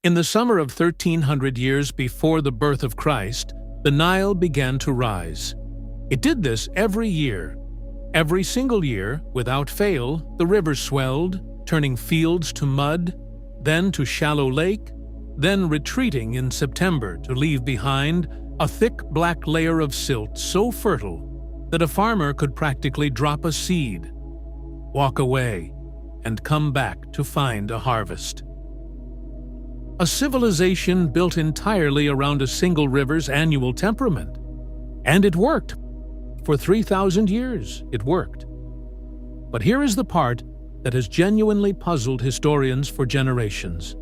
In the summer of 1300 years before the birth of Christ, the Nile began to rise. It did this every year. Every single year, without fail, the river swelled, turning fields to mud, then to shallow lake, then retreating in September to leave behind a thick black layer of silt so fertile that a farmer could practically drop a seed, walk away, and come back to find a harvest. A civilization built entirely around a single river's annual temperament. And it worked. For 3,000 years, it worked. But here is the part that has genuinely puzzled historians for generations.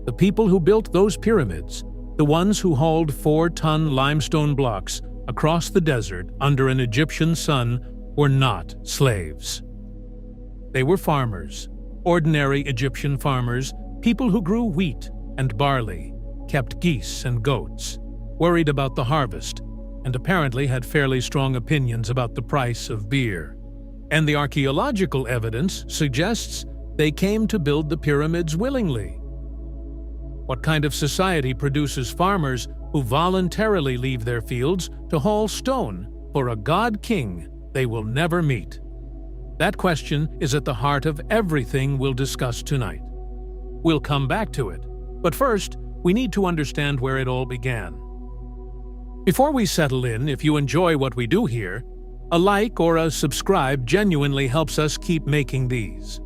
The people who built those pyramids, the ones who hauled 4-ton limestone blocks across the desert under an Egyptian sun, were not slaves. They were farmers, ordinary Egyptian farmers, people who grew wheat and barley, kept geese and goats, worried about the harvest, and apparently had fairly strong opinions about the price of beer. And the archaeological evidence suggests they came to build the pyramids willingly. What kind of society produces farmers who voluntarily leave their fields to haul stone for a god-king they will never meet? That question is at the heart of everything we'll discuss tonight. We'll come back to it, but first, we need to understand where it all began. Before we settle in, if you enjoy what we do here, a like or a subscribe genuinely helps us keep making these.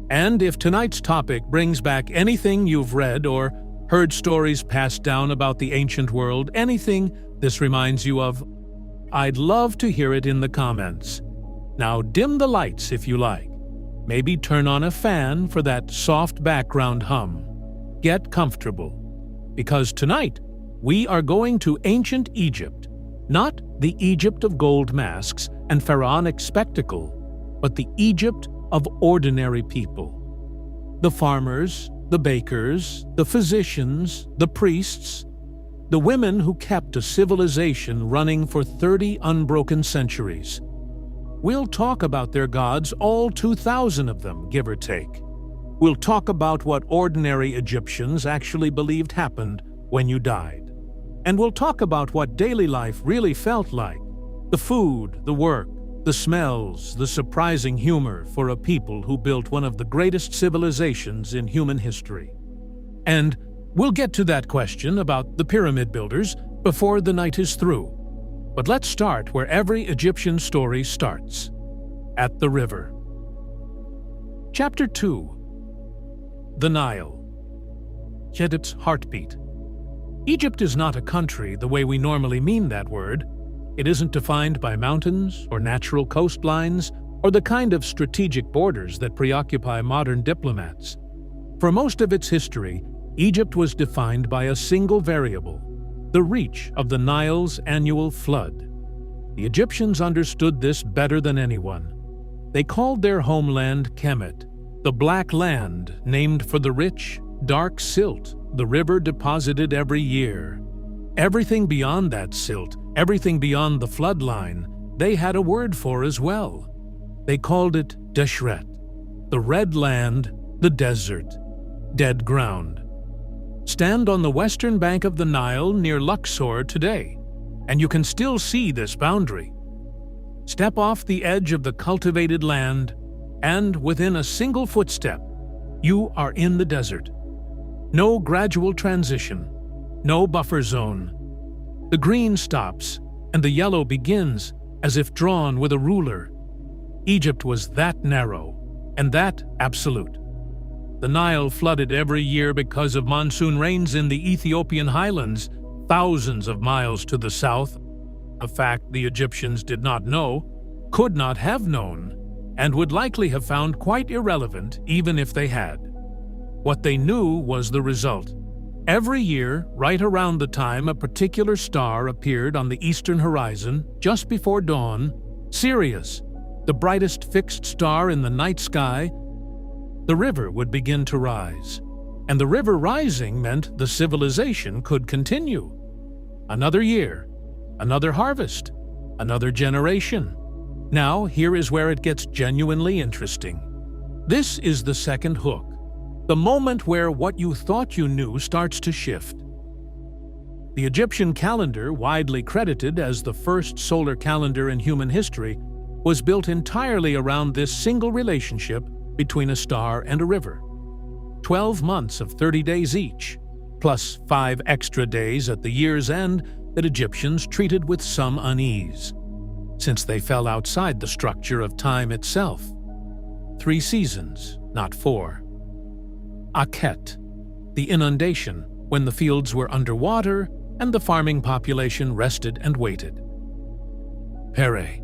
And if tonight's topic brings back anything you've read or heard stories passed down about the ancient world, anything this reminds you of, I'd love to hear it in the comments. Now dim the lights if you like. Maybe turn on a fan for that soft background hum. Get comfortable, because tonight we are going to ancient Egypt, not the Egypt of gold masks and pharaonic spectacle, but the Egypt of ordinary people. The farmers, the bakers, the physicians, the priests, the women who kept a civilization running for 30 unbroken centuries. We'll talk about their gods, all 2,000 of them, give or take. We'll talk about what ordinary Egyptians actually believed happened when you died. And we'll talk about what daily life really felt like. The food, the work, the smells, the surprising humor for a people who built one of the greatest civilizations in human history. And we'll get to that question about the pyramid builders before the night is through. But let's start where every Egyptian story starts, at the river. Chapter 2. The Nile. Egypt's heartbeat. Egypt is not a country the way we normally mean that word. It isn't defined by mountains or natural coastlines or the kind of strategic borders that preoccupy modern diplomats. For most of its history, Egypt was defined by a single variable: the reach of the Nile's annual flood. The Egyptians understood this better than anyone. They called their homeland Kemet, the Black Land, named for the rich, dark silt the river deposited every year. Everything beyond that silt, everything beyond the flood line, they had a word for as well. They called it Deshret, the red land, the desert, dead ground. Stand on the western bank of the Nile near Luxor today, and you can still see this boundary. Step off the edge of the cultivated land, and within a single footstep, you are in the desert. No gradual transition, no buffer zone. The green stops, and the yellow begins, as if drawn with a ruler. Egypt was that narrow, and that absolute. The Nile flooded every year because of monsoon rains in the Ethiopian highlands, thousands of miles to the south, a fact the Egyptians did not know, could not have known, and would likely have found quite irrelevant even if they had. What they knew was the result. Every year, right around the time a particular star appeared on the eastern horizon, just before dawn, Sirius, the brightest fixed star in the night sky, the river would begin to rise. And the river rising meant the civilization could continue. Another year, another harvest, another generation. Now, here is where it gets genuinely interesting. This is the second hook. the moment where what you thought you knew starts to shift. The Egyptian calendar, widely credited as the first solar calendar in human history, was built entirely around this single relationship between a star and a river. 12 months of 30 days each, plus 5 extra days at the year's end that Egyptians treated with some unease, since they fell outside the structure of time itself. 3 seasons, not 4. Akhet, the inundation, when the fields were underwater and the farming population rested and waited. Pere,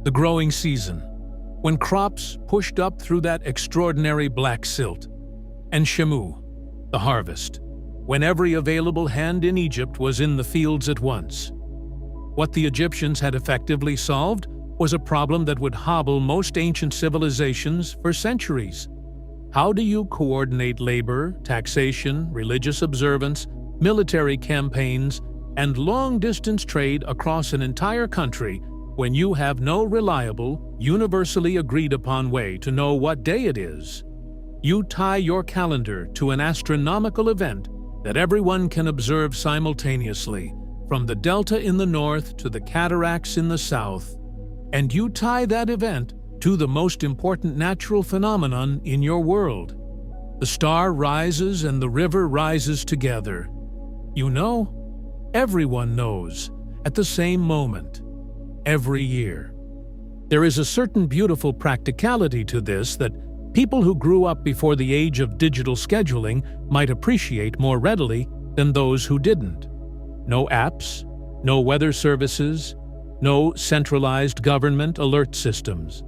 the growing season, when crops pushed up through that extraordinary black silt. And Shemu, the harvest, when every available hand in Egypt was in the fields at once. What the Egyptians had effectively solved was a problem that would hobble most ancient civilizations for centuries. How do you coordinate labor, taxation, religious observance, military campaigns, and long-distance trade across an entire country when you have no reliable, universally agreed-upon way to know what day it is? You tie your calendar to an astronomical event that everyone can observe simultaneously, from the delta in the north to the cataracts in the south, and you tie that event to the most important natural phenomenon in your world. The star rises and the river rises together. You know, everyone knows, at the same moment, every year. There is a certain beautiful practicality to this that people who grew up before the age of digital scheduling might appreciate more readily than those who didn't. No apps, no weather services, no centralized government alert systems.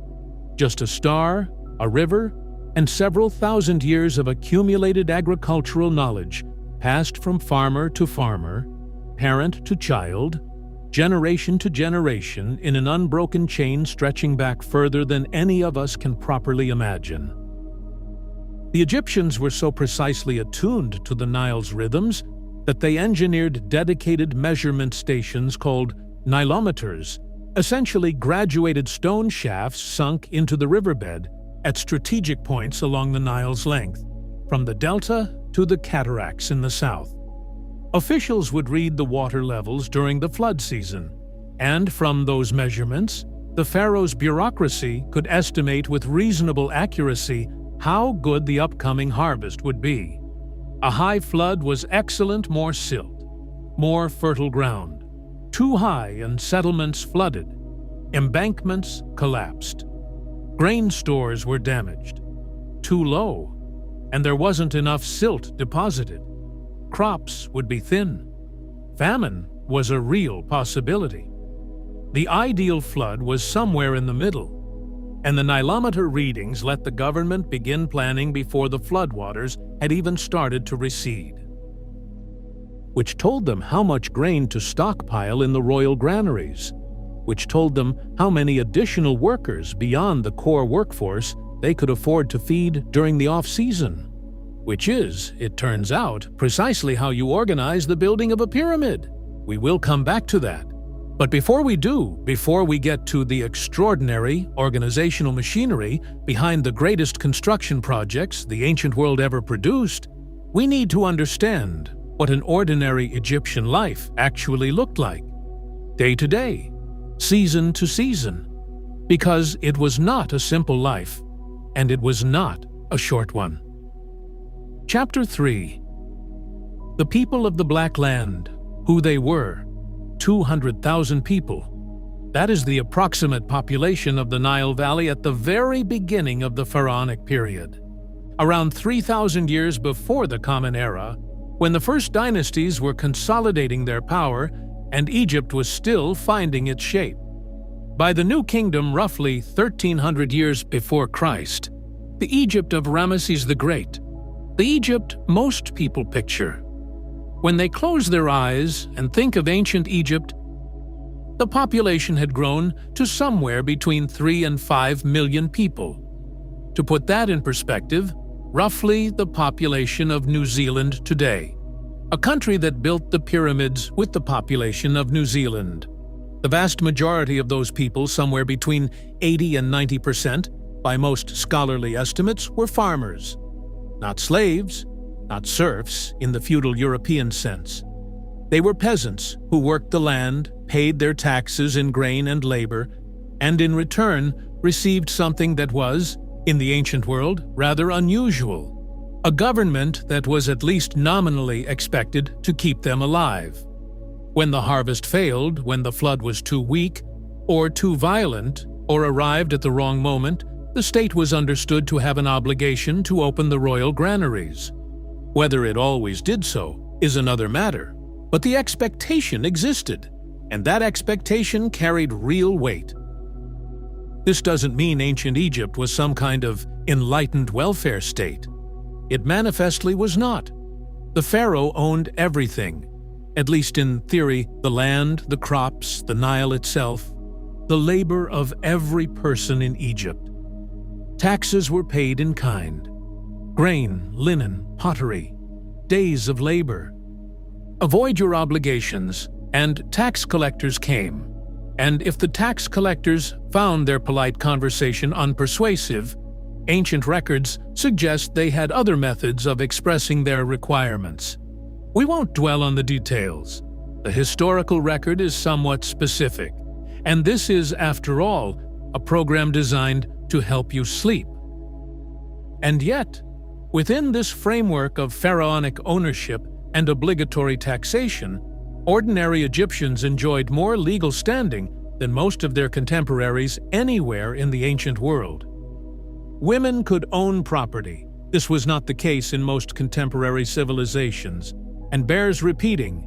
Just a star, a river, and several thousand years of accumulated agricultural knowledge passed from farmer to farmer, parent to child, generation to generation in an unbroken chain stretching back further than any of us can properly imagine. The Egyptians were so precisely attuned to the Nile's rhythms that they engineered dedicated measurement stations called nilometers, essentially graduated stone shafts sunk into the riverbed at strategic points along the Nile's length, from the delta to the cataracts in the south. Officials would read the water levels during the flood season, and from those measurements, the Pharaoh's bureaucracy could estimate with reasonable accuracy how good the upcoming harvest would be. A high flood was excellent, more silt, more fertile ground. Too high and settlements flooded. Embankments collapsed. Grain stores were damaged. Too low, and there wasn't enough silt deposited. Crops would be thin. Famine was a real possibility. The ideal flood was somewhere in the middle, and the nilometer readings let the government begin planning before the floodwaters had even started to recede, which told them how much grain to stockpile in the royal granaries, which told them how many additional workers beyond the core workforce they could afford to feed during the off-season, which is, it turns out, precisely how you organize the building of a pyramid. We will come back to that. But before we get to the extraordinary organizational machinery behind the greatest construction projects the ancient world ever produced, we need to understand what an ordinary Egyptian life actually looked like, day to day, season to season, because it was not a simple life, and it was not a short one. Chapter 3. The people of the Black Land, who they were, 200,000 people. That is the approximate population of the Nile Valley at the very beginning of the Pharaonic period. Around 3,000 years before the Common Era, when the first dynasties were consolidating their power and Egypt was still finding its shape. By the New Kingdom, roughly 1,300 years before Christ, the Egypt of Ramesses the Great, the Egypt most people picture. When they close their eyes and think of ancient Egypt, the population had grown to somewhere between 3 and 5 million people. To put that in perspective, roughly the population of New Zealand today, a country that built the pyramids with the population of New Zealand. The vast majority of those people, somewhere between 80 and 90%, by most scholarly estimates, were farmers. Not slaves, not serfs in the feudal European sense. They were peasants who worked the land, paid their taxes in grain and labor, and in return received something that was, in the ancient world, rather unusual: a government that was at least nominally expected to keep them alive. When the harvest failed, when the flood was too weak, or too violent, or arrived at the wrong moment, the state was understood to have an obligation to open the royal granaries. Whether it always did so is another matter, but the expectation existed, and that expectation carried real weight. This doesn't mean ancient Egypt was some kind of enlightened welfare state. It manifestly was not. The pharaoh owned everything, at least in theory: the land, the crops, the Nile itself, the labor of every person in Egypt. Taxes were paid in kind: grain, linen, pottery, days of labor. Avoid your obligations, and tax collectors came. And if the tax collectors found their polite conversation unpersuasive, ancient records suggest they had other methods of expressing their requirements. We won't dwell on the details. The historical record is somewhat specific, and this is, after all, a program designed to help you sleep. And yet, within this framework of pharaonic ownership and obligatory taxation, ordinary Egyptians enjoyed more legal standing than most of their contemporaries anywhere in the ancient world. Women could own property. This was not the case in most contemporary civilizations, and bears repeating.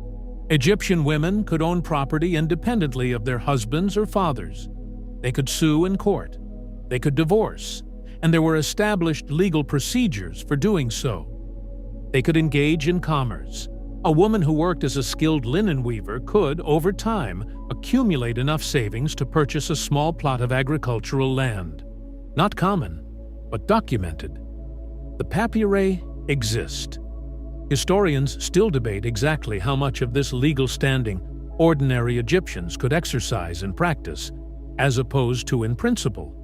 Egyptian women could own property independently of their husbands or fathers. They could sue in court. They could divorce, and there were established legal procedures for doing so. They could engage in commerce. A woman who worked as a skilled linen weaver could, over time, accumulate enough savings to purchase a small plot of agricultural land. Not common, but documented. The papyri exist. Historians still debate exactly how much of this legal standing ordinary Egyptians could exercise in practice, as opposed to in principle.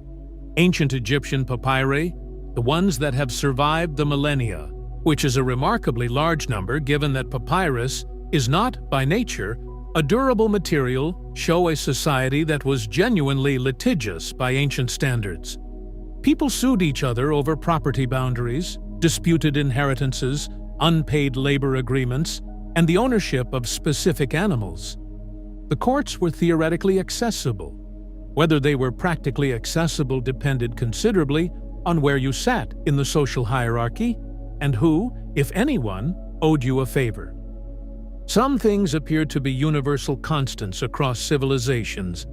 Ancient Egyptian papyri, the ones that have survived the millennia, which is a remarkably large number given that papyrus is not, by nature, a durable material, show a society that was genuinely litigious by ancient standards. People sued each other over property boundaries, disputed inheritances, unpaid labor agreements, and the ownership of specific animals. The courts were theoretically accessible. Whether they were practically accessible depended considerably on where you sat in the social hierarchy and who, if anyone, owed you a favor. Some things appear to be universal constants across civilizations.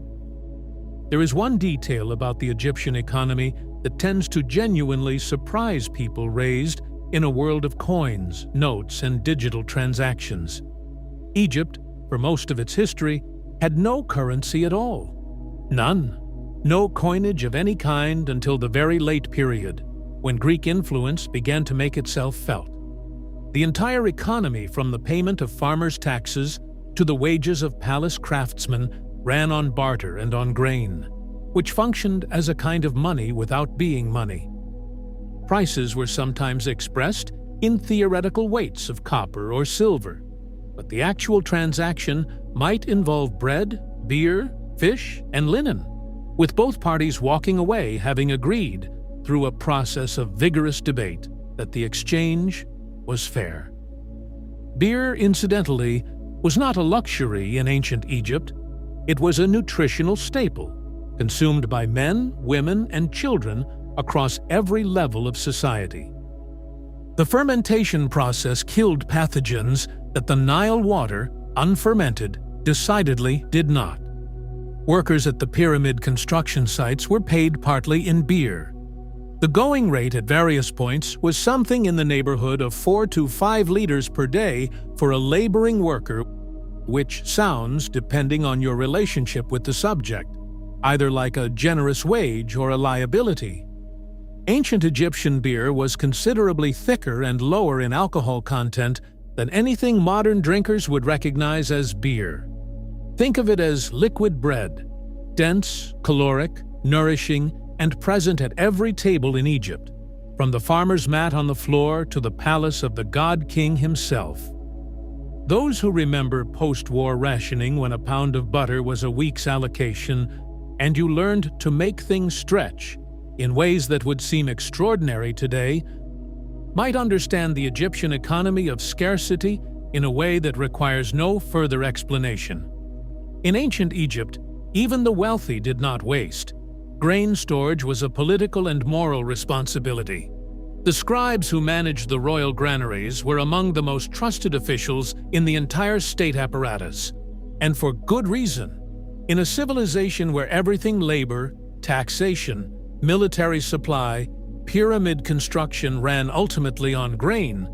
There is one detail about the Egyptian economy that tends to genuinely surprise people raised in a world of coins, notes, and digital transactions. Egypt, for most of its history, had no currency at all. None. No coinage of any kind until the very late period, when Greek influence began to make itself felt. The entire economy, from the payment of farmers' taxes to the wages of palace craftsmen, ran on barter and on grain, which functioned as a kind of money without being money. Prices were sometimes expressed in theoretical weights of copper or silver, but the actual transaction might involve bread, beer, fish, and linen, with both parties walking away having agreed, through a process of vigorous debate, that the exchange was fair. Beer, incidentally, was not a luxury in ancient Egypt. It was a nutritional staple, consumed by men, women, and children across every level of society. The fermentation process killed pathogens that the Nile water, unfermented, decidedly did not. Workers at the pyramid construction sites were paid partly in beer. The going rate at various points was something in the neighborhood of 4 to 5 liters per day for a laboring worker, which sounds, depending on your relationship with the subject, either like a generous wage or a liability. Ancient Egyptian beer was considerably thicker and lower in alcohol content than anything modern drinkers would recognize as beer. Think of it as liquid bread, dense, caloric, nourishing, and present at every table in Egypt. from the farmer's mat on the floor to the palace of the God King himself. Those who remember post-war rationing when a pound of butter was a week's allocation and you learned to make things stretch in ways that would seem extraordinary today, might understand the Egyptian economy of scarcity in a way that requires no further explanation. In ancient Egypt, even the wealthy did not waste. Grain storage was a political and moral responsibility. The scribes who managed the royal granaries were among the most trusted officials in the entire state apparatus, and for good reason. In a civilization where everything labor, taxation, military supply, pyramid construction ran ultimately on grain,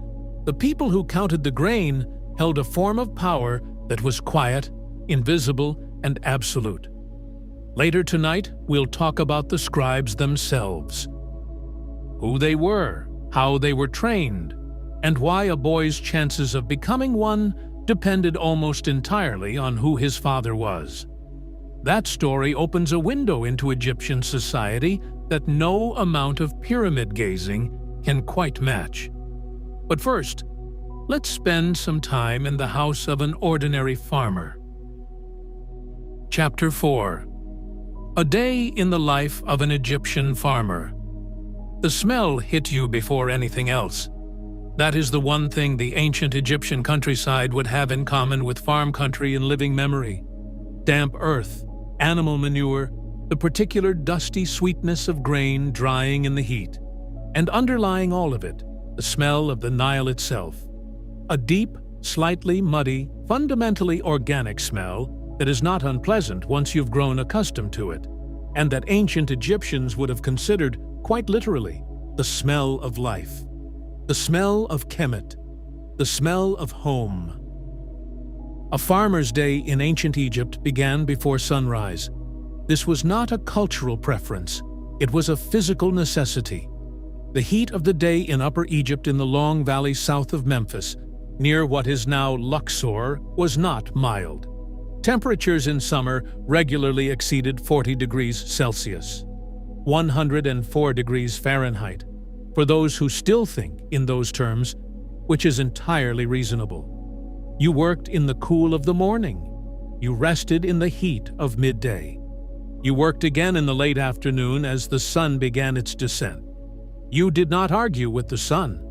the people who counted the grain held a form of power that was quiet, invisible, and absolute. Later tonight, we'll talk about the scribes themselves. Who they were, how they were trained, and why a boy's chances of becoming one depended almost entirely on who his father was. That story opens a window into Egyptian society that no amount of pyramid gazing can quite match. But first, let's spend some time in the house of an ordinary farmer. Chapter 4. A day in the life of an Egyptian farmer. The smell hit you before anything else. That is the one thing the ancient Egyptian countryside would have in common with farm country in living memory. Damp earth, animal manure, the particular dusty sweetness of grain drying in the heat, and underlying all of it, the smell of the Nile itself. A deep, slightly muddy, fundamentally organic smell that is not unpleasant once you've grown accustomed to it, and that ancient Egyptians would have considered, quite literally, the smell of life. The smell of Kemet. The smell of home. A farmer's day in ancient Egypt began before sunrise. This was not a cultural preference. It was a physical necessity. The heat of the day in Upper Egypt in the long valley south of Memphis, near what is now Luxor, was not mild. Temperatures in summer regularly exceeded 40 degrees Celsius, 104 degrees Fahrenheit, for those who still think in those terms, which is entirely reasonable. You worked in the cool of the morning. You rested in the heat of midday. You worked again in the late afternoon as the sun began its descent. You did not argue with the sun.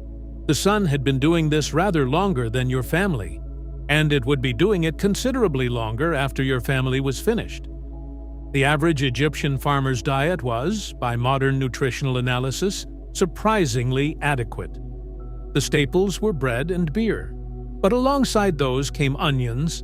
The sun had been doing this rather longer than your family, and it would be doing it considerably longer after your family was finished. The average Egyptian farmer's diet was, by modern nutritional analysis, surprisingly adequate. The staples were bread and beer, but alongside those came onions,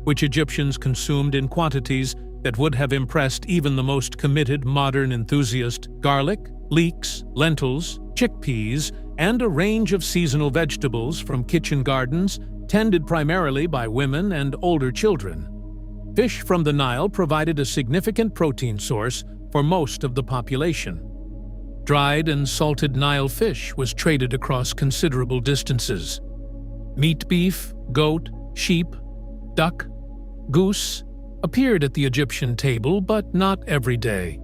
which Egyptians consumed in quantities that would have impressed even the most committed modern enthusiast, garlic, leeks, lentils, chickpeas, and a range of seasonal vegetables from kitchen gardens tended primarily by women and older children. Fish from the Nile provided a significant protein source for most of the population. Dried and salted Nile fish was traded across considerable distances. Meat beef, goat, sheep, duck, goose appeared at the Egyptian table, but not every day.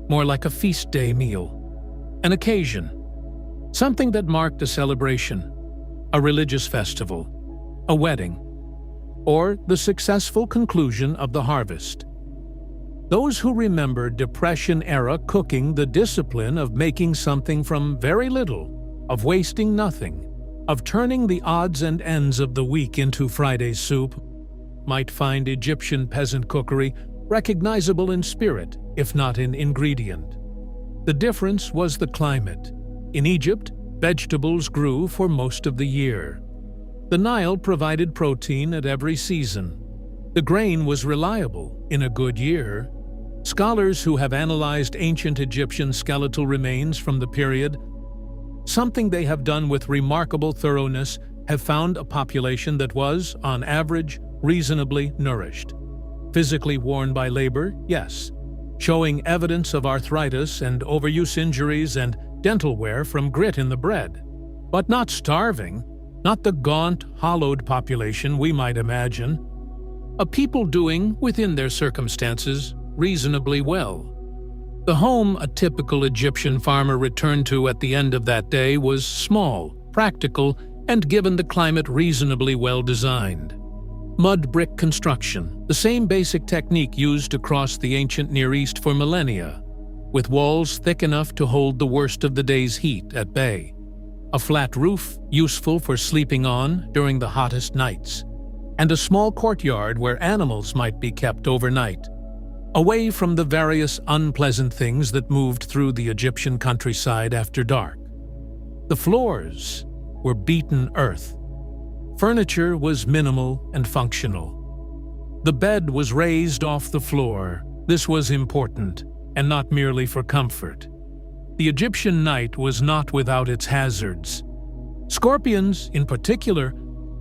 More like a feast day meal. An occasion. Something that marked a celebration, a religious festival, a wedding, or the successful conclusion of the harvest. Those who remember Depression-era cooking, the discipline of making something from very little, of wasting nothing, of turning the odds and ends of the week into Friday's soup, might find Egyptian peasant cookery recognizable in spirit, if not in ingredient. The difference was the climate. In Egypt, vegetables grew for most of the year. The Nile provided protein at every season. The grain was reliable in a good year. Scholars who have analyzed ancient Egyptian skeletal remains from the period, something they have done with remarkable thoroughness, have found a population that was, on average, reasonably nourished. Physically worn by labor, yes, showing evidence of arthritis and overuse injuries and dental wear from grit in the bread, but not starving, not the gaunt, hollowed population we might imagine. A people doing, within their circumstances, reasonably well. The home a typical Egyptian farmer returned to at the end of that day was small, practical, and given the climate reasonably well designed. Mud brick construction, the same basic technique used across the ancient Near East for millennia, with walls thick enough to hold the worst of the day's heat at bay. A flat roof, useful for sleeping on during the hottest nights, and a small courtyard where animals might be kept overnight, away from the various unpleasant things that moved through the Egyptian countryside after dark. The floors were beaten earth. Furniture was minimal and functional. The bed was raised off the floor. This was important, and not merely for comfort. The Egyptian night was not without its hazards. Scorpions, in particular,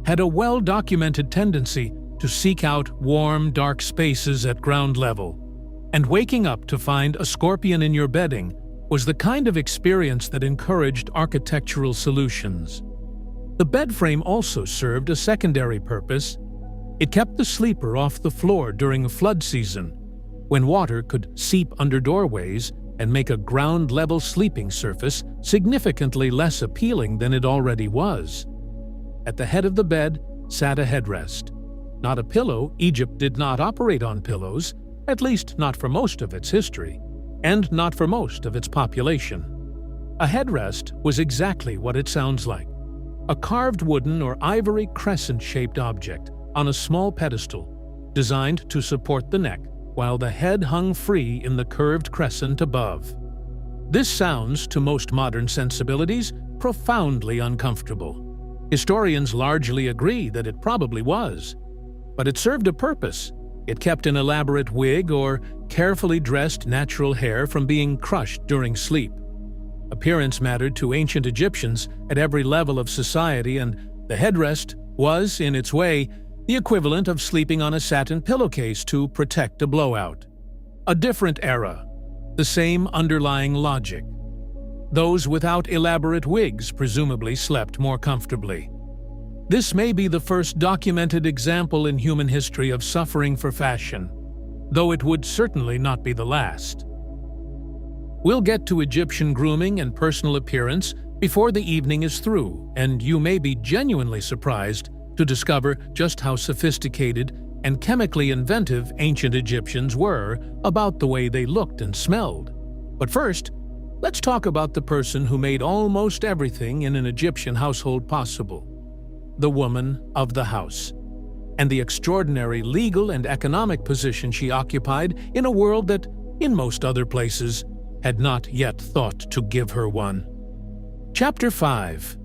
had a well-documented tendency to seek out warm, dark spaces at ground level, and waking up to find a scorpion in your bedding was the kind of experience that encouraged architectural solutions. The bed frame also served a secondary purpose. It kept the sleeper off the floor during a flood season, when water could seep under doorways and make a ground-level sleeping surface significantly less appealing than it already was. At the head of the bed sat a headrest. Not a pillow. Egypt did not operate on pillows, at least not for most of its history, and not for most of its population. A headrest was exactly what it sounds like. A carved wooden or ivory crescent-shaped object on a small pedestal, designed to support the neck, while the head hung free in the curved crescent above. This sounds, to most modern sensibilities, profoundly uncomfortable. Historians largely agree that it probably was. But it served a purpose. It kept an elaborate wig or carefully dressed natural hair from being crushed during sleep. Appearance mattered to ancient Egyptians at every level of society, and the headrest was, in its way, the equivalent of sleeping on a satin pillowcase to protect a blowout. A different era, the same underlying logic. Those without elaborate wigs presumably slept more comfortably. This may be the first documented example in human history of suffering for fashion, though it would certainly not be the last. We'll get to Egyptian grooming and personal appearance before the evening is through, and you may be genuinely surprised to discover just how sophisticated and chemically inventive ancient Egyptians were about the way they looked and smelled. But first, let's talk about the person who made almost everything in an Egyptian household possible: the woman of the house, and the extraordinary legal and economic position she occupied in a world that, in most other places, had not yet thought to give her one. Chapter 5.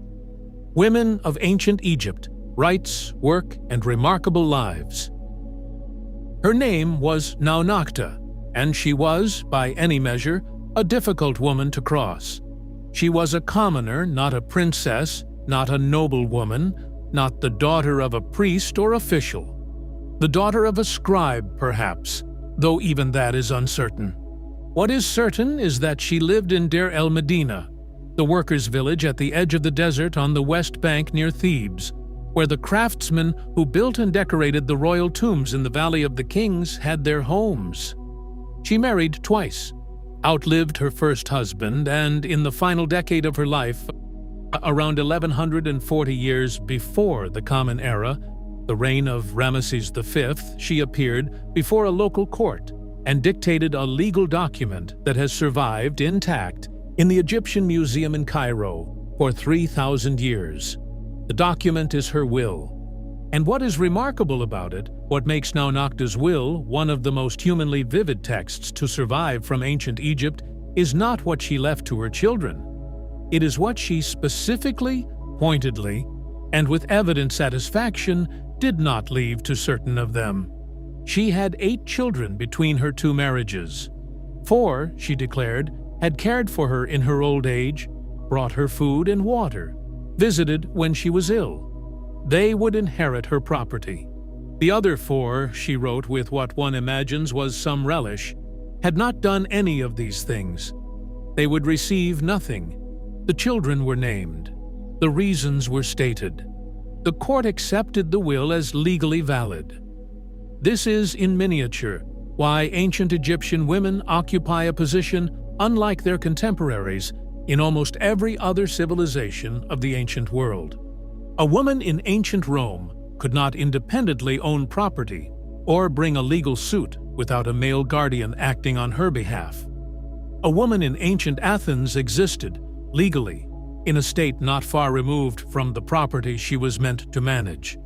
Women of Ancient Egypt: Rights, Work, and Remarkable Lives. Her name was Naunakta, and she was, by any measure, a difficult woman to cross. She was a commoner, not a princess, not a noblewoman, not the daughter of a priest or official. The daughter of a scribe, perhaps, though even that is uncertain. What is certain is that she lived in Deir el-Medina, the workers' village at the edge of the desert on the west bank near Thebes, where the craftsmen who built and decorated the royal tombs in the Valley of the Kings had their homes. She married twice, outlived her first husband, and in the final decade of her life, around 1140 years before the Common Era, the reign of Ramesses V, she appeared before a local court and dictated a legal document that has survived intact in the Egyptian Museum in Cairo for 3,000 years. The document is her will. And what is remarkable about it, what makes Naunakta's will one of the most humanly vivid texts to survive from ancient Egypt, is not what she left to her children. It is what she specifically, pointedly, and with evident satisfaction did not leave to certain of them. She had 8 children between her 2 marriages. 4, she declared, had cared for her in her old age, brought her food and water, visited when she was ill. They would inherit her property. The other 4, she wrote with what one imagines was some relish, had not done any of these things. They would receive nothing. The children were named. The reasons were stated. The court accepted the will as legally valid. This is, in miniature, why ancient Egyptian women occupy a position unlike their contemporaries in almost every other civilization of the ancient world. A woman in ancient Rome could not independently own property or bring a legal suit without a male guardian acting on her behalf. A woman in ancient Athens existed, legally, in a state not far removed from the property she was meant to manage.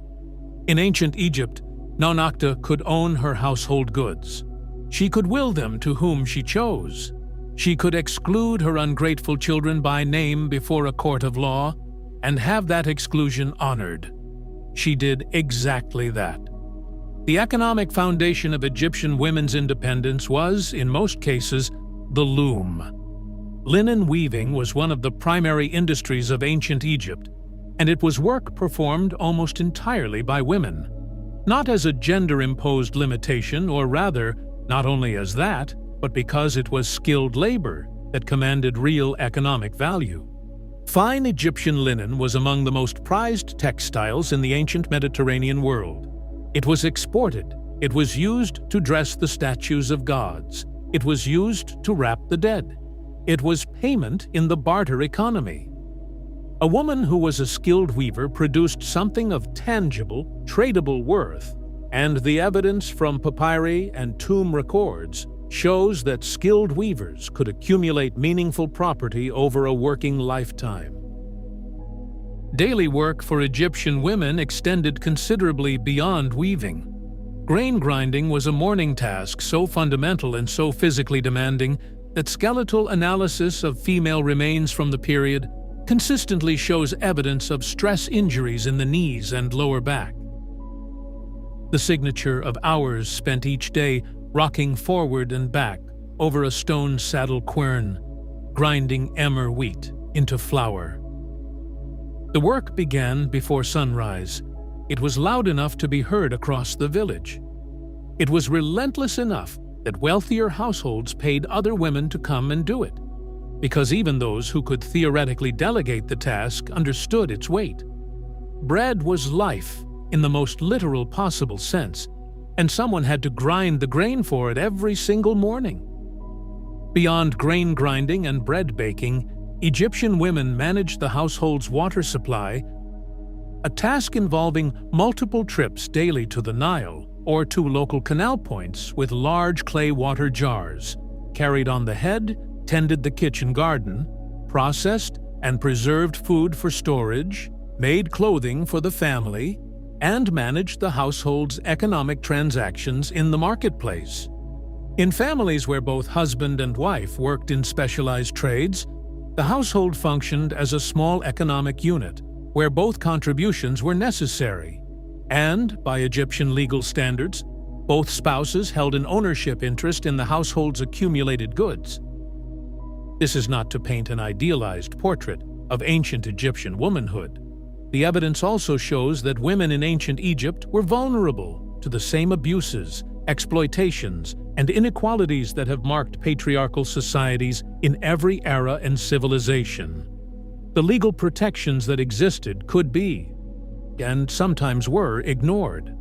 In ancient Egypt, Nonakta could own her household goods. She could will them to whom she chose. She could exclude her ungrateful children by name before a court of law and have that exclusion honored. She did exactly that. The economic foundation of Egyptian women's independence was, in most cases, the loom. Linen weaving was one of the primary industries of ancient Egypt, and it was work performed almost entirely by women. Not as a gender-imposed limitation, or rather, not only as that, but because it was skilled labor that commanded real economic value. Fine Egyptian linen was among the most prized textiles in the ancient Mediterranean world. It was exported. It was used to dress the statues of gods. It was used to wrap the dead. It was payment in the barter economy. A woman who was a skilled weaver produced something of tangible, tradable worth, and the evidence from papyri and tomb records shows that skilled weavers could accumulate meaningful property over a working lifetime. Daily work for Egyptian women extended considerably beyond weaving. Grain grinding was a morning task so fundamental and so physically demanding that skeletal analysis of female remains from the period consistently shows evidence of stress injuries in the knees and lower back. The signature of hours spent each day rocking forward and back over a stone saddle quern, grinding emmer wheat into flour. The work began before sunrise. It was loud enough to be heard across the village. It was relentless enough that wealthier households paid other women to come and do it, because even those who could theoretically delegate the task understood its weight. Bread was life in the most literal possible sense, and someone had to grind the grain for it every single morning. Beyond grain grinding and bread baking, Egyptian women managed the household's water supply, a task involving multiple trips daily to the Nile or to local canal points with large clay water jars, carried on the head, tended the kitchen garden, processed and preserved food for storage, made clothing for the family, and managed the household's economic transactions in the marketplace. In families where both husband and wife worked in specialized trades, the household functioned as a small economic unit where both contributions were necessary, and, by Egyptian legal standards, both spouses held an ownership interest in the household's accumulated goods. This is not to paint an idealized portrait of ancient Egyptian womanhood. The evidence also shows that women in ancient Egypt were vulnerable to the same abuses, exploitations, and inequalities that have marked patriarchal societies in every era and civilization. The legal protections that existed could be, and sometimes were, ignored.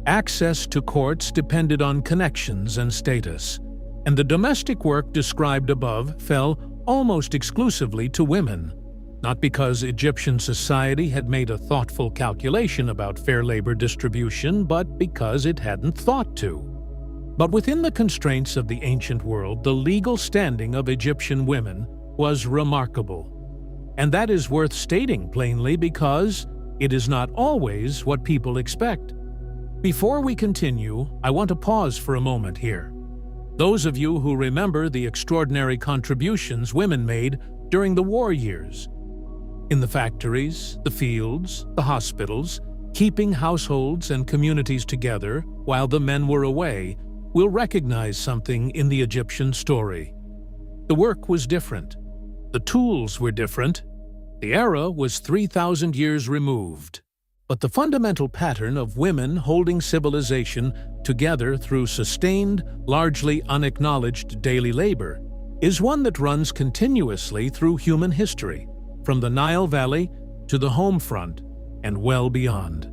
Access to courts depended on connections and status, and the domestic work described above fell almost exclusively to women, not because Egyptian society had made a thoughtful calculation about fair labor distribution, but because it hadn't thought to. But within the constraints of the ancient world, the legal standing of Egyptian women was remarkable. And that is worth stating plainly because it is not always what people expect. Before we continue, I want to pause for a moment here. Those of you who remember the extraordinary contributions women made during the war years, in the factories, the fields, the hospitals, keeping households and communities together while the men were away, will recognize something in the Egyptian story. The work was different. The tools were different. The era was 3,000 years removed. But the fundamental pattern of women holding civilization together through sustained, largely unacknowledged daily labor is one that runs continuously through human history, from the Nile Valley to the home front and well beyond.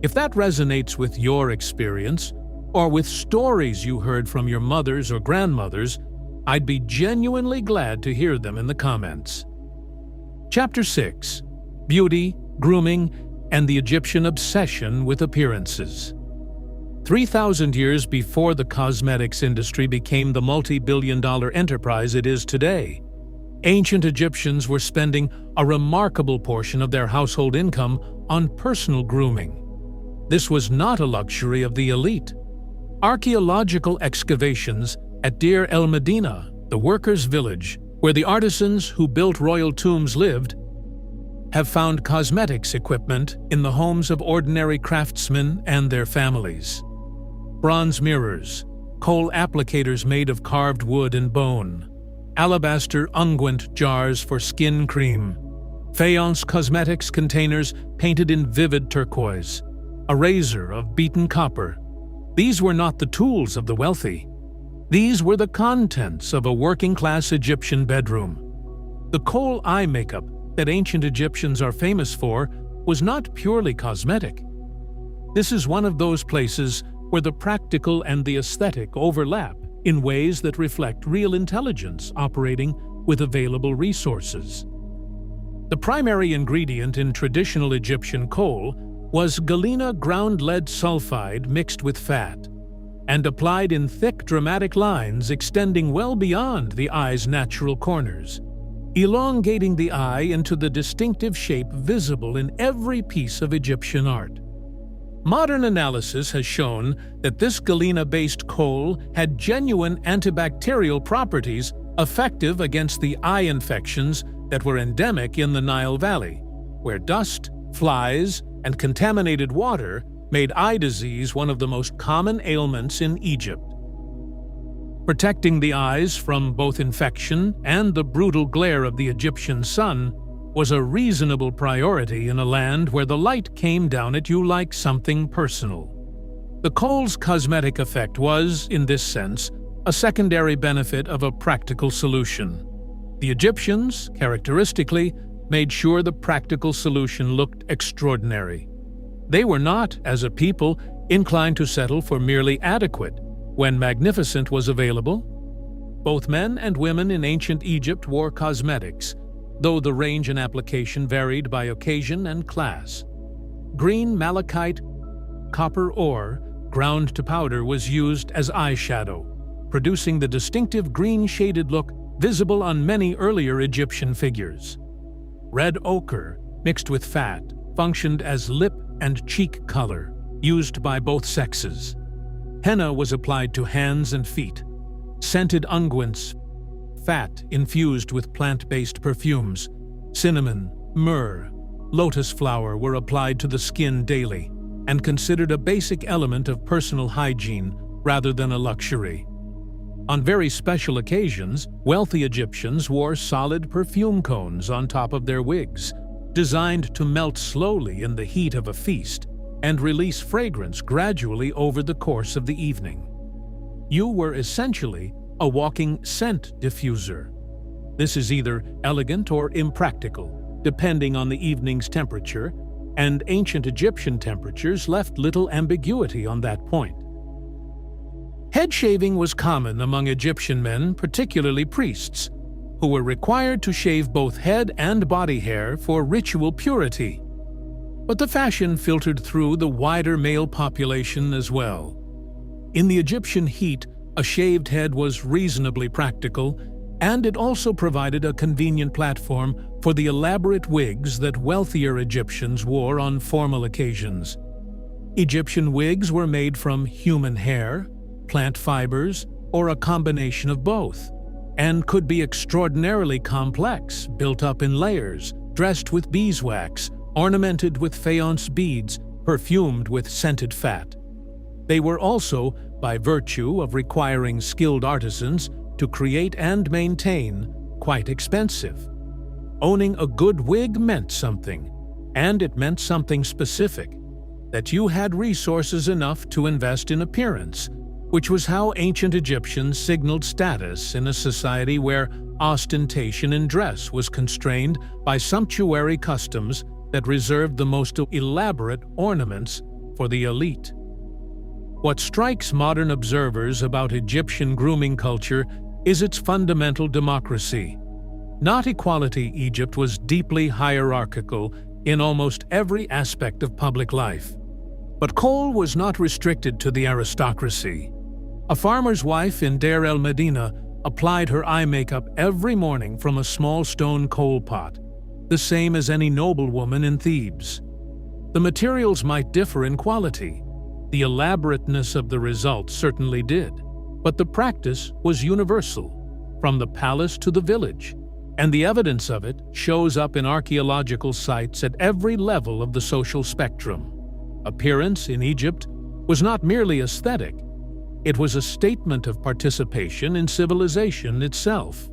If that resonates with your experience, or with stories you heard from your mothers or grandmothers, I'd be genuinely glad to hear them in the comments. Chapter 6: Beauty, Grooming, and the Egyptian Obsession with Appearances. 3,000 years before the cosmetics industry became the multi-billion-dollar enterprise it is today, ancient Egyptians were spending a remarkable portion of their household income on personal grooming. This was not a luxury of the elite. Archaeological excavations at Deir el-Medina, the workers' village, where the artisans who built royal tombs lived, have found cosmetics equipment in the homes of ordinary craftsmen and their families. Bronze mirrors, coal applicators made of carved wood and bone, alabaster unguent jars for skin cream, faience cosmetics containers painted in vivid turquoise, a razor of beaten copper. These were not the tools of the wealthy. These were the contents of a working-class Egyptian bedroom. The coal eye makeup that ancient Egyptians are famous for was not purely cosmetic. This is one of those places where the practical and the aesthetic overlap in ways that reflect real intelligence operating with available resources. The primary ingredient in traditional Egyptian coal was galena ground lead sulfide mixed with fat, and applied in thick, dramatic lines extending well beyond the eye's natural corners, elongating the eye into the distinctive shape visible in every piece of Egyptian art. Modern analysis has shown that this galena-based coal had genuine antibacterial properties effective against the eye infections that were endemic in the Nile Valley, where dust, flies, and contaminated water made eye disease one of the most common ailments in Egypt. Protecting the eyes from both infection and the brutal glare of the Egyptian sun was a reasonable priority in a land where the light came down at you like something personal. The coal's cosmetic effect was, in this sense, a secondary benefit of a practical solution. The Egyptians, characteristically, made sure the practical solution looked extraordinary. They were not, as a people, inclined to settle for merely adequate when magnificent was available. Both men and women in ancient Egypt wore cosmetics, though the range and application varied by occasion and class. Green malachite copper ore, ground to powder, was used as eyeshadow, producing the distinctive green-shaded look visible on many earlier Egyptian figures. Red ochre, mixed with fat, functioned as lip and cheek color, used by both sexes. Henna was applied to hands and feet. Scented unguents, fat infused with plant-based perfumes, cinnamon, myrrh, lotus flower were applied to the skin daily and considered a basic element of personal hygiene rather than a luxury. On very special occasions, wealthy Egyptians wore solid perfume cones on top of their wigs, designed to melt slowly in the heat of a feast and release fragrance gradually over the course of the evening. You were essentially a walking scent diffuser. This is either elegant or impractical, depending on the evening's temperature, and ancient Egyptian temperatures left little ambiguity on that point. Head shaving was common among Egyptian men, particularly priests, who were required to shave both head and body hair for ritual purity. But the fashion filtered through the wider male population as well. In the Egyptian heat, a shaved head was reasonably practical, and it also provided a convenient platform for the elaborate wigs that wealthier Egyptians wore on formal occasions. Egyptian wigs were made from human hair, plant fibers, or a combination of both, and could be extraordinarily complex, built up in layers, dressed with beeswax, ornamented with faience beads, perfumed with scented fat. They were also, by virtue of requiring skilled artisans to create and maintain, quite expensive. Owning a good wig meant something, and it meant something specific, that you had resources enough to invest in appearance, which was how ancient Egyptians signaled status in a society where ostentation in dress was constrained by sumptuary customs that reserved the most elaborate ornaments for the elite. What strikes modern observers about Egyptian grooming culture is its fundamental democracy. Not equality, Egypt was deeply hierarchical in almost every aspect of public life. But kohl was not restricted to the aristocracy. A farmer's wife in Deir el-Medina applied her eye makeup every morning from a small stone coal pot, the same as any noblewoman in Thebes. The materials might differ in quality. The elaborateness of the result certainly did, but the practice was universal, from the palace to the village, and the evidence of it shows up in archaeological sites at every level of the social spectrum. Appearance in Egypt was not merely aesthetic, it was a statement of participation in civilization itself.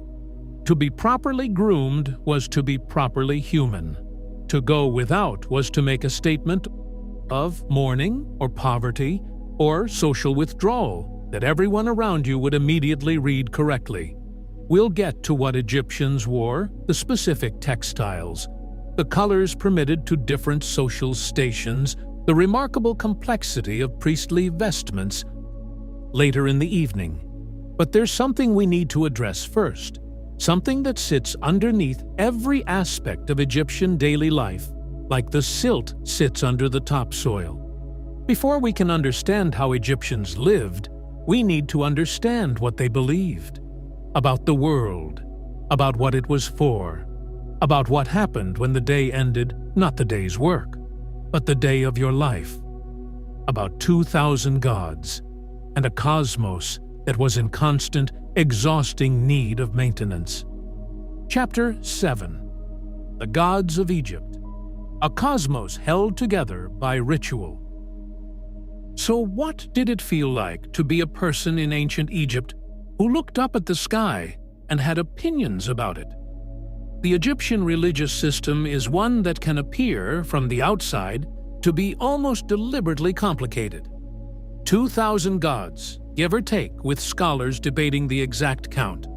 To be properly groomed was to be properly human. To go without was to make a statement of mourning or poverty or social withdrawal that everyone around you would immediately read correctly. We'll get to what Egyptians wore, the specific textiles, the colors permitted to different social stations, the remarkable complexity of priestly vestments later in the evening. But there's something we need to address first, something that sits underneath every aspect of Egyptian daily life, like the silt sits under the topsoil. Before we can understand how Egyptians lived, we need to understand what they believed. About the world, about what it was for, about what happened when the day ended, not the day's work, but the day of your life. About 2,000 gods, and a cosmos that was in constant, exhausting need of maintenance. Chapter 7. The Gods of Egypt. A cosmos held together by ritual. So what did it feel like to be a person in ancient Egypt who looked up at the sky and had opinions about it? The Egyptian religious system is one that can appear, from the outside, to be almost deliberately complicated. 2,000 gods, give or take, with scholars debating the exact count.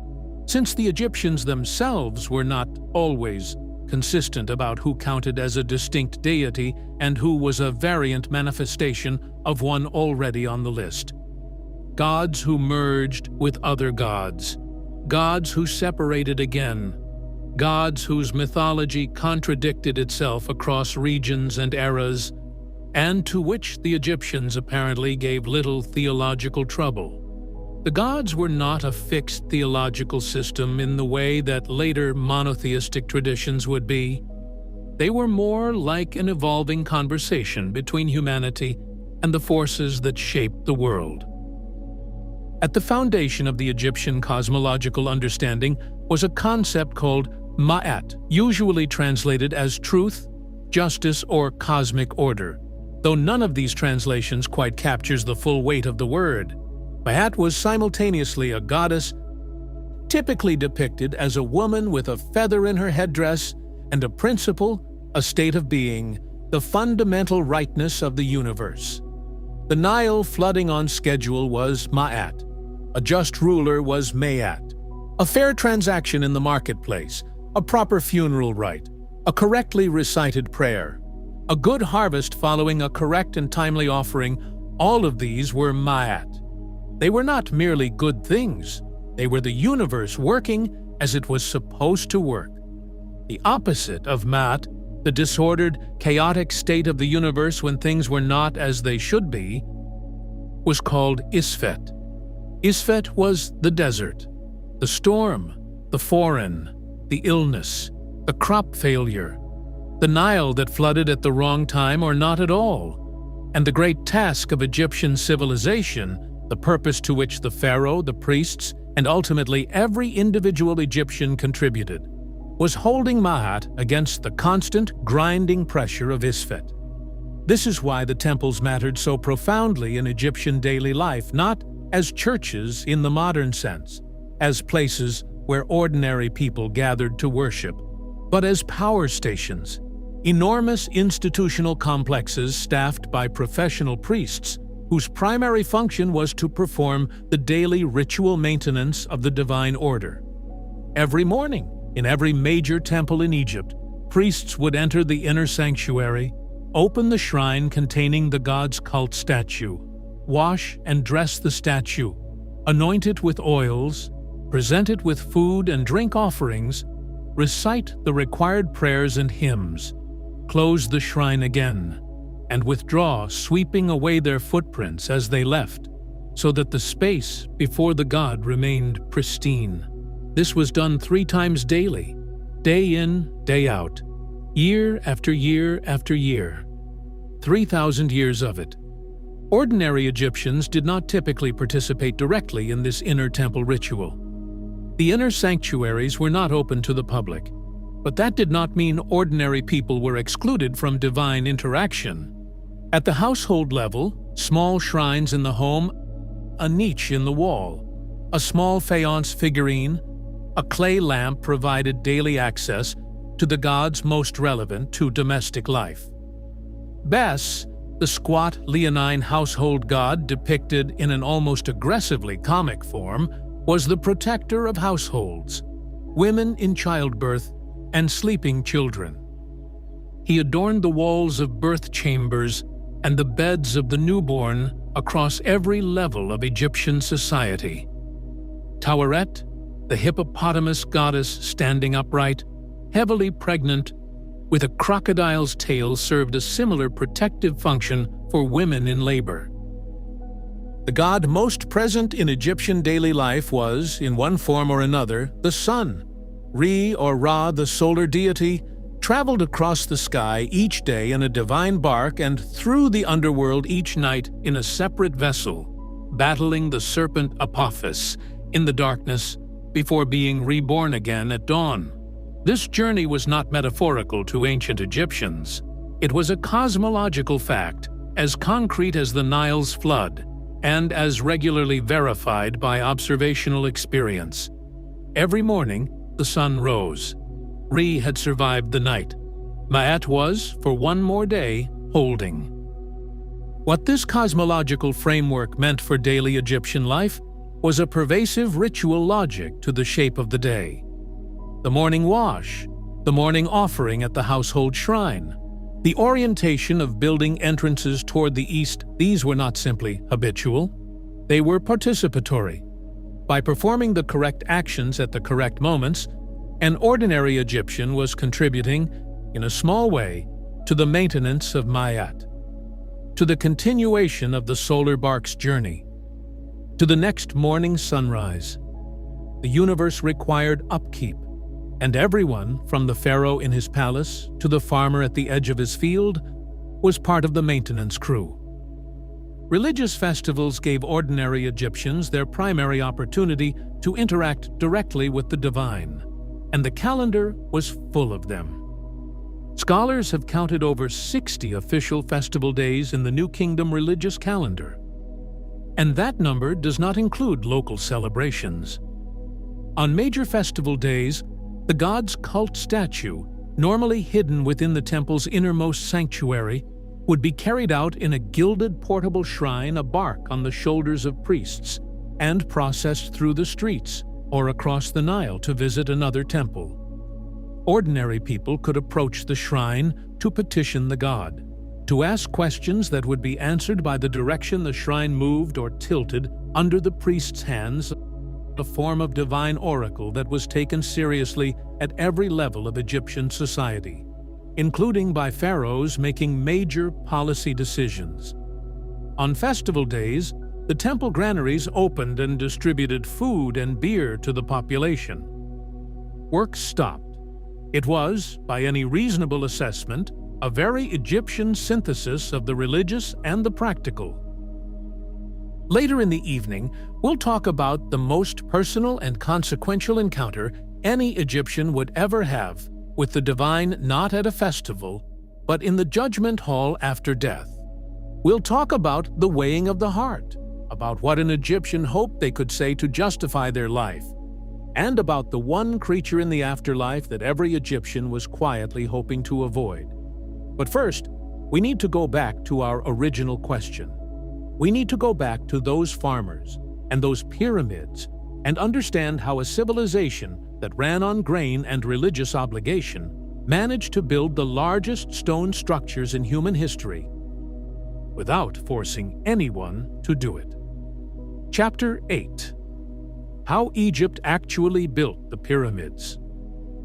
Since the Egyptians themselves were not always consistent about who counted as a distinct deity and who was a variant manifestation of one already on the list. Gods who merged with other gods, gods who separated again, gods whose mythology contradicted itself across regions and eras, and to which the Egyptians apparently gave little theological trouble. The gods were not a fixed theological system in the way that later monotheistic traditions would be. They were more like an evolving conversation between humanity and the forces that shaped the world. At the foundation of the Egyptian cosmological understanding was a concept called Ma'at, usually translated as truth, justice, or cosmic order, though none of these translations quite captures the full weight of the word. Ma'at was simultaneously a goddess, typically depicted as a woman with a feather in her headdress, and a principle, a state of being, the fundamental rightness of the universe. The Nile flooding on schedule was Ma'at. A just ruler was Ma'at. A fair transaction in the marketplace, a proper funeral rite, a correctly recited prayer, a good harvest following a correct and timely offering, all of these were Ma'at. They were not merely good things, they were the universe working as it was supposed to work. The opposite of Ma'at, the disordered, chaotic state of the universe when things were not as they should be, was called Isfet. Isfet was the desert, the storm, the foreign, the illness, the crop failure, the Nile that flooded at the wrong time or not at all, and the great task of Egyptian civilization, the purpose to which the pharaoh, the priests, and ultimately every individual Egyptian contributed, was holding Ma'at against the constant, grinding pressure of Isfet. This is why the temples mattered so profoundly in Egyptian daily life, not as churches in the modern sense, as places where ordinary people gathered to worship, but as power stations, enormous institutional complexes staffed by professional priests whose primary function was to perform the daily ritual maintenance of the divine order. Every morning, in every major temple in Egypt, priests would enter the inner sanctuary, open the shrine containing the god's cult statue, wash and dress the statue, anoint it with oils, present it with food and drink offerings, recite the required prayers and hymns, close the shrine again, and withdraw, sweeping away their footprints as they left, so that the space before the god remained pristine. This was done 3 times daily, day in, day out, year after year after year. 3,000 years of it. Ordinary Egyptians did not typically participate directly in this inner temple ritual. The inner sanctuaries were not open to the public, but that did not mean ordinary people were excluded from divine interaction. At the household level, small shrines in the home, a niche in the wall, a small faience figurine, a clay lamp provided daily access to the gods most relevant to domestic life. Bes, the squat, leonine household god depicted in an almost aggressively comic form, was the protector of households, women in childbirth, and sleeping children. He adorned the walls of birth chambers and the beds of the newborn across every level of Egyptian society. Taweret, the hippopotamus goddess standing upright, heavily pregnant, with a crocodile's tail, served a similar protective function for women in labor. The god most present in Egyptian daily life was, in one form or another, the sun. Re or Ra, the solar deity, traveled across the sky each day in a divine bark and through the underworld each night in a separate vessel, battling the serpent Apophis in the darkness before being reborn again at dawn. This journey was not metaphorical to ancient Egyptians. It was a cosmological fact, as concrete as the Nile's flood, and as regularly verified by observational experience. Every morning, the sun rose. Re had survived the night. Ma'at was, for one more day, holding. What this cosmological framework meant for daily Egyptian life was a pervasive ritual logic to the shape of the day. The morning wash, the morning offering at the household shrine, the orientation of building entrances toward the east, these were not simply habitual. They were participatory. By performing the correct actions at the correct moments, an ordinary Egyptian was contributing, in a small way, to the maintenance of Ma'at, to the continuation of the solar bark's journey, to the next morning sunrise. The universe required upkeep, and everyone, from the pharaoh in his palace to the farmer at the edge of his field, was part of the maintenance crew. Religious festivals gave ordinary Egyptians their primary opportunity to interact directly with the divine, and the calendar was full of them. Scholars have counted over 60 official festival days in the New Kingdom religious calendar, and that number does not include local celebrations. On major festival days, the god's cult statue, normally hidden within the temple's innermost sanctuary, would be carried out in a gilded portable shrine, a bark on the shoulders of priests, and processed through the streets or across the Nile to visit another temple. Ordinary people could approach the shrine to petition the god, to ask questions that would be answered by the direction the shrine moved or tilted under the priest's hands, a form of divine oracle that was taken seriously at every level of Egyptian society, including by pharaohs making major policy decisions. On festival days, the temple granaries opened and distributed food and beer to the population. Work stopped. It was, by any reasonable assessment, a very Egyptian synthesis of the religious and the practical. Later in the evening, we'll talk about the most personal and consequential encounter any Egyptian would ever have with the divine, not at a festival, but in the judgment hall after death. We'll talk about the weighing of the heart, about what an Egyptian hoped they could say to justify their life, and about the one creature in the afterlife that every Egyptian was quietly hoping to avoid. But first, we need to go back to our original question. We need to go back to those farmers and those pyramids and understand how a civilization that ran on grain and religious obligation managed to build the largest stone structures in human history. without forcing anyone to do it. Chapter 8. How Egypt actually built the pyramids.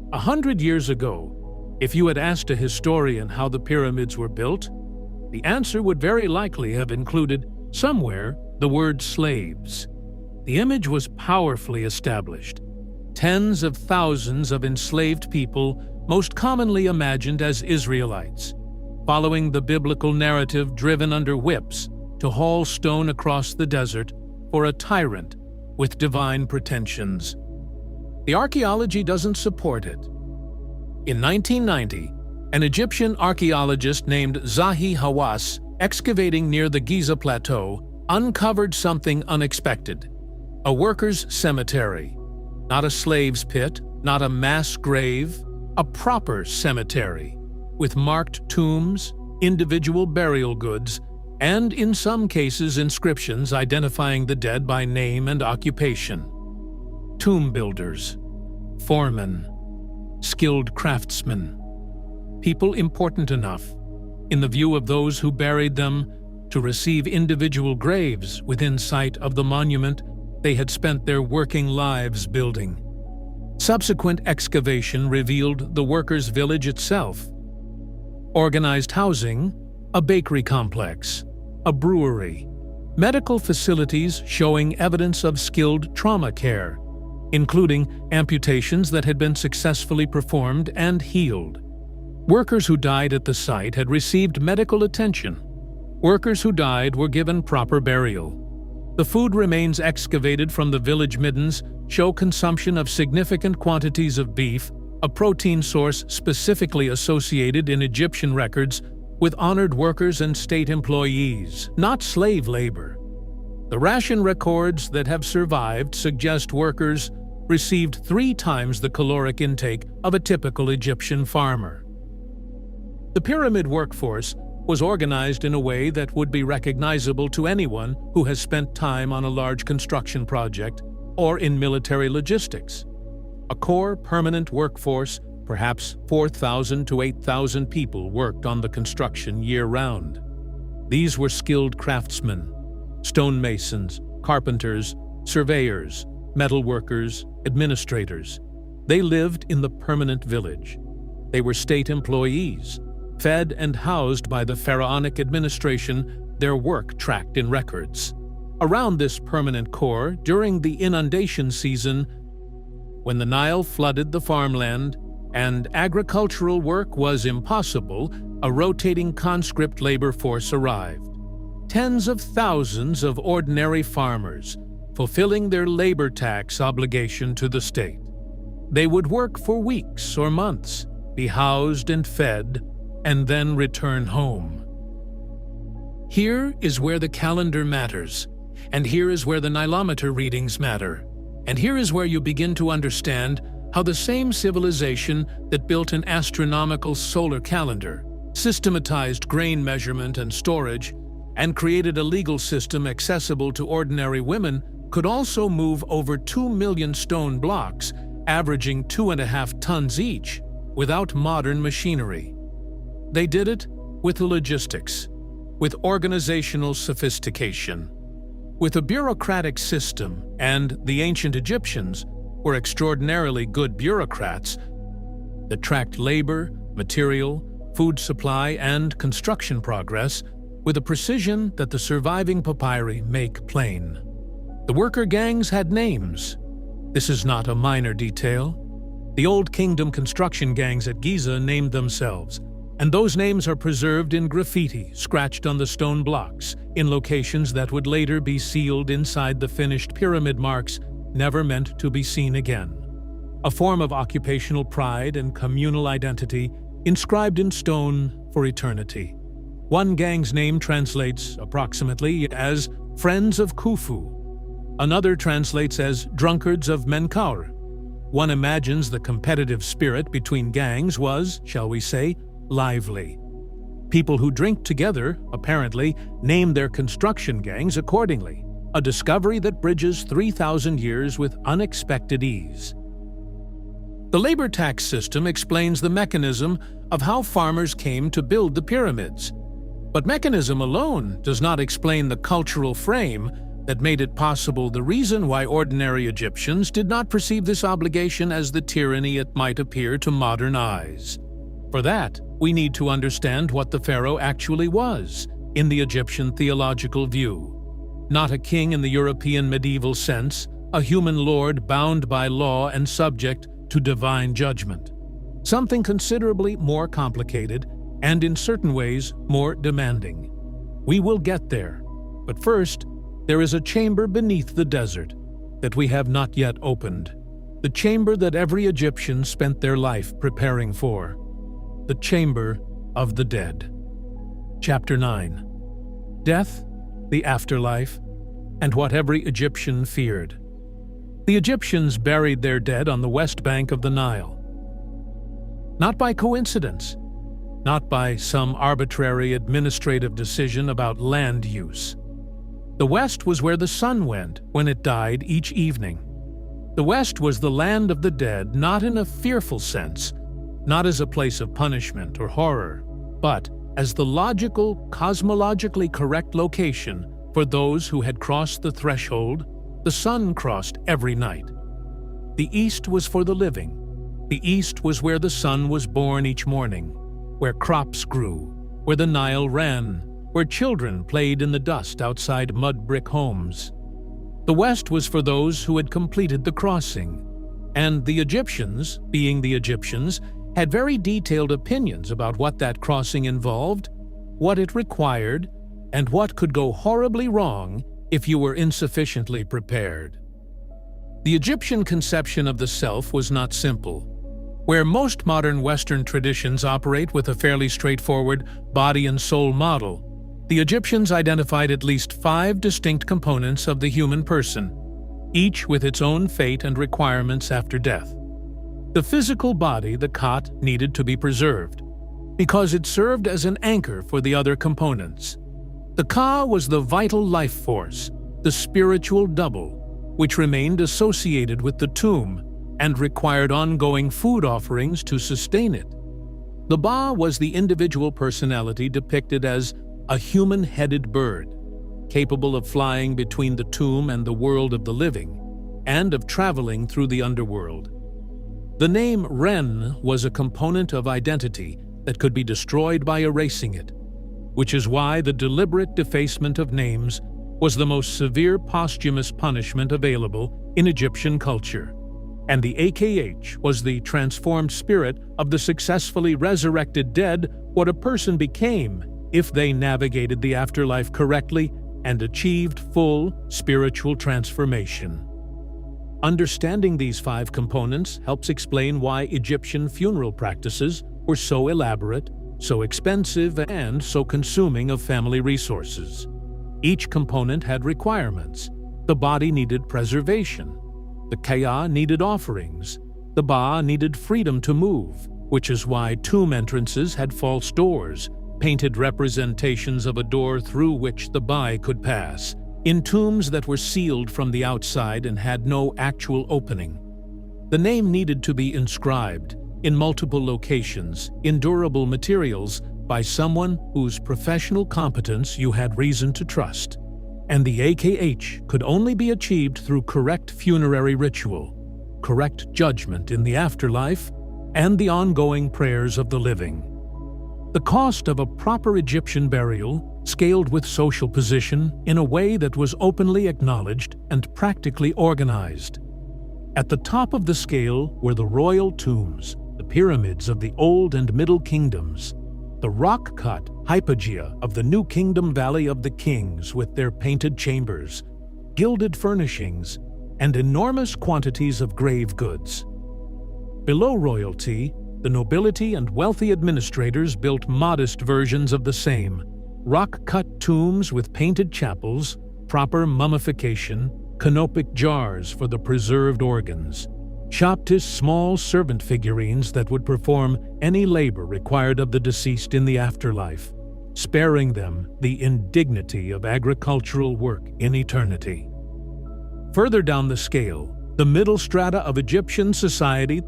100 years ago, if you had asked a historian how the pyramids were built, the answer would very likely have included somewhere the word slaves. The image was powerfully established. Tens of thousands of enslaved people, most commonly imagined as Israelites, following the biblical narrative driven under whips to haul stone across the desert for a tyrant with divine pretensions. The archaeology doesn't support it. In 1990, an Egyptian archaeologist named Zahi Hawass, excavating near the Giza Plateau, uncovered something unexpected: a workers' cemetery. Not a slave's pit, not a mass grave, a proper cemetery, with marked tombs, individual burial goods, and in some cases inscriptions identifying the dead by name and occupation. Tomb builders, foremen, skilled craftsmen, people important enough, in the view of those who buried them, to receive individual graves within sight of the monument they had spent their working lives building. Subsequent excavation revealed the workers' village itself, organized housing, a bakery complex, a brewery, medical facilities showing evidence of skilled trauma care, including amputations that had been successfully performed and healed. Workers who died at the site had received medical attention. Workers who died were given proper burial. The food remains excavated from the village middens show consumption of significant quantities of beef, a protein source specifically associated in Egyptian records with honored workers and state employees, not slave labor. The ration records that have survived suggest workers received 3 times the caloric intake of a typical Egyptian farmer. The pyramid workforce was organized in a way that would be recognizable to anyone who has spent time on a large construction project or in military logistics. A core permanent workforce, perhaps 4,000 to 8,000 people worked on the construction year-round. These were skilled craftsmen, stonemasons, carpenters, surveyors, metal workers, administrators. They lived in the permanent village. They were state employees, fed and housed by the pharaonic administration, their work tracked in records. Around this permanent core, during the inundation season, when the Nile flooded the farmland and agricultural work was impossible, a rotating conscript labor force arrived. Tens of thousands of ordinary farmers, fulfilling their labor tax obligation to the state. They would work for weeks or months, be housed and fed, and then return home. Here is where the calendar matters, and here is where the nilometer readings matter, and here is where you begin to understand how the same civilization that built an astronomical solar calendar, systematized grain measurement and storage, and created a legal system accessible to ordinary women could also move over 2 million stone blocks, averaging 2.5 tons each, without modern machinery. They did it with logistics, with organizational sophistication, with a bureaucratic system, and the ancient Egyptians were extraordinarily good bureaucrats that tracked labor, material, food supply, and construction progress with a precision that the surviving papyri make plain. The worker gangs had names. This is not a minor detail. The Old Kingdom construction gangs at Giza named themselves, and those names are preserved in graffiti scratched on the stone blocks in locations that would later be sealed inside the finished pyramid marks never meant to be seen again. A form of occupational pride and communal identity inscribed in stone for eternity. One gang's name translates approximately as Friends of Khufu. Another translates as Drunkards of Menkaure. One imagines the competitive spirit between gangs was, shall we say, lively. People who drink together, apparently, name their construction gangs accordingly, a discovery that bridges 3,000 years with unexpected ease. The labor tax system explains the mechanism of how farmers came to build the pyramids. But mechanism alone does not explain the cultural frame that made it possible, the reason why ordinary Egyptians did not perceive this obligation as the tyranny it might appear to modern eyes. For that, we need to understand what the pharaoh actually was in the Egyptian theological view. Not a king in the European medieval sense, a human lord bound by law and subject to divine judgment. Something considerably more complicated and in certain ways more demanding. We will get there, but first, there is a chamber beneath the desert that we have not yet opened. The chamber that every Egyptian spent their life preparing for. The chamber of the dead. Chapter 9. Death, the afterlife, and what every Egyptian feared. The Egyptians buried their dead on the west bank of the Nile. Not by coincidence, not by some arbitrary administrative decision about land use. The west was where the sun went when it died each evening. The west was the land of the dead, not in a fearful sense, not as a place of punishment or horror, but as the logical, cosmologically correct location for those who had crossed the threshold the sun crossed every night. The east was for the living. The east was where the sun was born each morning, where crops grew, where the Nile ran, where children played in the dust outside mud brick homes. The west was for those who had completed the crossing, and the Egyptians, being the Egyptians, had very detailed opinions about what that crossing involved, what it required, and what could go horribly wrong if you were insufficiently prepared. The Egyptian conception of the self was not simple. Where most modern Western traditions operate with a fairly straightforward body and soul model, the Egyptians identified at least 5 distinct components of the human person, each with its own fate and requirements after death. The physical body, the cot, needed to be preserved, because it served as an anchor for the other components. The ka was the vital life force, the spiritual double, which remained associated with the tomb and required ongoing food offerings to sustain it. The ba was the individual personality depicted as a human-headed bird, capable of flying between the tomb and the world of the living, and of traveling through the underworld. The name Ren was a component of identity that could be destroyed by erasing it, which is why the deliberate defacement of names was the most severe posthumous punishment available in Egyptian culture, and the AKH was the transformed spirit of the successfully resurrected dead, what a person became if they navigated the afterlife correctly and achieved full spiritual transformation. Understanding these 5 components helps explain why Egyptian funeral practices were so elaborate, so expensive, and so consuming of family resources. Each component had requirements. The body needed preservation. The kaya needed offerings. The ba needed freedom to move, which is why tomb entrances had false doors, painted representations of a door through which the ba could pass, in tombs that were sealed from the outside and had no actual opening. The name needed to be inscribed in multiple locations, in durable materials, by someone whose professional competence you had reason to trust. And the AKH could only be achieved through correct funerary ritual, correct judgment in the afterlife, and the ongoing prayers of the living. The cost of a proper Egyptian burial scaled with social position in a way that was openly acknowledged and practically organized. At the top of the scale were the royal tombs, the pyramids of the Old and Middle Kingdoms, the rock-cut hypogea of the New Kingdom Valley of the Kings with their painted chambers, gilded furnishings, and enormous quantities of grave goods. Below royalty, the nobility and wealthy administrators built modest versions of the same, rock-cut tombs with painted chapels, proper mummification, canopic jars for the preserved organs, Shoptis small servant figurines that would perform any labor required of the deceased in the afterlife, sparing them the indignity of agricultural work in eternity. Further down the scale, the middle strata of Egyptian society,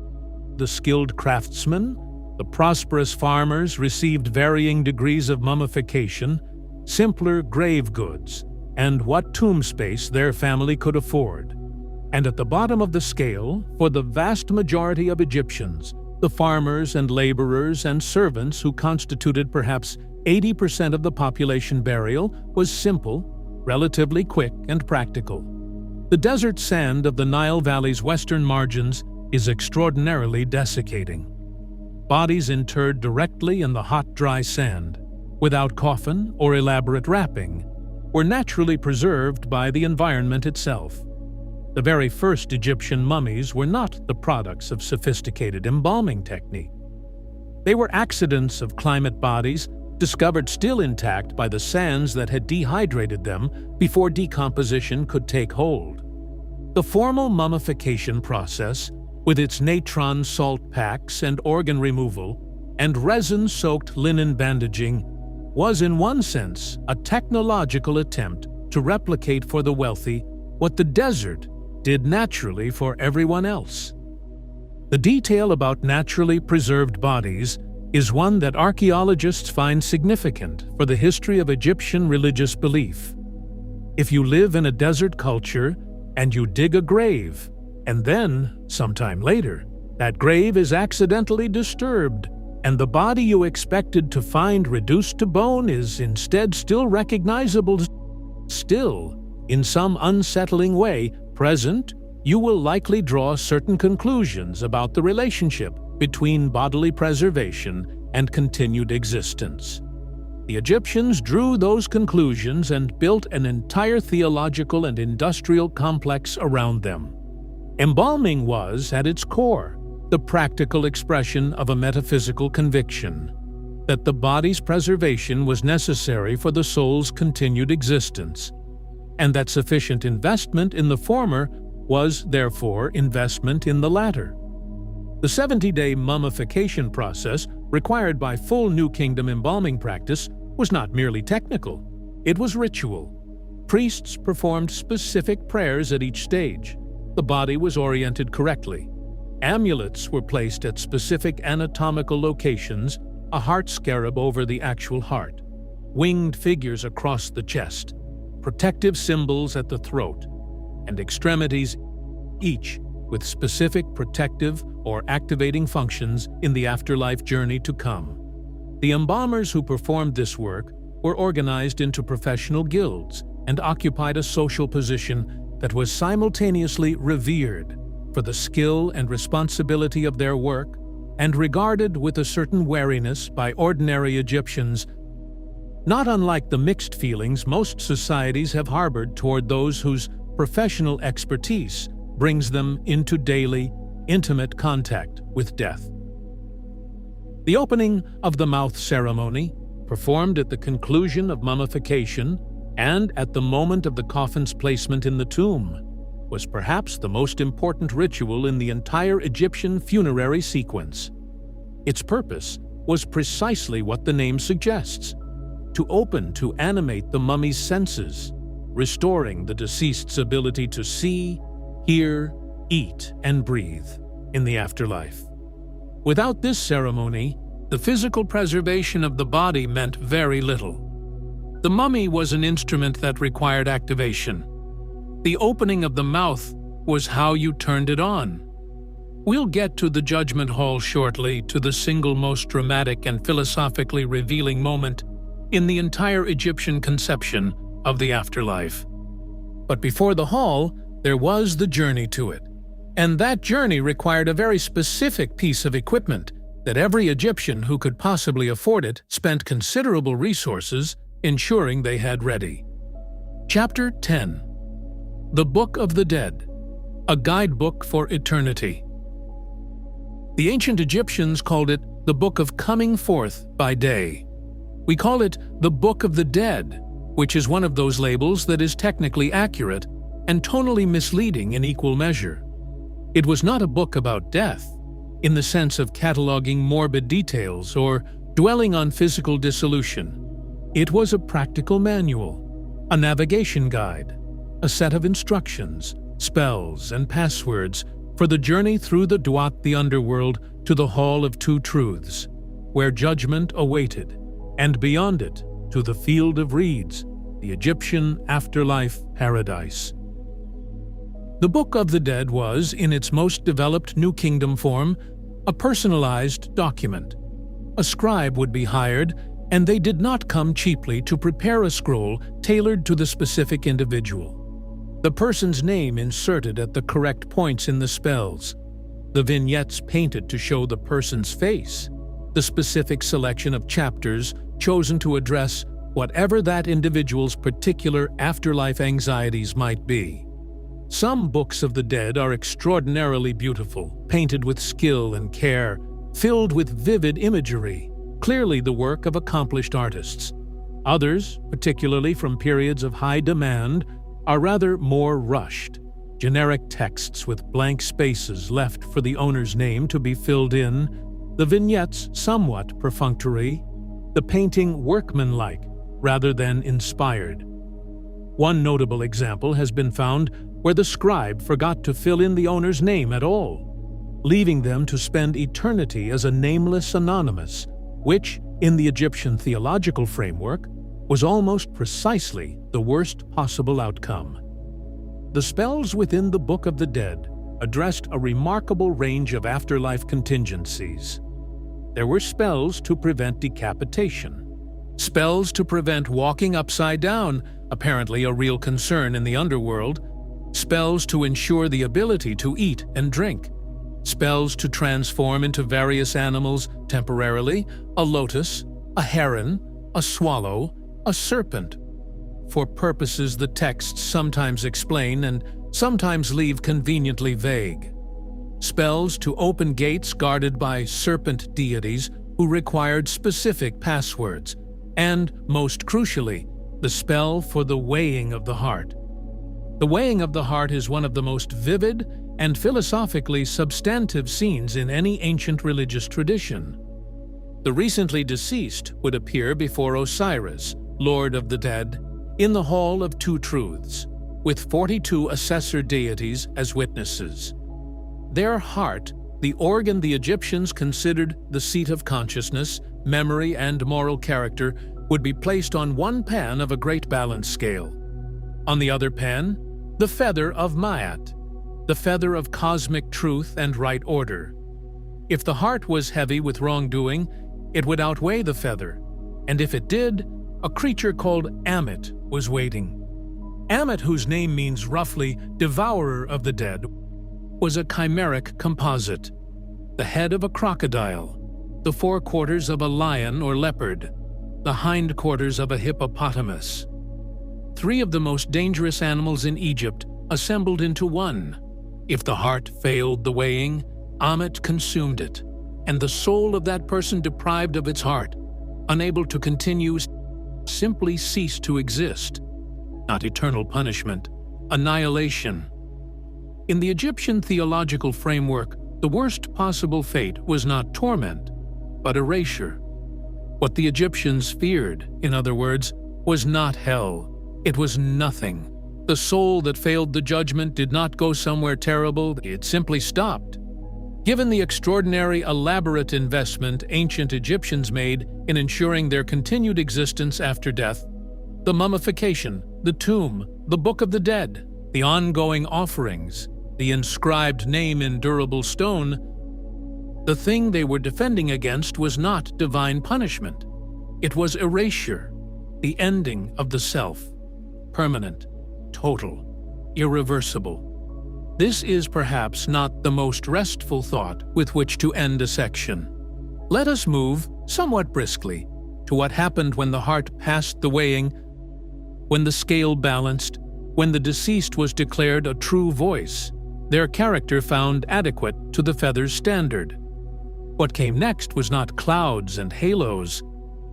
the skilled craftsmen, The prosperous farmers received varying degrees of mummification, simpler grave goods, and what tomb space their family could afford. And at the bottom of the scale, for the vast majority of Egyptians, the farmers and laborers and servants who constituted perhaps 80% of the population, burial was simple, relatively quick and practical. The desert sand of the Nile Valley's western margins is extraordinarily desiccating. Bodies interred directly in the hot, dry sand, without coffin or elaborate wrapping, were naturally preserved by the environment itself. The very first Egyptian mummies were not the products of sophisticated embalming technique. They were accidents of climate bodies discovered still intact by the sands that had dehydrated them before decomposition could take hold. The formal mummification process, with its natron salt packs and organ removal and resin-soaked linen bandaging, was in one sense a technological attempt to replicate for the wealthy what the desert did naturally for everyone else. The detail about naturally preserved bodies is one that archaeologists find significant for the history of Egyptian religious belief. If you live in a desert culture and you dig a grave, and then, sometime later, that grave is accidentally disturbed, and the body you expected to find reduced to bone is instead still recognizable, still, in some unsettling way, present, you will likely draw certain conclusions about the relationship between bodily preservation and continued existence. The Egyptians drew those conclusions and built an entire theological and industrial complex around them. Embalming was, at its core, the practical expression of a metaphysical conviction that the body's preservation was necessary for the soul's continued existence, and that sufficient investment in the former was, therefore, investment in the latter. The 70-day mummification process required by full New Kingdom embalming practice was not merely technical, it was ritual. Priests performed specific prayers at each stage. The body was oriented correctly. Amulets were placed at specific anatomical locations, a heart scarab over the actual heart, winged figures across the chest, protective symbols at the throat, and extremities, each with specific protective or activating functions in the afterlife journey to come. The embalmers who performed this work were organized into professional guilds and occupied a social position that was simultaneously revered for the skill and responsibility of their work and regarded with a certain wariness by ordinary Egyptians, not unlike the mixed feelings most societies have harbored toward those whose professional expertise brings them into daily, intimate contact with death. The opening of the mouth ceremony, performed at the conclusion of mummification and at the moment of the coffin's placement in the tomb, was perhaps the most important ritual in the entire Egyptian funerary sequence. Its purpose was precisely what the name suggests: to open to animate the mummy's senses, restoring the deceased's ability to see, hear, eat, and breathe in the afterlife. Without this ceremony, the physical preservation of the body meant very little. The mummy was an instrument that required activation. The opening of the mouth was how you turned it on. We'll get to the judgment hall shortly, to the single most dramatic and philosophically revealing moment in the entire Egyptian conception of the afterlife. But before the hall, there was the journey to it. And that journey required a very specific piece of equipment that every Egyptian who could possibly afford it spent considerable resources ensuring they had ready. Chapter 10. The Book of the Dead, a Guidebook for Eternity. The ancient Egyptians called it the Book of Coming Forth by Day. We call it the Book of the Dead, which is one of those labels that is technically accurate and tonally misleading in equal measure. It was not a book about death, in the sense of cataloging morbid details or dwelling on physical dissolution. It was a practical manual, a navigation guide, a set of instructions, spells, and passwords for the journey through the Duat, the underworld, to the Hall of Two Truths, where judgment awaited, and beyond it, to the Field of Reeds, the Egyptian afterlife paradise. The Book of the Dead was, in its most developed New Kingdom form, a personalized document. A scribe would be hired, and they did not come cheaply to prepare a scroll tailored to the specific individual. The person's name inserted at the correct points in the spells, the vignettes painted to show the person's face, the specific selection of chapters chosen to address whatever that individual's particular afterlife anxieties might be. Some books of the dead are extraordinarily beautiful, painted with skill and care, filled with vivid imagery, clearly the work of accomplished artists. Others, particularly from periods of high demand, are rather more rushed, generic texts with blank spaces left for the owner's name to be filled in, the vignettes somewhat perfunctory, the painting workmanlike rather than inspired. One notable example has been found where the scribe forgot to fill in the owner's name at all, leaving them to spend eternity as a nameless anonymous, which, in the Egyptian theological framework, was almost precisely the worst possible outcome. The spells within the Book of the Dead addressed a remarkable range of afterlife contingencies. There were spells to prevent decapitation, spells to prevent walking upside down, apparently a real concern in the underworld, spells to ensure the ability to eat and drink, spells to transform into various animals temporarily, a lotus, a heron, a swallow, a serpent, for purposes the texts sometimes explain and sometimes leave conveniently vague. Spells to open gates guarded by serpent deities who required specific passwords, and, most crucially, the spell for the weighing of the heart. The weighing of the heart is one of the most vivid and philosophically substantive scenes in any ancient religious tradition. The recently deceased would appear before Osiris, Lord of the Dead, in the Hall of Two Truths, with 42 assessor deities as witnesses. Their heart, the organ the Egyptians considered the seat of consciousness, memory, and moral character, would be placed on one pan of a great balance scale. On the other pan, the feather of Ma'at, the feather of cosmic truth and right order. If the heart was heavy with wrongdoing, it would outweigh the feather, and if it did, a creature called Ammit was waiting. Ammit, whose name means roughly devourer of the dead, was a chimeric composite, the head of a crocodile, the forequarters of a lion or leopard, the hindquarters of a hippopotamus. Three of the most dangerous animals in Egypt assembled into one. If the heart failed the weighing, Ammit consumed it, and the soul of that person deprived of its heart, unable to continue, simply ceased to exist. Not eternal punishment, annihilation. In the Egyptian theological framework, the worst possible fate was not torment, but erasure. What the Egyptians feared, in other words, was not hell. It was nothing. The soul that failed the judgment did not go somewhere terrible, it simply stopped. Given the extraordinary, elaborate investment ancient Egyptians made in ensuring their continued existence after death, the mummification, the tomb, the Book of the Dead, the ongoing offerings, the inscribed name in durable stone, the thing they were defending against was not divine punishment. It was erasure, the ending of the self, permanent, total, irreversible. This is perhaps not the most restful thought with which to end a section. Let us move, somewhat briskly, to what happened when the heart passed the weighing, when the scale balanced, when the deceased was declared a true voice, their character found adequate to the feather's standard. What came next was not clouds and halos.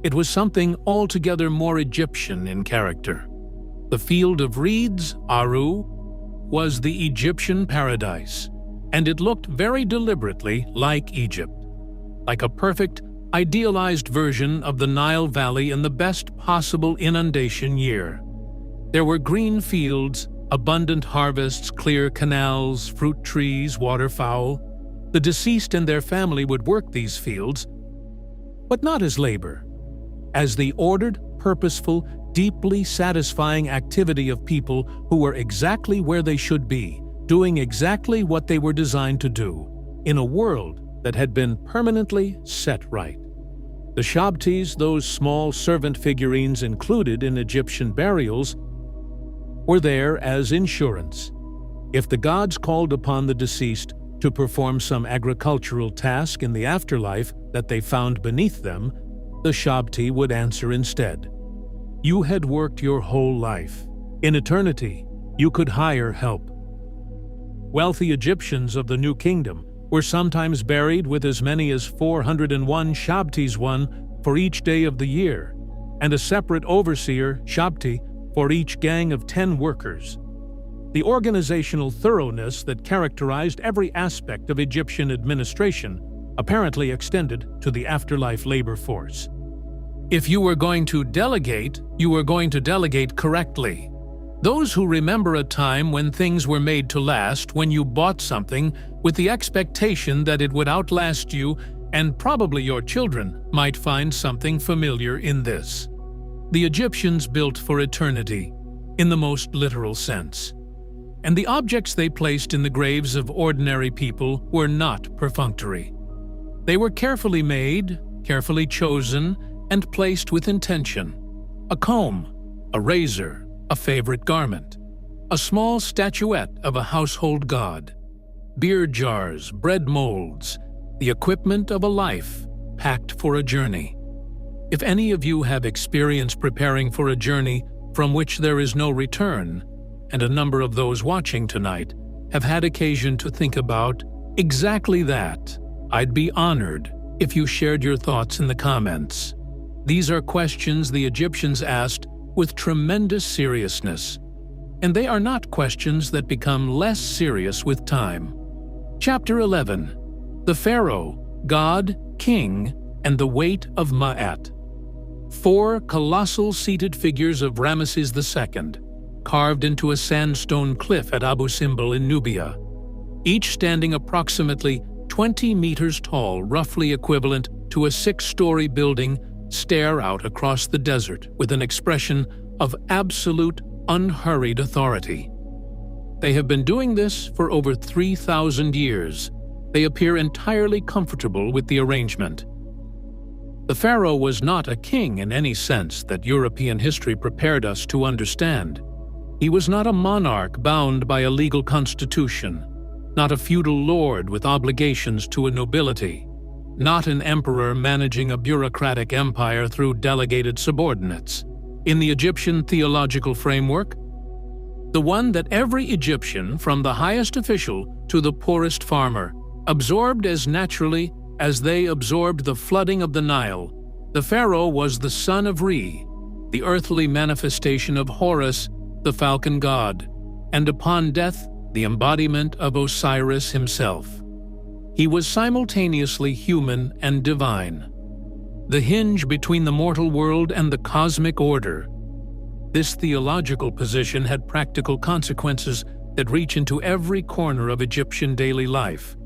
It was something altogether more Egyptian in character. The Field of Reeds, Aru, was the Egyptian paradise, and it looked very deliberately like Egypt, like a perfect, idealized version of the Nile Valley in the best possible inundation year. There were green fields, Abundant harvests, clear canals, fruit trees, waterfowl. The deceased and their family would work these fields, but not as labor, as the ordered, purposeful, deeply satisfying activity of people who were exactly where they should be, doing exactly what they were designed to do, in a world that had been permanently set right. The Shabtis, those small servant figurines included in Egyptian burials, were there as insurance. If the gods called upon the deceased to perform some agricultural task in the afterlife that they found beneath them, the Shabti would answer instead. You had worked your whole life. In eternity, you could hire help. Wealthy Egyptians of the New Kingdom were sometimes buried with as many as 401 Shabtis, one for each day of the year, and a separate overseer, Shabti, for each gang of 10 workers. The organizational thoroughness that characterized every aspect of Egyptian administration apparently extended to the afterlife labor force. If you were going to delegate, you were going to delegate correctly. Those who remember a time when things were made to last, when you bought something with the expectation that it would outlast you and probably your children, might find something familiar in this. The Egyptians built for eternity, in the most literal sense. And the objects they placed in the graves of ordinary people were not perfunctory. They were carefully made, carefully chosen, and placed with intention. A comb, a razor, a favorite garment, a small statuette of a household god, beer jars, bread molds, the equipment of a life packed for a journey. If any of you have experience preparing for a journey from which there is no return, and a number of those watching tonight have had occasion to think about exactly that, I'd be honored if you shared your thoughts in the comments. These are questions the Egyptians asked with tremendous seriousness, and they are not questions that become less serious with time. Chapter 11. The Pharaoh, God, King, and the Weight of Ma'at. 4 colossal seated figures of Ramesses II, carved into a sandstone cliff at Abu Simbel in Nubia, each standing approximately 20 meters tall, roughly equivalent to a 6-story building, stare out across the desert with an expression of absolute, unhurried authority. They have been doing this for over 3,000 years. They appear entirely comfortable with the arrangement. The pharaoh was not a king in any sense that European history prepared us to understand. He was not a monarch bound by a legal constitution, not a feudal lord with obligations to a nobility, not an emperor managing a bureaucratic empire through delegated subordinates. In the Egyptian theological framework, the one that every Egyptian, from the highest official to the poorest farmer, absorbed as naturally as they absorbed the flooding of the Nile, the pharaoh was the son of Re, the earthly manifestation of Horus, the falcon god, and upon death, the embodiment of Osiris himself. He was simultaneously human and divine, the hinge between the mortal world and the cosmic order. This theological position had practical consequences that reach into every corner of Egyptian daily life.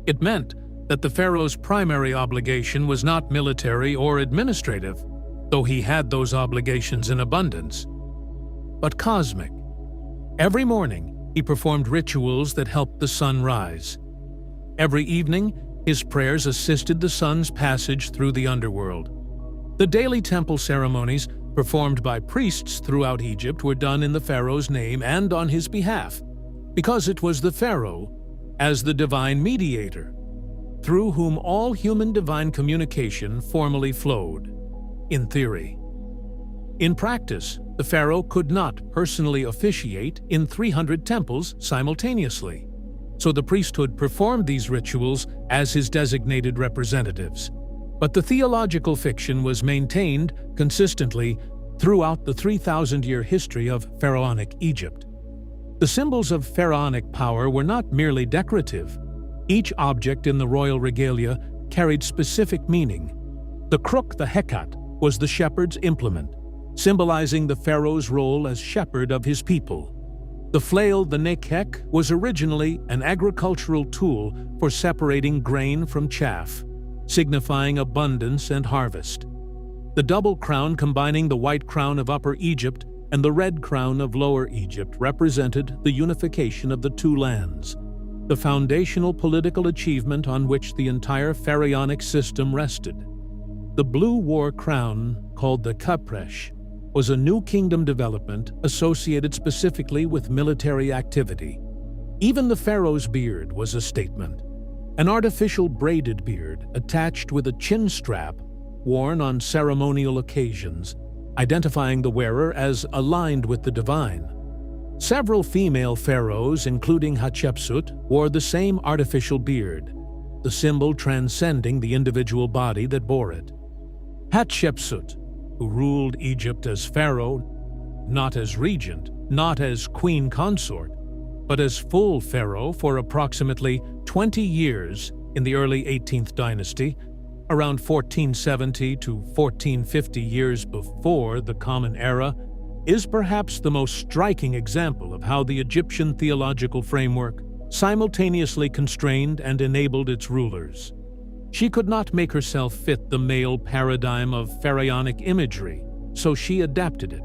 It meant that the pharaoh's primary obligation was not military or administrative, though he had those obligations in abundance, but cosmic. Every morning, he performed rituals that helped the sun rise. Every evening, his prayers assisted the sun's passage through the underworld. The daily temple ceremonies performed by priests throughout Egypt were done in the pharaoh's name and on his behalf, because it was the pharaoh, as the divine mediator, through whom all human divine communication formally flowed, in theory. In practice, the pharaoh could not personally officiate in 300 temples simultaneously, so the priesthood performed these rituals as his designated representatives. But the theological fiction was maintained consistently throughout the 3,000-year history of pharaonic Egypt. The symbols of pharaonic power were not merely decorative. Each object in the royal regalia carried specific meaning. The crook, the hekat, was the shepherd's implement, symbolizing the pharaoh's role as shepherd of his people. The flail, the nekek, was originally an agricultural tool for separating grain from chaff, signifying abundance and harvest. The double crown combining the white crown of Upper Egypt and the red crown of Lower Egypt represented the unification of the two lands, the foundational political achievement on which the entire pharaonic system rested. The blue war crown, called the kapresh, was a new kingdom development associated specifically with military activity. Even the pharaoh's beard was a statement, an artificial braided beard attached with a chin strap worn on ceremonial occasions, identifying the wearer as aligned with the divine. Several female pharaohs, including Hatshepsut, wore the same artificial beard, the symbol transcending the individual body that bore it. Hatshepsut, who ruled Egypt as pharaoh, not as regent, not as queen consort, but as full pharaoh for approximately 20 years in the early 18th dynasty, around 1470 to 1450 years before the Common Era, is perhaps the most striking example of how the Egyptian theological framework simultaneously constrained and enabled its rulers. She could not make herself fit the male paradigm of pharaonic imagery, so she adapted it.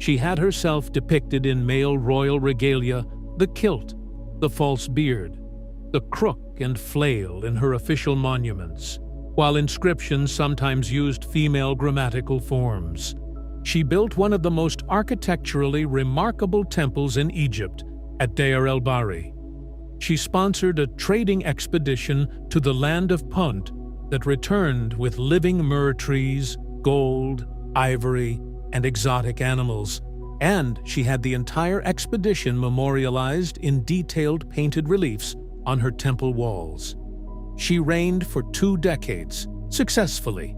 She had herself depicted in male royal regalia, the kilt, the false beard, the crook and flail in her official monuments, while inscriptions sometimes used female grammatical forms. She built one of the most architecturally remarkable temples in Egypt at Deir el-Bahri. She sponsored a trading expedition to the land of Punt that returned with living myrrh trees, gold, ivory, and exotic animals, and she had the entire expedition memorialized in detailed painted reliefs on her temple walls. She reigned for 2 decades, successfully,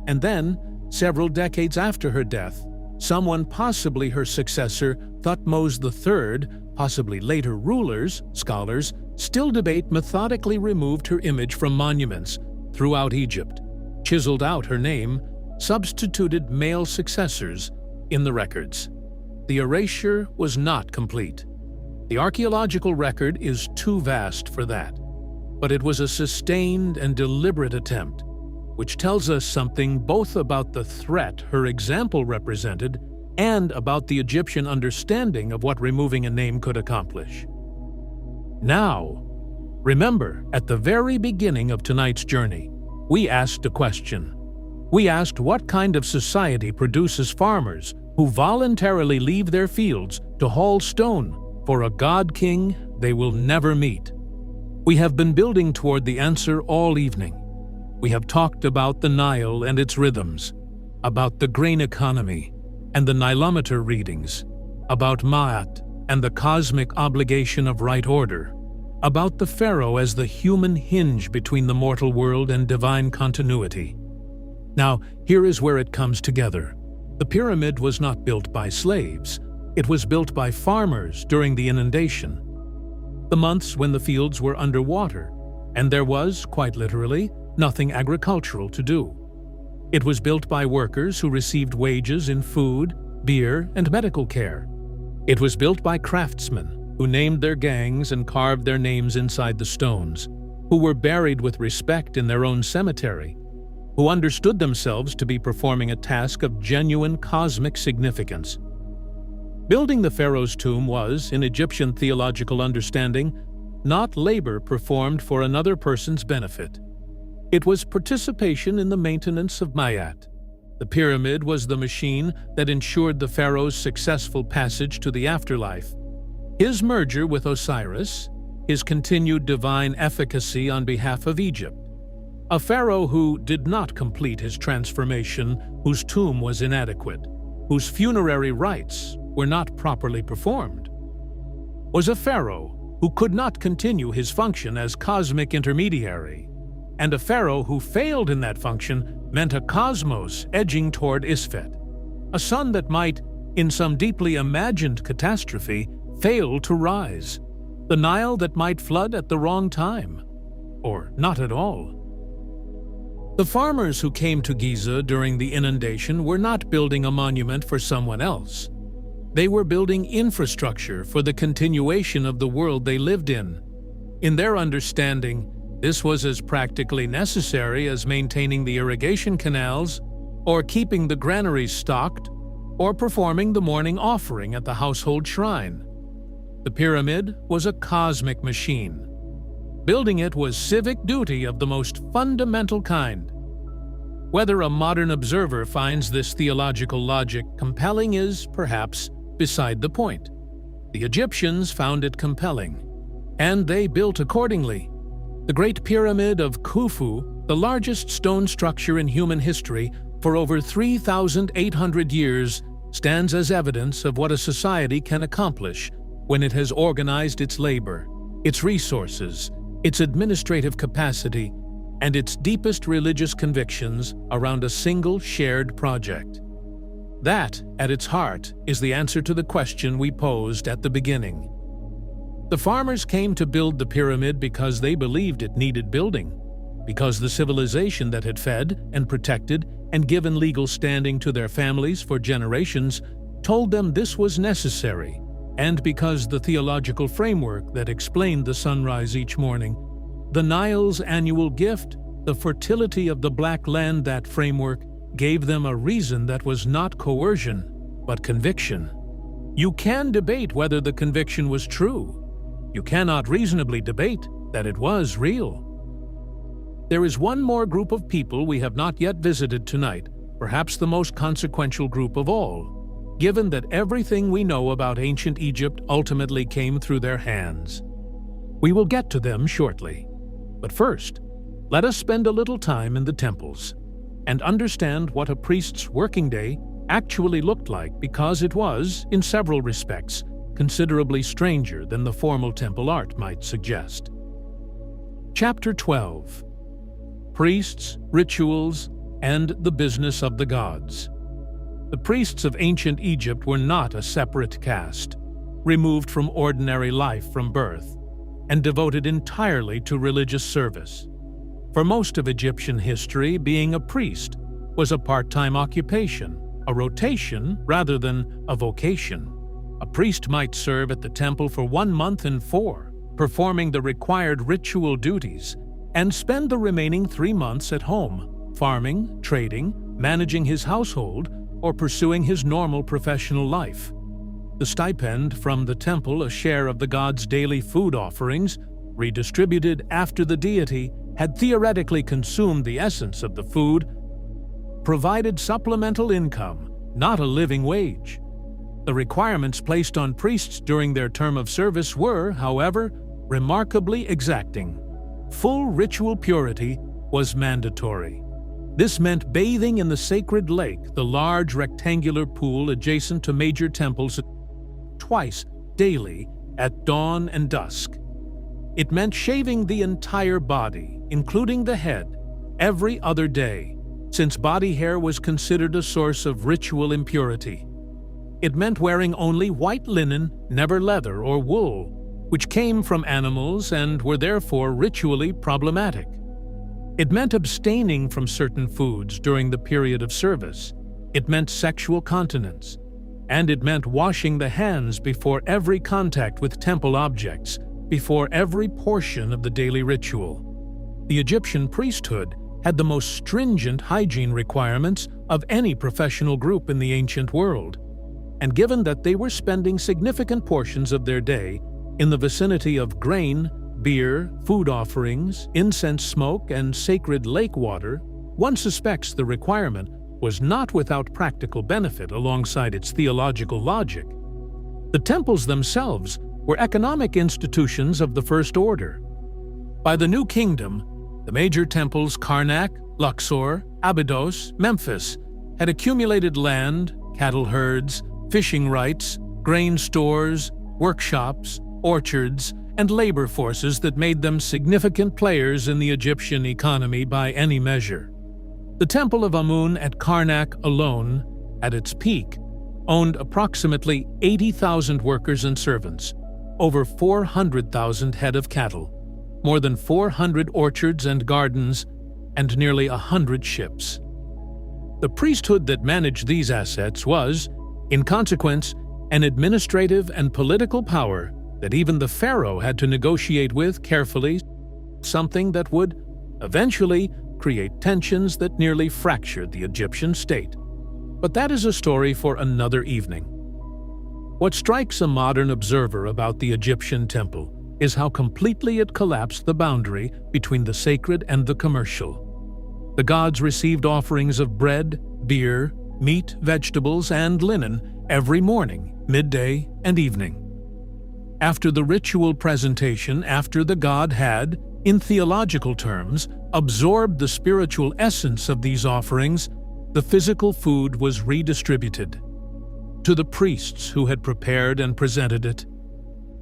and then, several decades after her death, someone, possibly her successor, Thutmose III, possibly later rulers, scholars, still debate, methodically removed her image from monuments throughout Egypt, chiseled out her name, substituted male successors in the records. The erasure was not complete. The archaeological record is too vast for that, but it was a sustained and deliberate attempt, which tells us something both about the threat her example represented and about the Egyptian understanding of what removing a name could accomplish. Now, remember, at the very beginning of tonight's journey, we asked a question. We asked what kind of society produces farmers who voluntarily leave their fields to haul stone for a god-king they will never meet. We have been building toward the answer all evening. We have talked about the Nile and its rhythms, about the grain economy and the nilometer readings, about Ma'at and the cosmic obligation of right order, about the pharaoh as the human hinge between the mortal world and divine continuity. Now, here is where it comes together. The pyramid was not built by slaves. It was built by farmers during the inundation, the months when the fields were underwater, and there was, quite literally, nothing agricultural to do. It was built by workers who received wages in food, beer, and medical care. It was built by craftsmen who named their gangs and carved their names inside the stones, who were buried with respect in their own cemetery, who understood themselves to be performing a task of genuine cosmic significance. Building the pharaoh's tomb was, in Egyptian theological understanding, not labor performed for another person's benefit. It was participation in the maintenance of Ma'at. The pyramid was the machine that ensured the pharaoh's successful passage to the afterlife, his merger with Osiris, his continued divine efficacy on behalf of Egypt. A pharaoh who did not complete his transformation, whose tomb was inadequate, whose funerary rites were not properly performed, was a pharaoh who could not continue his function as cosmic intermediary. And a pharaoh who failed in that function meant a cosmos edging toward Isfet, a sun that might, in some deeply imagined catastrophe, fail to rise, the Nile that might flood at the wrong time, or not at all. The farmers who came to Giza during the inundation were not building a monument for someone else. They were building infrastructure for the continuation of the world they lived in. In their understanding, this was as practically necessary as maintaining the irrigation canals, or keeping the granaries stocked, or performing the morning offering at the household shrine. The pyramid was a cosmic machine. Building it was civic duty of the most fundamental kind. Whether a modern observer finds this theological logic compelling is, perhaps, beside the point. The Egyptians found it compelling, and they built accordingly. The Great Pyramid of Khufu, the largest stone structure in human history for over 3,800 years, stands as evidence of what a society can accomplish when it has organized its labor, its resources, its administrative capacity, and its deepest religious convictions around a single shared project. That, at its heart, is the answer to the question we posed at the beginning. The farmers came to build the pyramid because they believed it needed building, because the civilization that had fed and protected and given legal standing to their families for generations told them this was necessary, and because the theological framework that explained the sunrise each morning, the Nile's annual gift, the fertility of the black land, that framework gave them a reason that was not coercion, but conviction. You can debate whether the conviction was true. You cannot reasonably debate that it was real. There is one more group of people we have not yet visited tonight, perhaps the most consequential group of all, given that everything we know about ancient Egypt ultimately came through their hands. We will get to them shortly. But first, let us spend a little time in the temples and understand what a priest's working day actually looked like, because it was, in several respects, considerably stranger than the formal temple art might suggest. Chapter 12. Priests, Rituals, and the Business of the Gods. The priests of ancient Egypt were not a separate caste, removed from ordinary life from birth, and devoted entirely to religious service. For most of Egyptian history, being a priest was a part-time occupation, a rotation rather than a vocation. A priest might serve at the temple for 1 month in 4, performing the required ritual duties, and spend the remaining 3 months at home, farming, trading, managing his household, or pursuing his normal professional life. The stipend from the temple, a share of the god's daily food offerings, redistributed after the deity had theoretically consumed the essence of the food, provided supplemental income, not a living wage. The requirements placed on priests during their term of service were, however, remarkably exacting. Full ritual purity was mandatory. This meant bathing in the sacred lake, the large rectangular pool adjacent to major temples, twice daily at dawn and dusk. It meant shaving the entire body, including the head, every other day, since body hair was considered a source of ritual impurity. It meant wearing only white linen, never leather or wool, which came from animals and were therefore ritually problematic. It meant abstaining from certain foods during the period of service. It meant sexual continence. And it meant washing the hands before every contact with temple objects, before every portion of the daily ritual. The Egyptian priesthood had the most stringent hygiene requirements of any professional group in the ancient world. And given that they were spending significant portions of their day in the vicinity of grain, beer, food offerings, incense smoke, and sacred lake water, one suspects the requirement was not without practical benefit alongside its theological logic. The temples themselves were economic institutions of the first order. By the New Kingdom, the major temples Karnak, Luxor, Abydos, Memphis had accumulated land, cattle herds, fishing rights, grain stores, workshops, orchards, and labor forces that made them significant players in the Egyptian economy by any measure. The Temple of Amun at Karnak alone, at its peak, owned approximately 80,000 workers and servants, over 400,000 head of cattle, more than 400 orchards and gardens, and nearly 100 ships. The priesthood that managed these assets was, in consequence, an administrative and political power that even the Pharaoh had to negotiate with carefully, something that would eventually create tensions that nearly fractured the Egyptian state. But that is a story for another evening. What strikes a modern observer about the Egyptian temple is how completely it collapsed the boundary between the sacred and the commercial. The gods received offerings of bread, beer, meat, vegetables, and linen every morning, midday, and evening. After the ritual presentation, after the god had, in theological terms, absorbed the spiritual essence of these offerings, the physical food was redistributed to the priests who had prepared and presented it,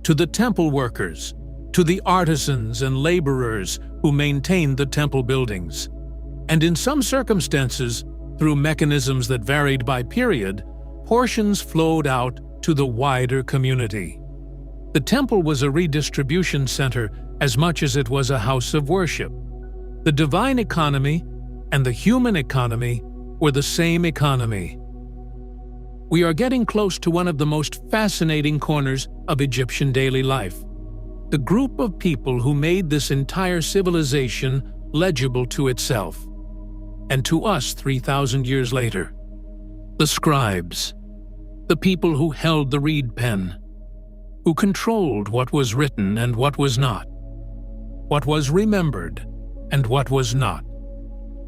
to the temple workers, to the artisans and laborers who maintained the temple buildings, and in some circumstances, through mechanisms that varied by period, portions flowed out to the wider community. The temple was a redistribution center as much as it was a house of worship. The divine economy and the human economy were the same economy. We are getting close to one of the most fascinating corners of Egyptian daily life. The group of people who made this entire civilization legible to itself, and to us 3,000 years later. The scribes, the people who held the reed pen, who controlled what was written and what was not, what was remembered and what was not.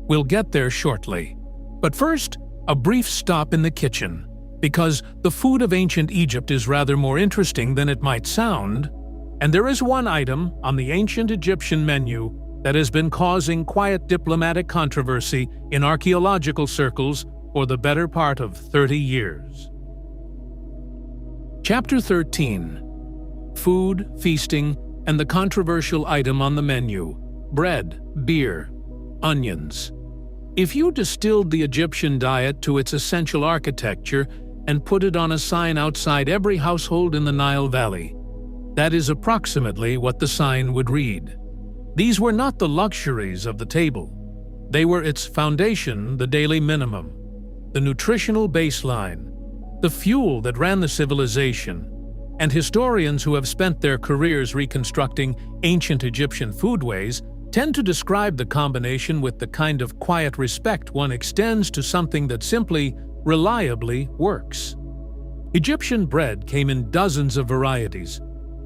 We'll get there shortly. But first, a brief stop in the kitchen, because the food of ancient Egypt is rather more interesting than it might sound, and there is one item on the ancient Egyptian menu that has been causing quiet diplomatic controversy in archaeological circles for the better part of 30 years. Chapter 13. Food, feasting, and the controversial item on the menu: bread, beer, onions. If you distilled the Egyptian diet to its essential architecture and put it on a sign outside every household in the Nile Valley, that is approximately what the sign would read. These were not the luxuries of the table. They were its foundation, the daily minimum, the nutritional baseline, the fuel that ran the civilization. And historians who have spent their careers reconstructing ancient Egyptian foodways tend to describe the combination with the kind of quiet respect one extends to something that simply, reliably works. Egyptian bread came in dozens of varieties.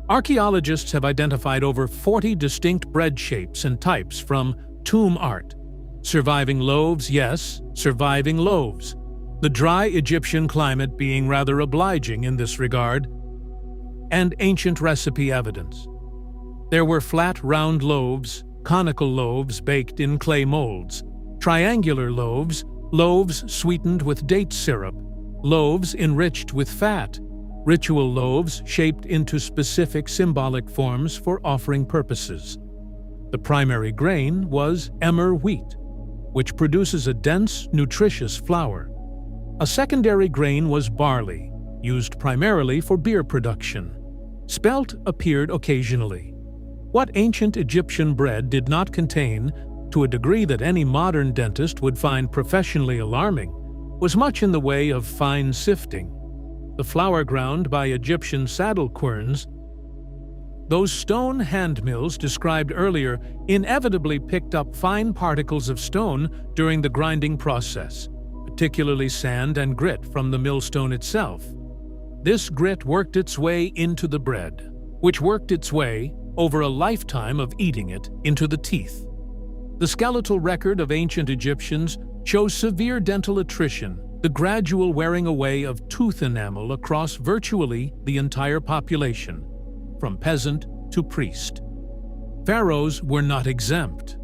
Archaeologists have identified over 40 distinct bread shapes and types from tomb art. Surviving loaves, yes, surviving loaves. The dry Egyptian climate being rather obliging in this regard. And ancient recipe evidence. There were flat, round loaves, conical loaves baked in clay molds, triangular loaves, loaves sweetened with date syrup, loaves enriched with fat, ritual loaves shaped into specific symbolic forms for offering purposes. The primary grain was emmer wheat, which produces a dense, nutritious flour. A secondary grain was barley, used primarily for beer production. Spelt appeared occasionally. What ancient Egyptian bread did not contain, to a degree that any modern dentist would find professionally alarming, was much in the way of fine sifting. The flour ground by Egyptian saddle querns, those stone hand mills described earlier, inevitably picked up fine particles of stone during the grinding process, particularly sand and grit from the millstone itself. This grit worked its way into the bread, which worked its way, over a lifetime of eating it, into the teeth. The skeletal record of ancient Egyptians shows severe dental attrition, the gradual wearing away of tooth enamel across virtually the entire population, from peasant to priest. Pharaohs were not exempt.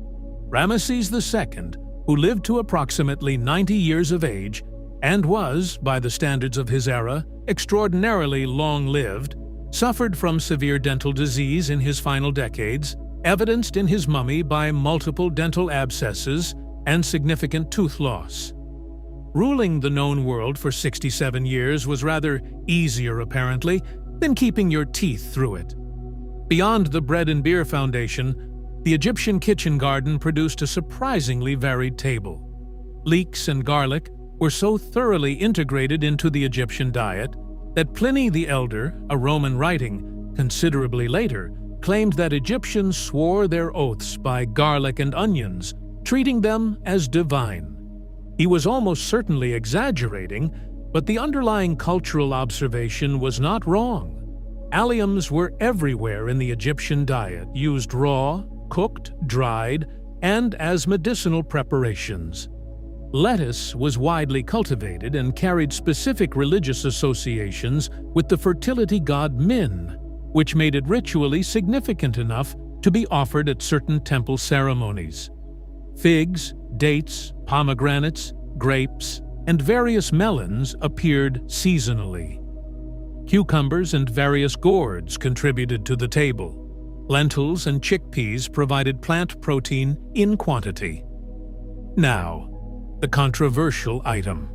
Ramesses II, who lived to approximately 90 years of age and was, by the standards of his era, extraordinarily long-lived, suffered from severe dental disease in his final decades, evidenced in his mummy by multiple dental abscesses and significant tooth loss. Ruling the known world for 67 years was rather easier, apparently, than keeping your teeth through it. Beyond the bread and beer foundation, the Egyptian kitchen garden produced a surprisingly varied table. Leeks and garlic were so thoroughly integrated into the Egyptian diet that Pliny the Elder, a Roman writing considerably later, claimed that Egyptians swore their oaths by garlic and onions, treating them as divine. He was almost certainly exaggerating, but the underlying cultural observation was not wrong. Alliums were everywhere in the Egyptian diet, used raw, cooked, dried, and as medicinal preparations. Lettuce was widely cultivated and carried specific religious associations with the fertility god Min, which made it ritually significant enough to be offered at certain temple ceremonies. Figs, dates, pomegranates, grapes, and various melons appeared seasonally. Cucumbers and various gourds contributed to the table. Lentils and chickpeas provided plant protein in quantity. Now, the controversial item.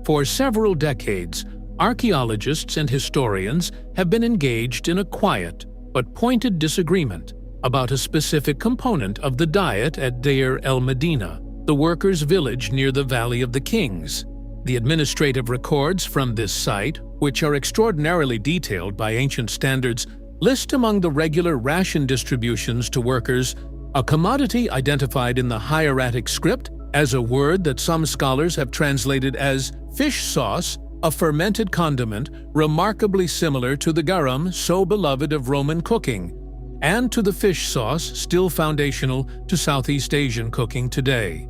For several decades, archaeologists and historians have been engaged in a quiet but pointed disagreement about a specific component of the diet at Deir el-Medina, the workers' village near the Valley of the Kings. The administrative records from this site, which are extraordinarily detailed by ancient standards, list among the regular ration distributions to workers a commodity identified in the hieratic script as a word that some scholars have translated as fish sauce, a fermented condiment remarkably similar to the garum so beloved of Roman cooking, and to the fish sauce still foundational to Southeast Asian cooking today.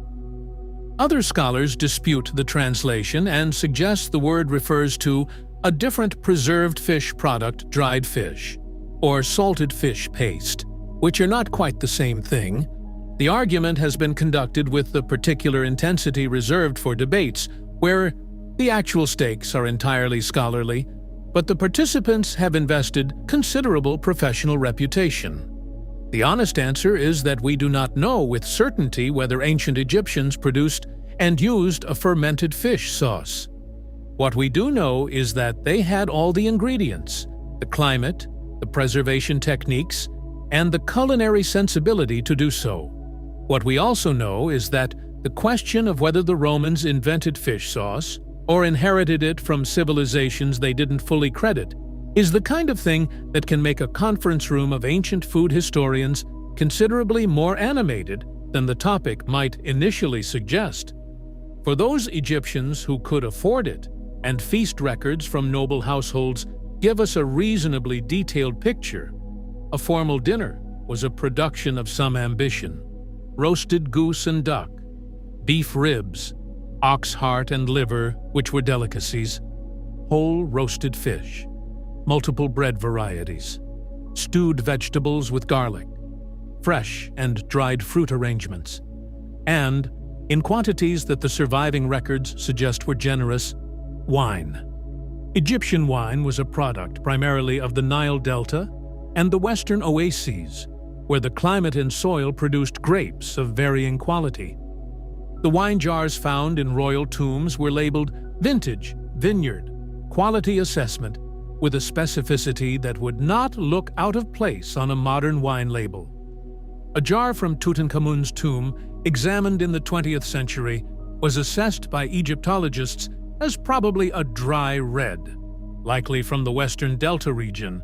Other scholars dispute the translation and suggest the word refers to a different preserved fish product, dried fish, or salted fish paste, which are not quite the same thing. The argument has been conducted with the particular intensity reserved for debates, where the actual stakes are entirely scholarly, but the participants have invested considerable professional reputation. The honest answer is that we do not know with certainty whether ancient Egyptians produced and used a fermented fish sauce. What we do know is that they had all the ingredients, the climate, the preservation techniques, and the culinary sensibility to do so. What we also know is that the question of whether the Romans invented fish sauce or inherited it from civilizations they didn't fully credit is the kind of thing that can make a conference room of ancient food historians considerably more animated than the topic might initially suggest. For those Egyptians who could afford it, and feast records from noble households give us a reasonably detailed picture, a formal dinner was a production of some ambition. Roasted goose and duck, beef ribs, ox heart and liver, which were delicacies, whole roasted fish, multiple bread varieties, stewed vegetables with garlic, fresh and dried fruit arrangements, and, in quantities that the surviving records suggest were generous, wine. Egyptian wine was a product primarily of the Nile Delta and the western oases, where the climate and soil produced grapes of varying quality. The wine jars found in royal tombs were labeled vintage, vineyard, quality assessment, with a specificity that would not look out of place on a modern wine label. A jar from Tutankhamun's tomb, examined in the 20th century, was assessed by Egyptologists as probably a dry red, likely from the western Delta region,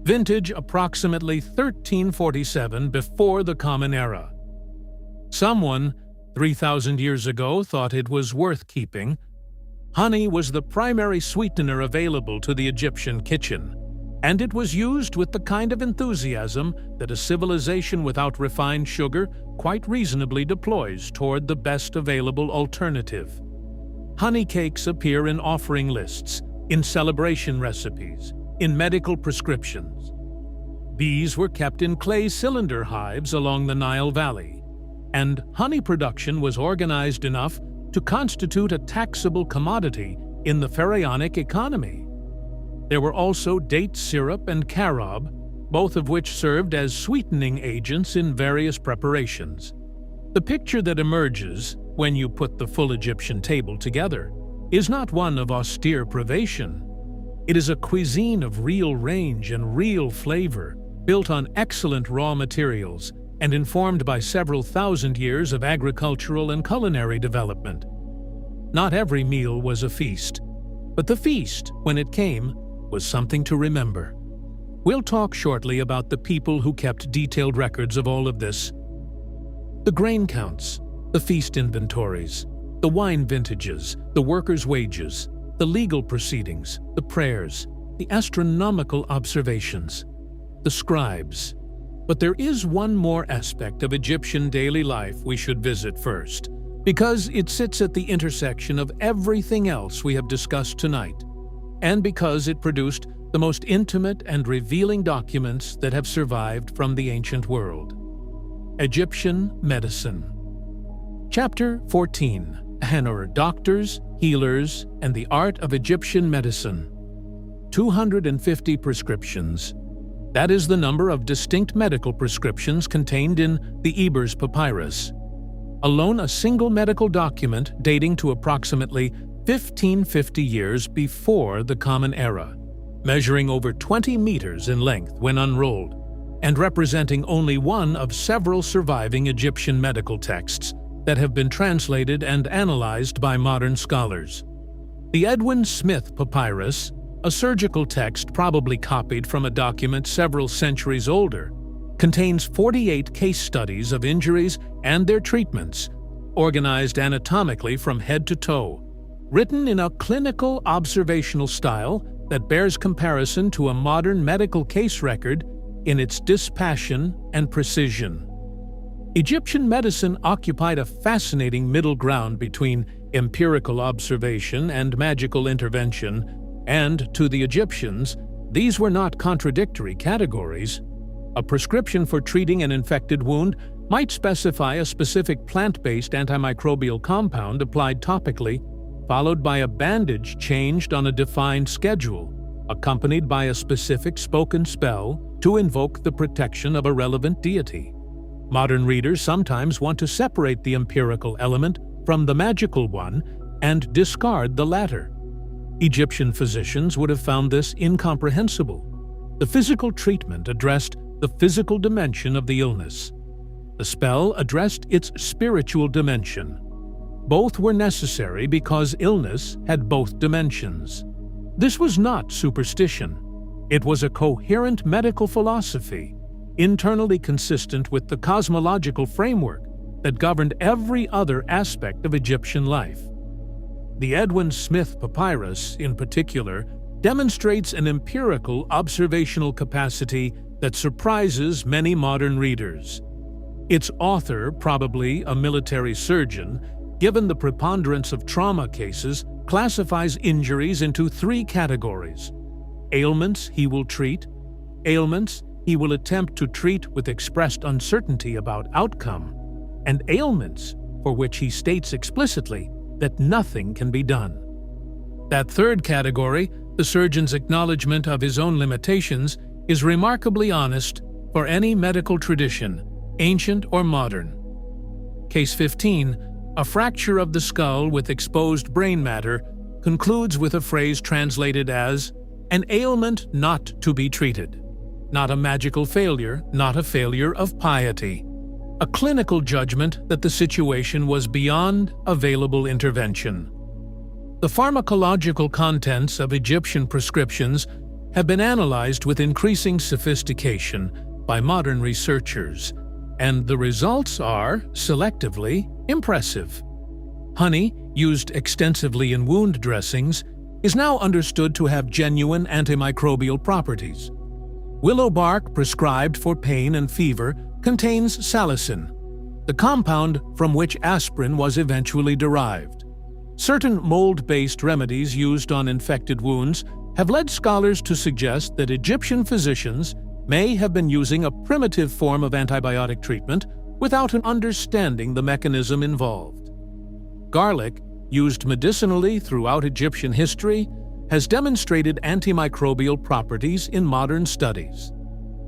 vintage approximately 1347 before the Common Era. Someone, 3,000 years ago, thought it was worth keeping. Honey was the primary sweetener available to the Egyptian kitchen, and it was used with the kind of enthusiasm that a civilization without refined sugar quite reasonably deploys toward the best available alternative. Honey cakes appear in offering lists, in celebration recipes, in medical prescriptions. Bees were kept in clay cylinder hives along the Nile Valley, and honey production was organized enough to constitute a taxable commodity in the pharaonic economy. There were also date syrup and carob, both of which served as sweetening agents in various preparations. The picture that emerges, when you put the full Egyptian table together, is not one of austere privation. It is a cuisine of real range and real flavor, built on excellent raw materials and informed by several thousand years of agricultural and culinary development. Not every meal was a feast, But the feast, when it came, was something to remember. We'll talk shortly about the people who kept detailed records of all of this. The grain counts, the feast inventories, the wine vintages, the workers' wages, the legal proceedings, the prayers, the astronomical observations, the scribes. But there is one more aspect of Egyptian daily life we should visit first, because it sits at the intersection of everything else we have discussed tonight, and because it produced the most intimate and revealing documents that have survived from the ancient world. Egyptian medicine. Chapter 14. Doctors, Healers, and the Art of Egyptian Medicine. 250 prescriptions. That is the number of distinct medical prescriptions contained in the Ebers Papyrus. Alone a single medical document dating to approximately 1550 years before the Common Era, measuring over 20 meters in length when unrolled, and representing only one of several surviving Egyptian medical texts that have been translated and analyzed by modern scholars. The Edwin Smith Papyrus, a surgical text probably copied from a document several centuries older, contains 48 case studies of injuries and their treatments, organized anatomically from head to toe, written in a clinical observational style that bears comparison to a modern medical case record in its dispassion and precision. Egyptian medicine occupied a fascinating middle ground between empirical observation and magical intervention, and to the Egyptians, these were not contradictory categories. A prescription for treating an infected wound might specify a specific plant-based antimicrobial compound applied topically, followed by a bandage changed on a defined schedule, accompanied by a specific spoken spell to invoke the protection of a relevant deity. Modern readers sometimes want to separate the empirical element from the magical one and discard the latter. Egyptian physicians would have found this incomprehensible. The physical treatment addressed the physical dimension of the illness. The spell addressed its spiritual dimension. Both were necessary because illness had both dimensions. This was not superstition. It was a coherent medical philosophy, internally consistent with the cosmological framework that governed every other aspect of Egyptian life. The Edwin Smith Papyrus, in particular, demonstrates an empirical observational capacity that surprises many modern readers. Its author, probably a military surgeon, given the preponderance of trauma cases, classifies injuries into 3 categories: ailments he will treat, ailments he will attempt to treat with expressed uncertainty about outcome, and ailments for which he states explicitly that nothing can be done. That third category, the surgeon's acknowledgement of his own limitations, is remarkably honest for any medical tradition, ancient or modern. Case 15, a fracture of the skull with exposed brain matter, concludes with a phrase translated as, "an ailment not to be treated." Not a magical failure, not a failure of piety. A clinical judgment that the situation was beyond available intervention. The pharmacological contents of Egyptian prescriptions have been analyzed with increasing sophistication by modern researchers, and the results are, selectively, impressive. Honey, used extensively in wound dressings, is now understood to have genuine antimicrobial properties. Willow bark prescribed for pain and fever contains salicin, the compound from which aspirin was eventually derived. Certain mold-based remedies used on infected wounds have led scholars to suggest that Egyptian physicians may have been using a primitive form of antibiotic treatment without understanding the mechanism involved. Garlic, used medicinally throughout Egyptian history, has demonstrated antimicrobial properties in modern studies.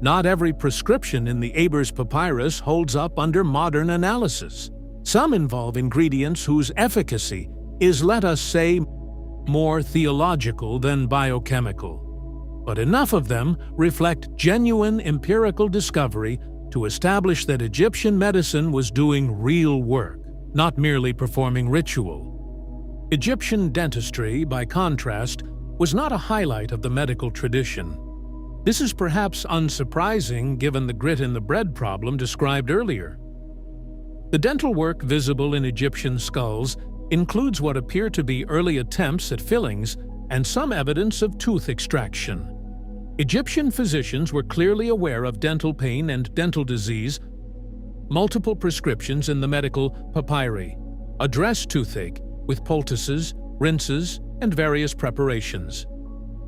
Not every prescription in the Ebers Papyrus holds up under modern analysis. Some involve ingredients whose efficacy is, let us say, more theological than biochemical. But enough of them reflect genuine empirical discovery to establish that Egyptian medicine was doing real work, not merely performing ritual. Egyptian dentistry, by contrast, was not a highlight of the medical tradition. This is perhaps unsurprising given the grit-in-the-bread problem described earlier. The dental work visible in Egyptian skulls includes what appear to be early attempts at fillings and some evidence of tooth extraction. Egyptian physicians were clearly aware of dental pain and dental disease. Multiple prescriptions in the medical papyri address toothache with poultices, rinses, and various preparations.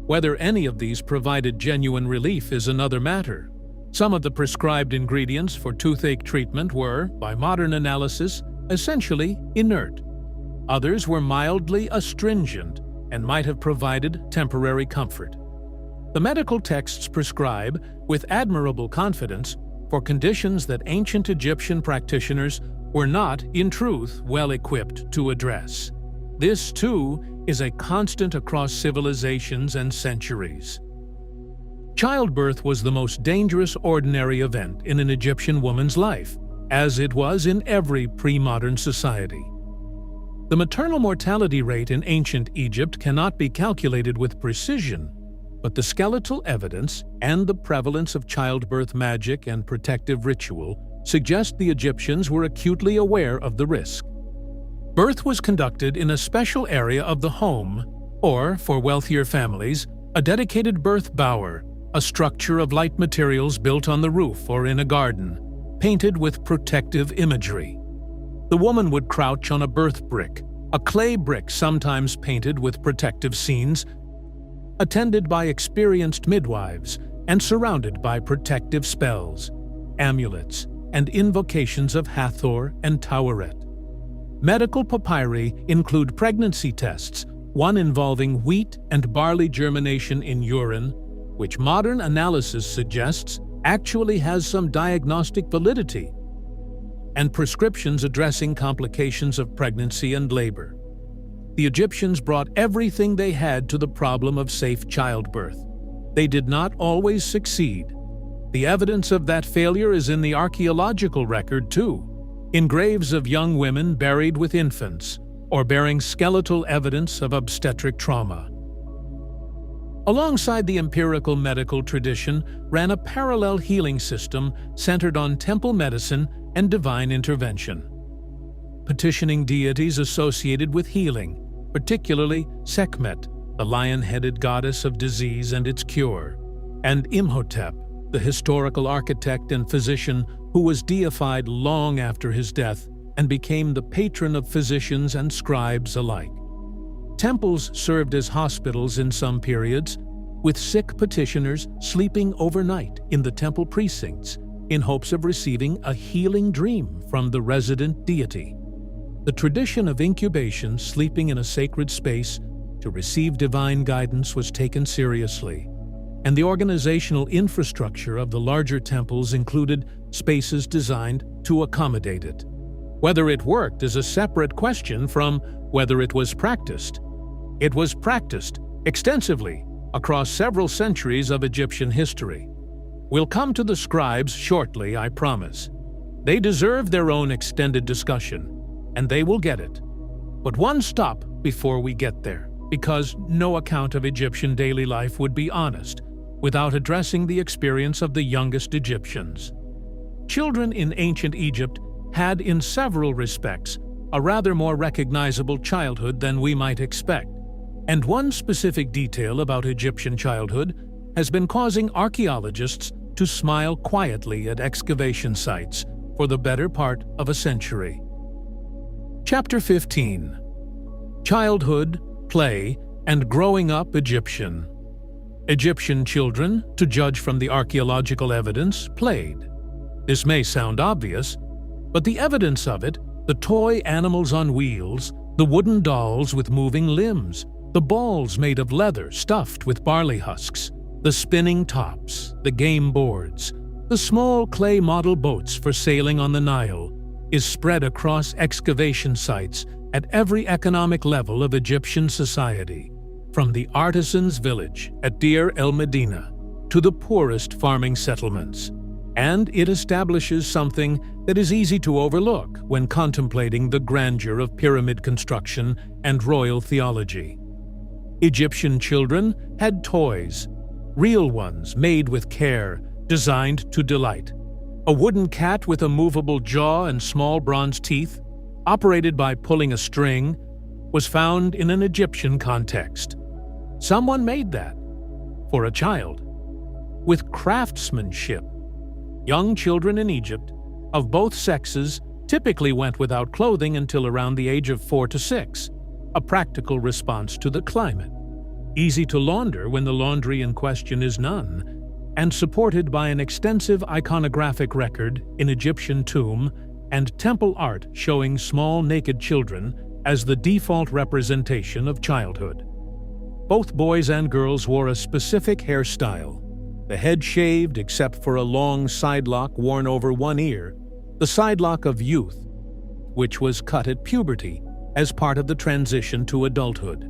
Whether any of these provided genuine relief is another matter. Some of the prescribed ingredients for toothache treatment were, by modern analysis, essentially inert. Others were mildly astringent and might have provided temporary comfort. The medical texts prescribe, with admirable confidence, for conditions that ancient Egyptian practitioners were not, in truth, well equipped to address. This, too, is a constant across civilizations and centuries. Childbirth was the most dangerous ordinary event in an Egyptian woman's life, as it was in every pre-modern society. The maternal mortality rate in ancient Egypt cannot be calculated with precision, but the skeletal evidence and the prevalence of childbirth magic and protective ritual suggest the Egyptians were acutely aware of the risk. Birth was conducted in a special area of the home, or, for wealthier families, a dedicated birth bower, a structure of light materials built on the roof or in a garden, painted with protective imagery. The woman would crouch on a birth brick, a clay brick sometimes painted with protective scenes, attended by experienced midwives and surrounded by protective spells, amulets, and invocations of Hathor and Taweret. Medical papyri include pregnancy tests, one involving wheat and barley germination in urine, which modern analysis suggests actually has some diagnostic validity, and prescriptions addressing complications of pregnancy and labor. The Egyptians brought everything they had to the problem of safe childbirth. They did not always succeed. The evidence of that failure is in the archaeological record, too, in graves of young women buried with infants or bearing skeletal evidence of obstetric trauma. Alongside the empirical medical tradition ran a parallel healing system centered on temple medicine and divine intervention. Petitioning deities associated with healing, particularly Sekhmet, the lion-headed goddess of disease and its cure, and Imhotep, the historical architect and physician who was deified long after his death and became the patron of physicians and scribes alike. Temples served as hospitals in some periods, with sick petitioners sleeping overnight in the temple precincts in hopes of receiving a healing dream from the resident deity. The tradition of incubation, sleeping in a sacred space to receive divine guidance, was taken seriously, and the organizational infrastructure of the larger temples included spaces designed to accommodate it. Whether it worked is a separate question from whether it was practiced. It was practiced extensively across several centuries of Egyptian history. We'll come to the scribes shortly, I promise. They deserve their own extended discussion, and they will get it. But one stop before we get there, because no account of Egyptian daily life would be honest without addressing the experience of the youngest Egyptians. Children in ancient Egypt had, in several respects, a rather more recognizable childhood than we might expect, and one specific detail about Egyptian childhood has been causing archaeologists to smile quietly at excavation sites for the better part of a century. Chapter 15. Childhood, Play, and Growing Up Egyptian. Egyptian children, to judge from the archaeological evidence, played. This may sound obvious, but the evidence of it, the toy animals on wheels, the wooden dolls with moving limbs, the balls made of leather stuffed with barley husks, the spinning tops, the game boards, the small clay model boats for sailing on the Nile, is spread across excavation sites at every economic level of Egyptian society, from the artisan's village at Deir el Medina to the poorest farming settlements. and it establishes something that is easy to overlook when contemplating the grandeur of pyramid construction and royal theology. Egyptian children had toys, real ones made with care, designed to delight. A wooden cat with a movable jaw and small bronze teeth, operated by pulling a string, was found in an Egyptian context. Someone made that for a child. With craftsmanship, young children in Egypt, of both sexes, typically went without clothing until around the age of 4 to 6, a practical response to the climate. Easy to launder when the laundry in question is none, and supported by an extensive iconographic record in Egyptian tomb and temple art showing small naked children as the default representation of childhood. Both boys and girls wore a specific hairstyle, the head shaved except for a long sidelock worn over one ear, the sidelock of youth, which was cut at puberty as part of the transition to adulthood.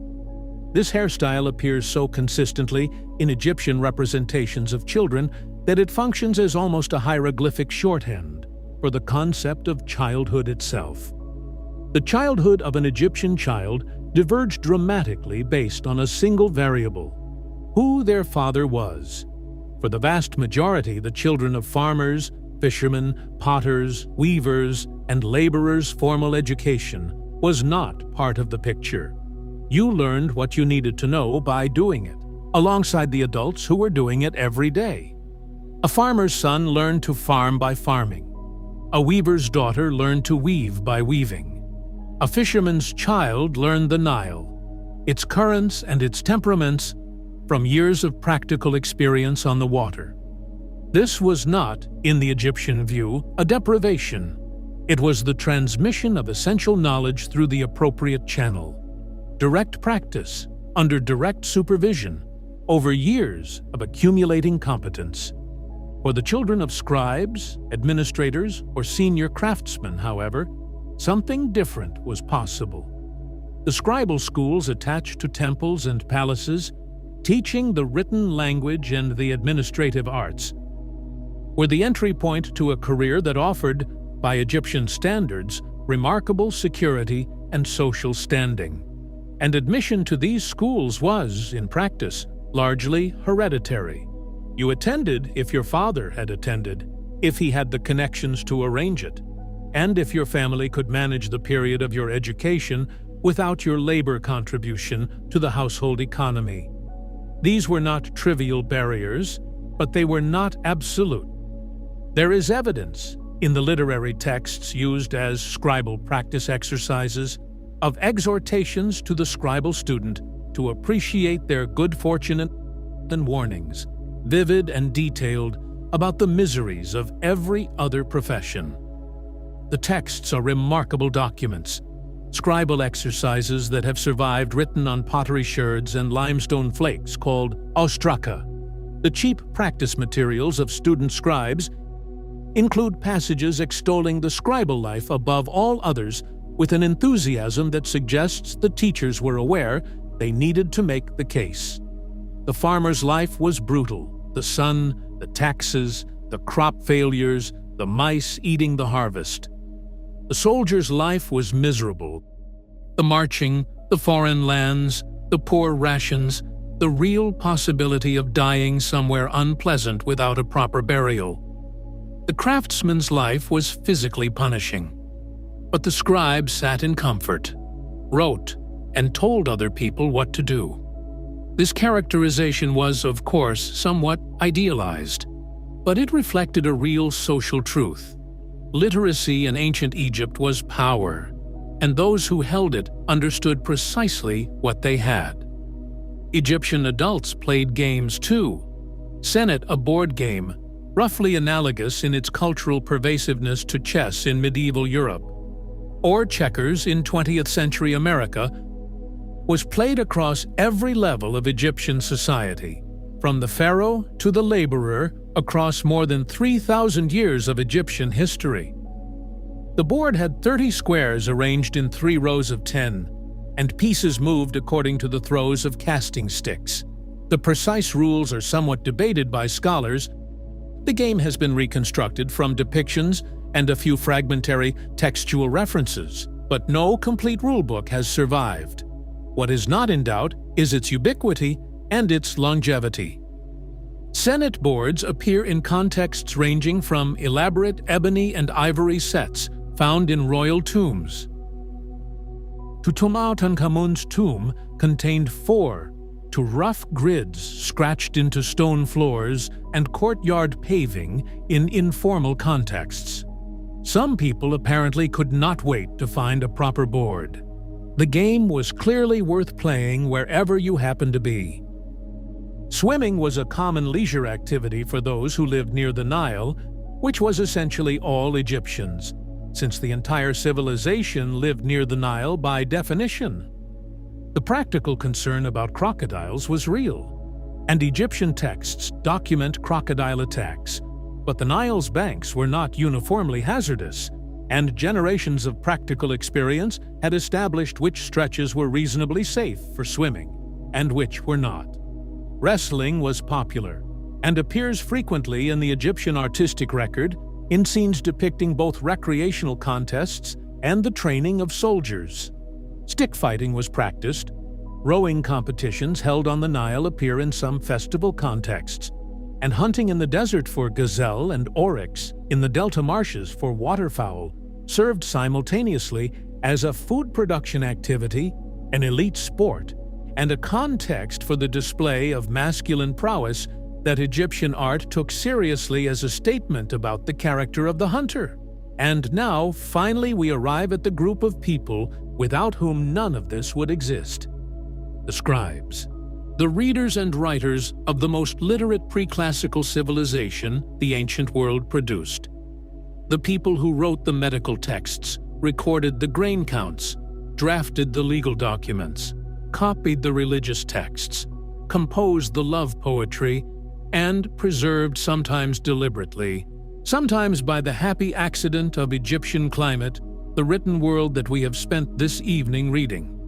This hairstyle appears so consistently in Egyptian representations of children that it functions as almost a hieroglyphic shorthand for the concept of childhood itself. The childhood of an Egyptian child diverged dramatically based on a single variable: who their father was. For the vast majority, the children of farmers, fishermen, potters, weavers, and laborers' formal education was not part of the picture. You learned what you needed to know by doing it, alongside the adults who were doing it every day. A farmer's son learned to farm by farming. A weaver's daughter learned to weave by weaving. A fisherman's child learned the Nile, its currents and its temperaments, from years of practical experience on the water. This was not, in the Egyptian view, a deprivation. It was the transmission of essential knowledge through the appropriate channel. Direct practice, under direct supervision, over years of accumulating competence. For the children of scribes, administrators, or senior craftsmen, however, something different was possible. The scribal schools attached to temples and palaces, teaching the written language and the administrative arts, were the entry point to a career that offered, by Egyptian standards, remarkable security and social standing. And admission to these schools was, in practice, largely hereditary. You attended if your father had attended, if he had the connections to arrange it, and if your family could manage the period of your education without your labor contribution to the household economy. These were not trivial barriers, but they were not absolute. There is evidence, in the literary texts used as scribal practice exercises, of exhortations to the scribal student to appreciate their good fortune and warnings, vivid and detailed, about the miseries of every other profession. The texts are remarkable documents, scribal exercises that have survived written on pottery sherds and limestone flakes called ostraka. The cheap practice materials of student scribes include passages extolling the scribal life above all others with an enthusiasm that suggests the teachers were aware they needed to make the case. The farmer's life was brutal: the sun, the taxes, the crop failures, the mice eating the harvest. The soldier's life was miserable: the marching, the foreign lands, the poor rations, the real possibility of dying somewhere unpleasant without a proper burial. The craftsman's life was physically punishing. But the scribe sat in comfort, wrote, and told other people what to do. This characterization was, of course, somewhat idealized, but it reflected a real social truth. Literacy in ancient Egypt was power, and those who held it understood precisely what they had. Egyptian adults played games too. Senet, a board game, roughly analogous in its cultural pervasiveness to chess in medieval Europe, or checkers in 20th century America, was played across every level of Egyptian society, from the pharaoh to the laborer, across more than 3,000 years of Egyptian history. The board had 30 squares arranged in 3 rows of 10, and pieces moved according to the throws of casting sticks. The precise rules are somewhat debated by scholars, The game has been reconstructed from depictions and a few fragmentary textual references, but no complete rulebook has survived. What is not in doubt is its ubiquity and its longevity. Senate boards appear in contexts ranging from elaborate ebony and ivory sets found in royal tombs. Tutankhamun's tomb contained 4 to rough grids scratched into stone floors and courtyard paving in informal contexts. Some people apparently could not wait to find a proper board. The game was clearly worth playing wherever you happened to be. Swimming was a common leisure activity for those who lived near the Nile, which was essentially all Egyptians, since the entire civilization lived near the Nile by definition. The practical concern about crocodiles was real, and Egyptian texts document crocodile attacks, but the Nile's banks were not uniformly hazardous, and generations of practical experience had established which stretches were reasonably safe for swimming and which were not. Wrestling was popular and appears frequently in the Egyptian artistic record in scenes depicting both recreational contests and the training of soldiers. Stick fighting was practiced. Rowing competitions held on the Nile appear in some festival contexts, and hunting in the desert for gazelle and oryx in the delta marshes for waterfowl served simultaneously as a food production activity, an elite sport, and a context for the display of masculine prowess that Egyptian art took seriously as a statement about the character of the hunter. And now, finally, we arrive at the group of people without whom none of this would exist: the scribes. The readers and writers of the most literate pre-classical civilization the ancient world produced. The people who wrote the medical texts, recorded the grain counts, drafted the legal documents, copied the religious texts, composed the love poetry, and preserved, sometimes deliberately, sometimes by the happy accident of Egyptian climate, the written world that we have spent this evening reading.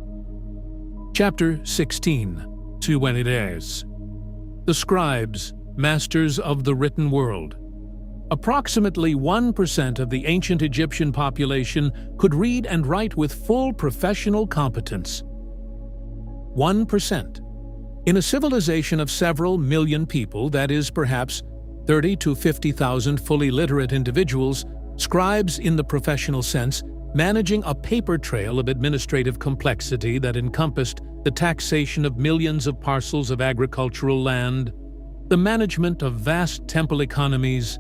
Chapter 16. Tuenides. The Scribes, masters of the written world. Approximately 1% of the ancient Egyptian population could read and write with full professional competence. 1%. In a civilization of several million people, that is, perhaps 30 to 50,000 fully literate individuals, scribes in the professional sense, managing a paper trail of administrative complexity that encompassed the taxation of millions of parcels of agricultural land, the management of vast temple economies,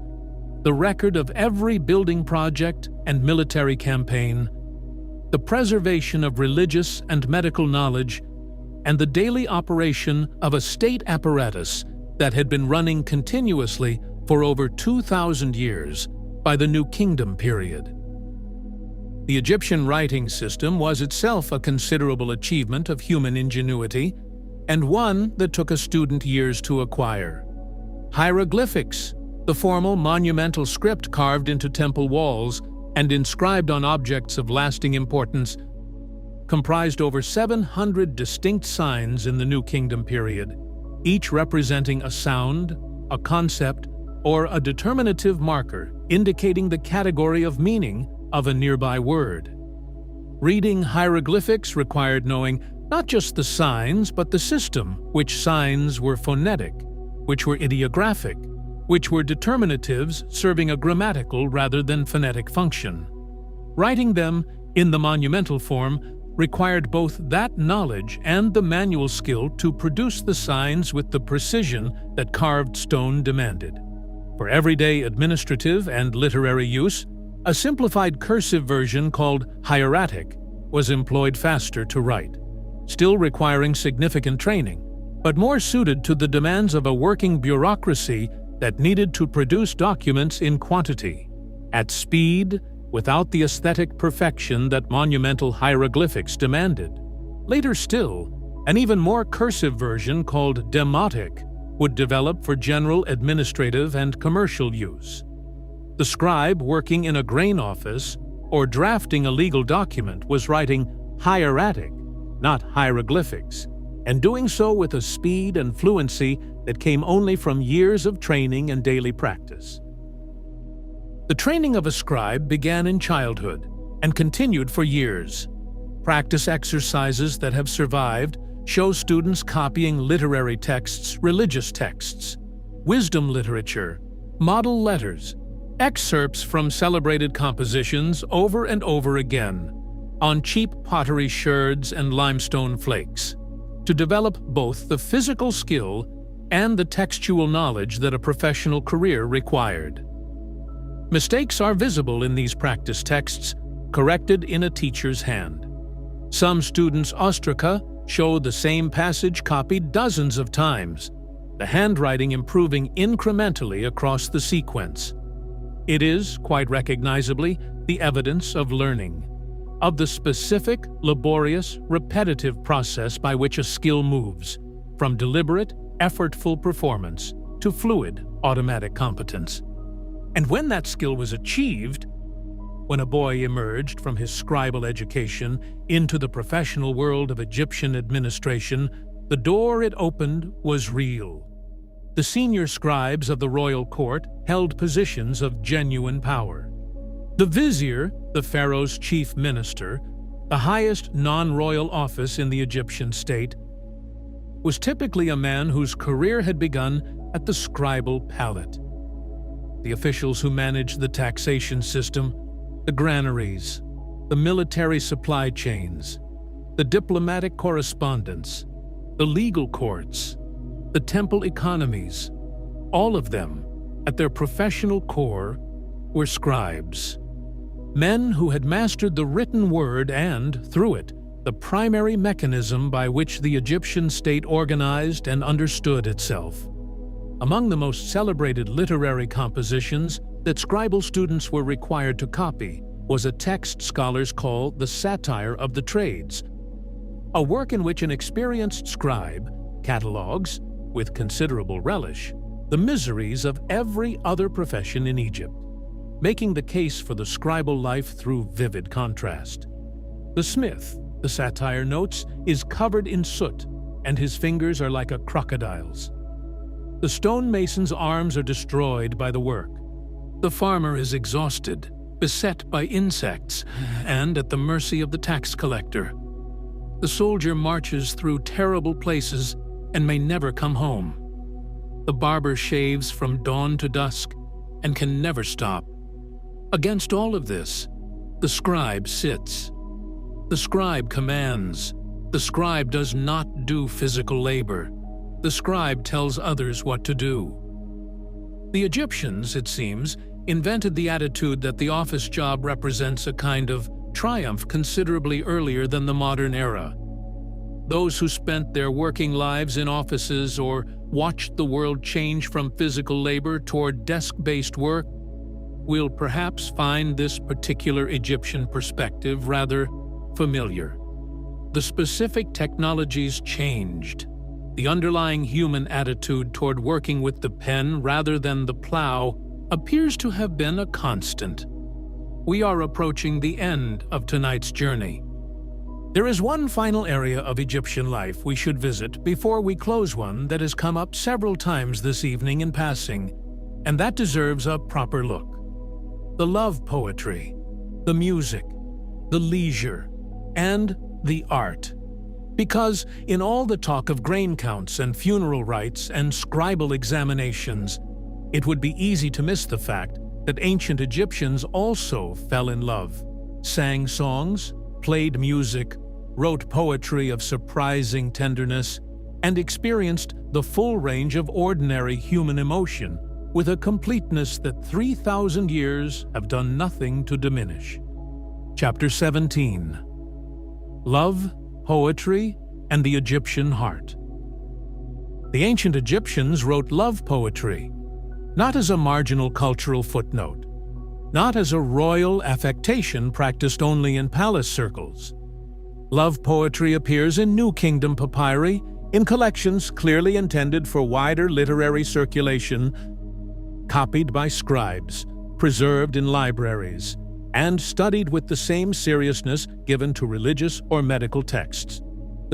the record of every building project and military campaign, the preservation of religious and medical knowledge, and the daily operation of a state apparatus that had been running continuously for over 2,000 years by the New Kingdom period. The Egyptian writing system was itself a considerable achievement of human ingenuity, and one that took a student years to acquire. Hieroglyphics, the formal monumental script carved into temple walls and inscribed on objects of lasting importance, comprised over 700 distinct signs in the New Kingdom period, each representing a sound, a concept, or a determinative marker indicating the category of meaning of a nearby word. Reading hieroglyphics required knowing not just the signs but the system, which signs were phonetic, which were ideographic, which were determinatives serving a grammatical rather than phonetic function. Writing them in the monumental form required both that knowledge and the manual skill to produce the signs with the precision that carved stone demanded. For everyday administrative and literary use, a simplified cursive version called hieratic was employed faster to write, still requiring significant training, but more suited to the demands of a working bureaucracy that needed to produce documents in quantity, at speed, without the aesthetic perfection that monumental hieroglyphics demanded. Later still, an even more cursive version called demotic would develop for general administrative and commercial use. The scribe working in a grain office or drafting a legal document was writing hieratic, not hieroglyphics, and doing so with a speed and fluency that came only from years of training and daily practice. The training of a scribe began in childhood and continued for years. Practice exercises that have survived show students copying literary texts, religious texts, wisdom literature, model letters, excerpts from celebrated compositions over and over again on cheap pottery sherds and limestone flakes, to develop both the physical skill and the textual knowledge that a professional career required. Mistakes are visible in these practice texts, corrected in a teacher's hand. Some students' ostraca show the same passage copied dozens of times, the handwriting improving incrementally across the sequence. It is, quite recognizably, the evidence of learning, of the specific, laborious, repetitive process by which a skill moves, from deliberate, effortful performance to fluid, automatic competence. And when that skill was achieved, when a boy emerged from his scribal education into the professional world of Egyptian administration, the door it opened was real. The senior scribes of the royal court held positions of genuine power. The vizier, the pharaoh's chief minister, the highest non-royal office in the Egyptian state, was typically a man whose career had begun at the scribal pallet. The officials who managed the taxation system, the granaries, the military supply chains, the diplomatic correspondence, the legal courts, the temple economies, all of them, at their professional core, were scribes. Men who had mastered the written word and, through it, the primary mechanism by which the Egyptian state organized and understood itself. Among the most celebrated literary compositions that scribal students were required to copy was a text scholars call the Satire of the Trades, a work in which an experienced scribe catalogues, with considerable relish, the miseries of every other profession in Egypt, making the case for the scribal life through vivid contrast. The smith, the satire notes, is covered in soot, and his fingers are like a crocodile's. The stonemason's arms are destroyed by the work. The farmer is exhausted, beset by insects, and at the mercy of the tax collector. The soldier marches through terrible places and may never come home. The barber shaves from dawn to dusk and can never stop. Against all of this, the scribe sits. The scribe commands. The scribe does not do physical labor. The scribe tells others what to do. The Egyptians, it seems, invented the attitude that the office job represents a kind of triumph considerably earlier than the modern era. Those who spent their working lives in offices or watched the world change from physical labor toward desk-based work will perhaps find this particular Egyptian perspective rather familiar. The specific technologies changed. The underlying human attitude toward working with the pen rather than the plow appears to have been a constant. We are approaching the end of tonight's journey. There is one final area of Egyptian life we should visit before we close, one that has come up several times this evening in passing, and that deserves a proper look. The love poetry, the music, the leisure, and the art. Because in all the talk of grain counts and funeral rites and scribal examinations, it would be easy to miss the fact that ancient Egyptians also fell in love, sang songs, played music, wrote poetry of surprising tenderness, and experienced the full range of ordinary human emotion with a completeness that 3,000 years have done nothing to diminish. Chapter 17. Love, Poetry, and the Egyptian Heart. The ancient Egyptians wrote love poetry, not as a marginal cultural footnote, not as a royal affectation practiced only in palace circles. Love poetry appears in New Kingdom papyri, in collections clearly intended for wider literary circulation, copied by scribes, preserved in libraries, and studied with the same seriousness given to religious or medical texts.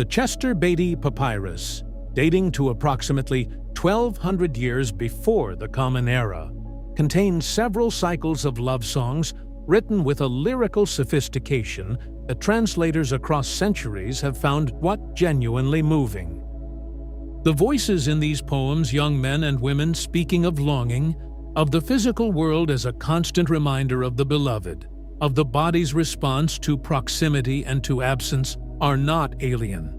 The Chester Beatty Papyrus, dating to approximately 1200 years before the Common Era, contains several cycles of love songs written with a lyrical sophistication that translators across centuries have found what genuinely moving. The voices in these poems, young men and women speaking of longing, of the physical world as a constant reminder of the beloved, of the body's response to proximity and to absence, are not alien.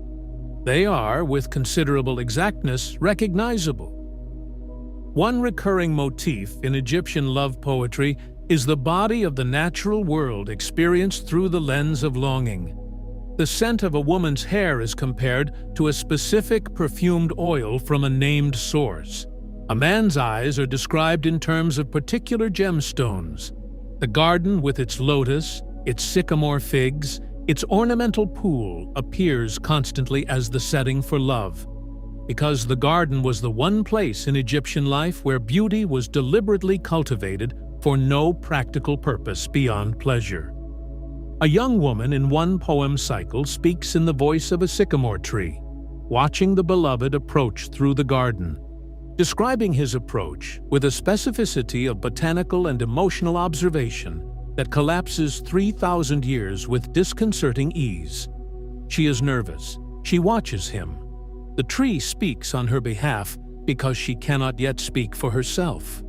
They are, with considerable exactness, recognizable. One recurring motif in Egyptian love poetry is the body of the natural world experienced through the lens of longing. The scent of a woman's hair is compared to a specific perfumed oil from a named source. A man's eyes are described in terms of particular gemstones. The garden with its lotus, its sycamore figs, its ornamental pool appears constantly as the setting for love, because the garden was the one place in Egyptian life where beauty was deliberately cultivated for no practical purpose beyond pleasure. A young woman in one poem cycle speaks in the voice of a sycamore tree, watching the beloved approach through the garden, describing his approach with a specificity of botanical and emotional observation that collapses 3,000 years with disconcerting ease. She is nervous. She watches him. The tree speaks on her behalf because she cannot yet speak for herself.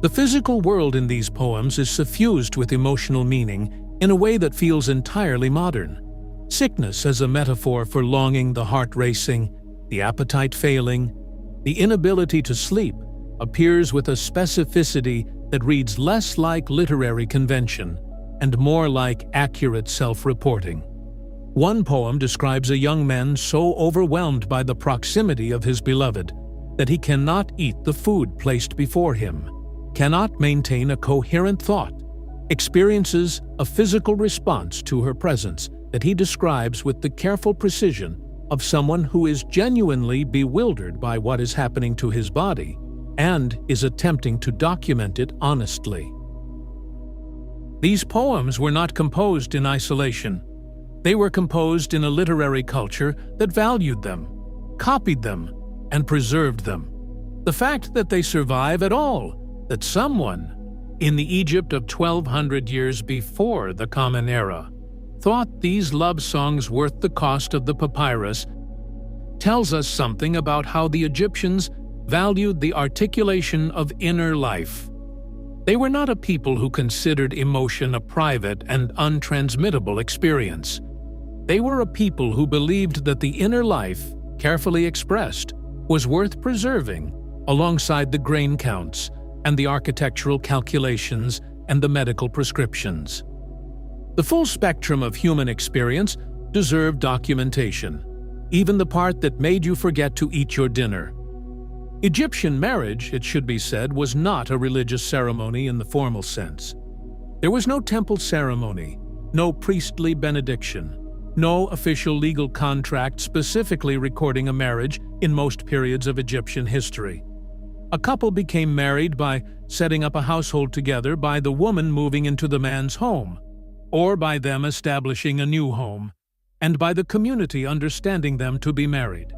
The physical world in these poems is suffused with emotional meaning in a way that feels entirely modern. Sickness as a metaphor for longing, the heart racing, the appetite failing, the inability to sleep appears with a specificity that reads less like literary convention and more like accurate self-reporting. One poem describes a young man so overwhelmed by the proximity of his beloved that he cannot eat the food placed before him, cannot maintain a coherent thought, experiences a physical response to her presence that he describes with the careful precision of someone who is genuinely bewildered by what is happening to his body and is attempting to document it honestly. These poems were not composed in isolation. They were composed in a literary culture that valued them, copied them, and preserved them. The fact that they survive at all, that someone, in the Egypt of 1200 years before the Common Era, thought these love songs worth the cost of the papyrus, tells us something about how the Egyptians valued the articulation of inner life. They were not a people who considered emotion a private and untransmittable experience. They were a people who believed that the inner life, carefully expressed, was worth preserving alongside the grain counts and the architectural calculations and the medical prescriptions. The full spectrum of human experience deserved documentation, even the part that made you forget to eat your dinner. Egyptian marriage, it should be said, was not a religious ceremony in the formal sense. There was no temple ceremony, no priestly benediction, no official legal contract specifically recording a marriage in most periods of Egyptian history. A couple became married by setting up a household together, by the woman moving into the man's home, or by them establishing a new home, and by the community understanding them to be married.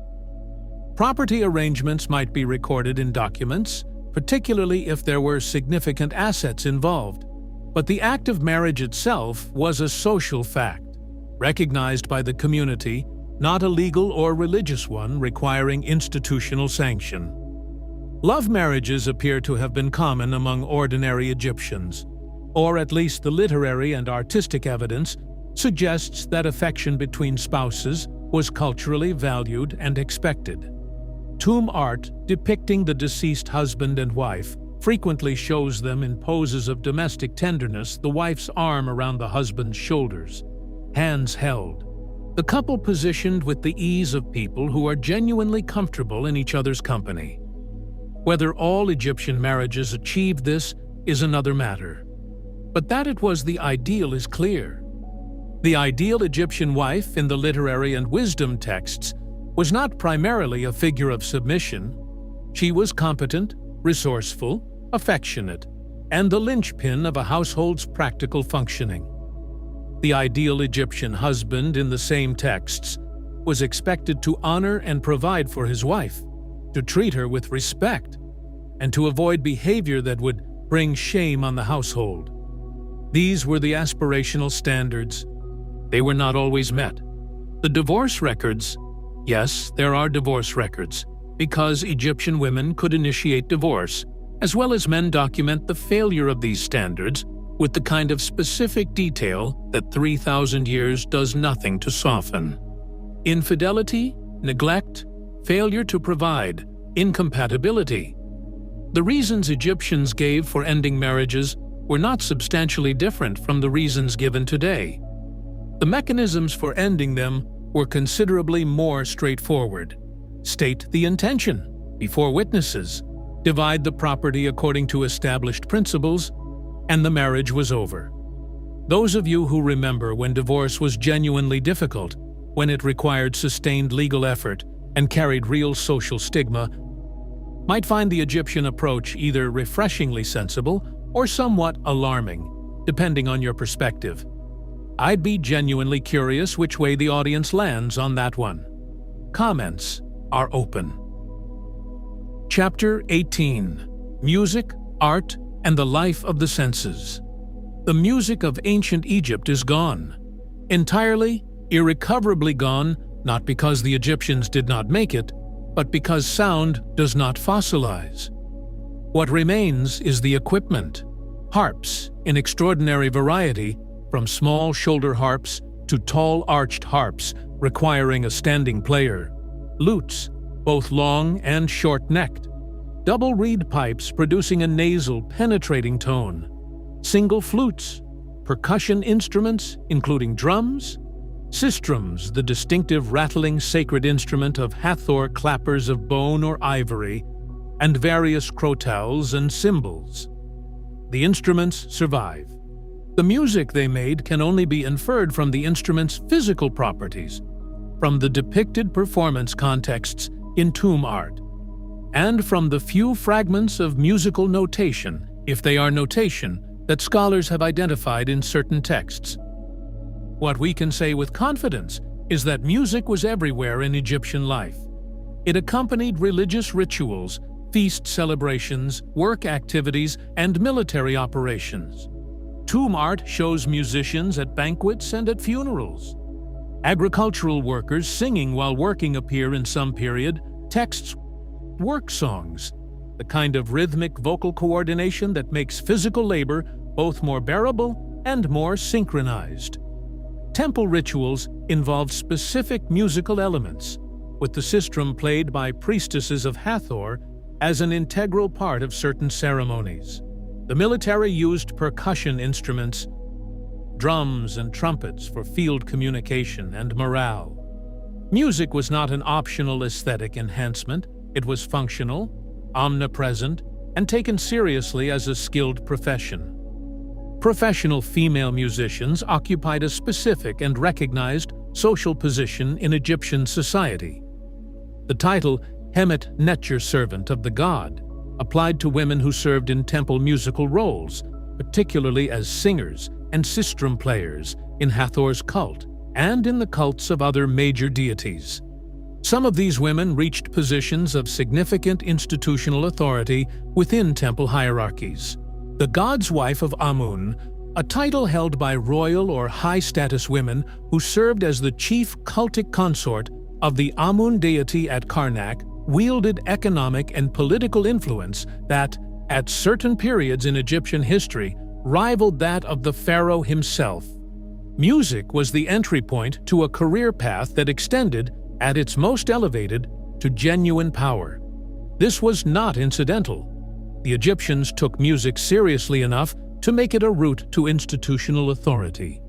Property arrangements might be recorded in documents, particularly if there were significant assets involved, but the act of marriage itself was a social fact, recognized by the community, not a legal or religious one requiring institutional sanction. Love marriages appear to have been common among ordinary Egyptians, or at least the literary and artistic evidence suggests that affection between spouses was culturally valued and expected. Tomb art depicting the deceased husband and wife frequently shows them in poses of domestic tenderness, the wife's arm around the husband's shoulders, hands held. The couple positioned with the ease of people who are genuinely comfortable in each other's company. Whether all Egyptian marriages achieved this is another matter, but that it was the ideal is clear. The ideal Egyptian wife in the literary and wisdom texts was not primarily a figure of submission. She was competent, resourceful, affectionate, and the linchpin of a household's practical functioning. The ideal Egyptian husband in the same texts was expected to honor and provide for his wife, to treat her with respect, and to avoid behavior that would bring shame on the household. These were the aspirational standards. They were not always met. The divorce records, yes, there are divorce records, because Egyptian women could initiate divorce, as well as men document the failure of these standards with the kind of specific detail that 3,000 years does nothing to soften. Infidelity, neglect, failure to provide, incompatibility. The reasons Egyptians gave for ending marriages were not substantially different from the reasons given today. The mechanisms for ending them were considerably more straightforward. State the intention before witnesses, divide the property according to established principles, and the marriage was over. Those of you who remember when divorce was genuinely difficult, when it required sustained legal effort and carried real social stigma, might find the Egyptian approach either refreshingly sensible or somewhat alarming, depending on your perspective. I'd be genuinely curious which way the audience lands on that one. Comments are open. Chapter 18: Music, Art, and the Life of the Senses. The music of ancient Egypt is gone. Entirely, irrecoverably gone, not because the Egyptians did not make it, but because sound does not fossilize. What remains is the equipment. Harps in extraordinary variety, from small shoulder harps to tall arched harps requiring a standing player. Lutes, both long and short-necked. Double reed pipes producing a nasal, penetrating tone. Single flutes. Percussion instruments, including drums. Sistrums, the distinctive rattling sacred instrument of Hathor clappers of bone or ivory, and various crotals and cymbals. The instruments survive. The music they made can only be inferred from the instruments' physical properties, from the depicted performance contexts in tomb art, and from the few fragments of musical notation, if they are notation, that scholars have identified in certain texts. What we can say with confidence is that music was everywhere in Egyptian life. It accompanied religious rituals, feast celebrations, work activities, and military operations. Tomb art shows musicians at banquets and at funerals. Agricultural workers singing while working appear in some period. Texts, work songs, the kind of rhythmic vocal coordination that makes physical labor both more bearable and more synchronized. Temple rituals involved specific musical elements, with the sistrum played by priestesses of Hathor as an integral part of certain ceremonies. The military used percussion instruments, drums and trumpets for field communication and morale. Music was not an optional aesthetic enhancement, it was functional, omnipresent, and taken seriously as a skilled profession. Professional female musicians occupied a specific and recognized social position in Egyptian society. The title Hemet Netcher Servant of the God applied to women who served in temple musical roles, particularly as singers and sistrum players in Hathor's cult and in the cults of other major deities. Some of these women reached positions of significant institutional authority within temple hierarchies. The god's wife of Amun, a title held by royal or high-status women who served as the chief cultic consort of the Amun deity at Karnak, wielded economic and political influence that, at certain periods in Egyptian history, rivaled that of the pharaoh himself. Music was the entry point to a career path that extended, at its most elevated, to genuine power. This was not incidental. The Egyptians took music seriously enough to make it a route to institutional authority.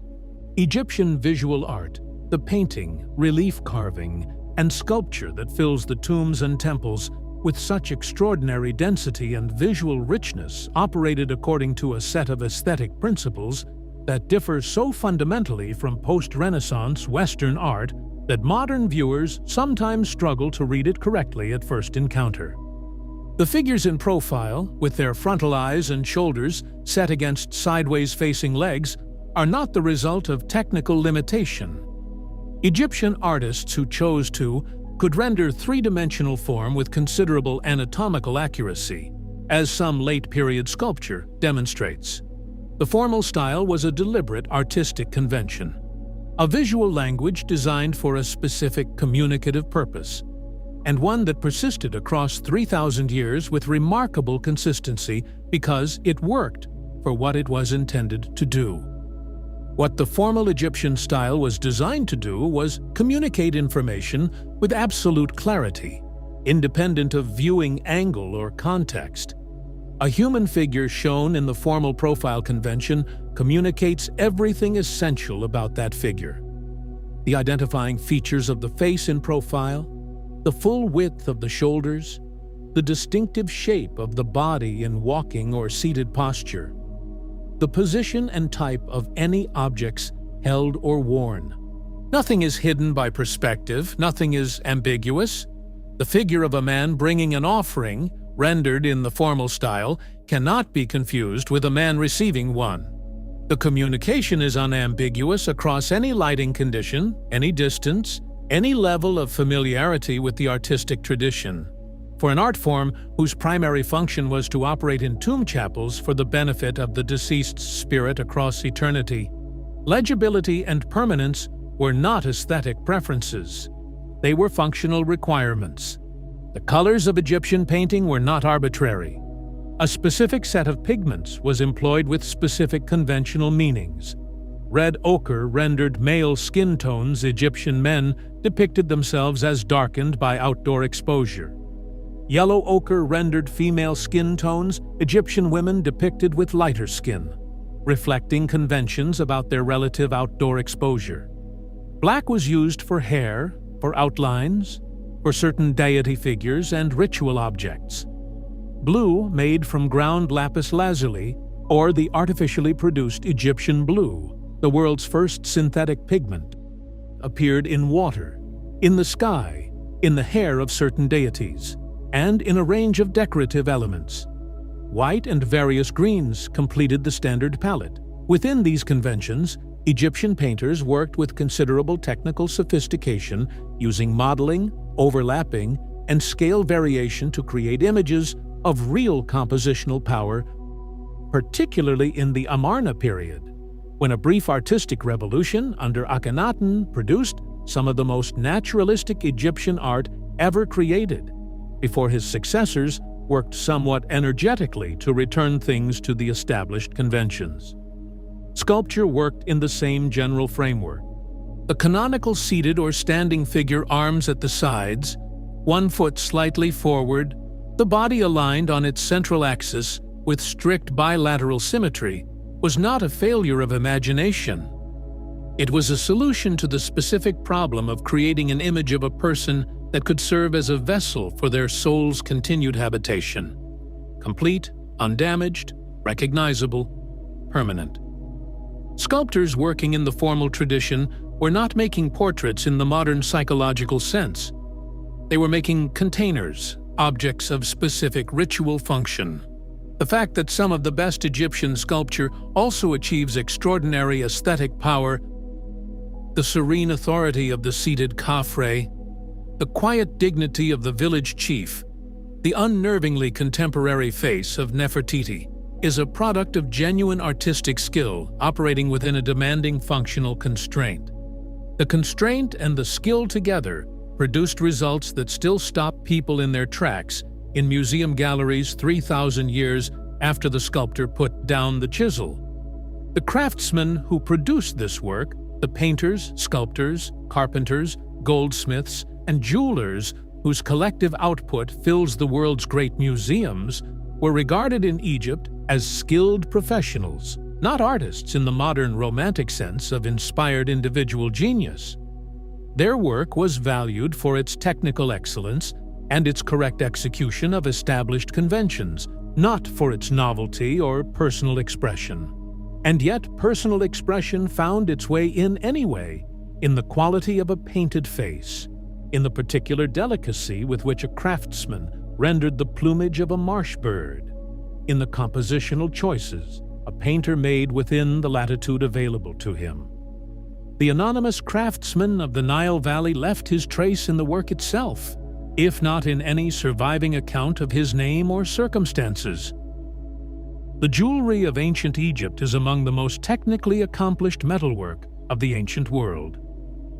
Egyptian visual art, the painting, relief carving, and sculpture that fills the tombs and temples with such extraordinary density and visual richness operated according to a set of aesthetic principles that differ so fundamentally from post-Renaissance Western art that modern viewers sometimes struggle to read it correctly at first encounter. The figures in profile, with their frontal eyes and shoulders set against sideways-facing legs, are not the result of technical limitation. Egyptian artists who chose to could render three-dimensional form with considerable anatomical accuracy, as some late-period sculpture demonstrates. The formal style was a deliberate artistic convention, a visual language designed for a specific communicative purpose, and one that persisted across 3,000 years with remarkable consistency because it worked for what it was intended to do. What the formal Egyptian style was designed to do was communicate information with absolute clarity, independent of viewing angle or context. A human figure shown in the formal profile convention communicates everything essential about that figure. The identifying features of the face in profile, the full width of the shoulders, the distinctive shape of the body in walking or seated posture, the position and type of any objects held or worn. Nothing is hidden by perspective, nothing is ambiguous. The figure of a man bringing an offering, rendered in the formal style, cannot be confused with a man receiving one. The communication is unambiguous across any lighting condition, any distance, any level of familiarity with the artistic tradition. For an art form whose primary function was to operate in tomb chapels for the benefit of the deceased's spirit across eternity, legibility and permanence were not aesthetic preferences. They were functional requirements. The colors of Egyptian painting were not arbitrary. A specific set of pigments was employed with specific conventional meanings. Red ochre rendered male skin tones. Egyptian men depicted themselves as darkened by outdoor exposure. Yellow ochre rendered female skin tones. Egyptian women depicted with lighter skin, reflecting conventions about their relative outdoor exposure. Black was used for hair, for outlines, for certain deity figures and ritual objects. Blue, made from ground lapis lazuli, or the artificially produced Egyptian blue, the world's first synthetic pigment, appeared in water, in the sky, in the hair of certain deities, and in a range of decorative elements. White and various greens completed the standard palette. Within these conventions, Egyptian painters worked with considerable technical sophistication, using modeling, overlapping, and scale variation to create images of real compositional power, particularly in the Amarna period, when a brief artistic revolution under Akhenaten produced some of the most naturalistic Egyptian art ever created, before his successors worked somewhat energetically to return things to the established conventions. Sculpture worked in the same general framework. The canonical seated or standing figure, arms at the sides, one foot slightly forward, the body aligned on its central axis with strict bilateral symmetry, was not a failure of imagination. It was a solution to the specific problem of creating an image of a person that could serve as a vessel for their soul's continued habitation. Complete, undamaged, recognizable, permanent. Sculptors working in the formal tradition were not making portraits in the modern psychological sense. They were making containers, objects of specific ritual function. The fact that some of the best Egyptian sculpture also achieves extraordinary aesthetic power, the serene authority of the seated Khafre, the quiet dignity of the village chief, the unnervingly contemporary face of Nefertiti, is a product of genuine artistic skill operating within a demanding functional constraint. The constraint and the skill together produced results that still stop people in their tracks in museum galleries 3,000 years after the sculptor put down the chisel. The craftsmen who produced this work, the painters, sculptors, carpenters, goldsmiths, and jewelers whose collective output fills the world's great museums, were regarded in Egypt as skilled professionals, not artists in the modern romantic sense of inspired individual genius. Their work was valued for its technical excellence and its correct execution of established conventions, not for its novelty or personal expression. And yet personal expression found its way in anyway, in the quality of a painted face, in the particular delicacy with which a craftsman rendered the plumage of a marsh bird, in the compositional choices a painter made within the latitude available to him. The anonymous craftsman of the Nile Valley left his trace in the work itself, if not in any surviving account of his name or circumstances. The jewelry of ancient Egypt is among the most technically accomplished metalwork of the ancient world.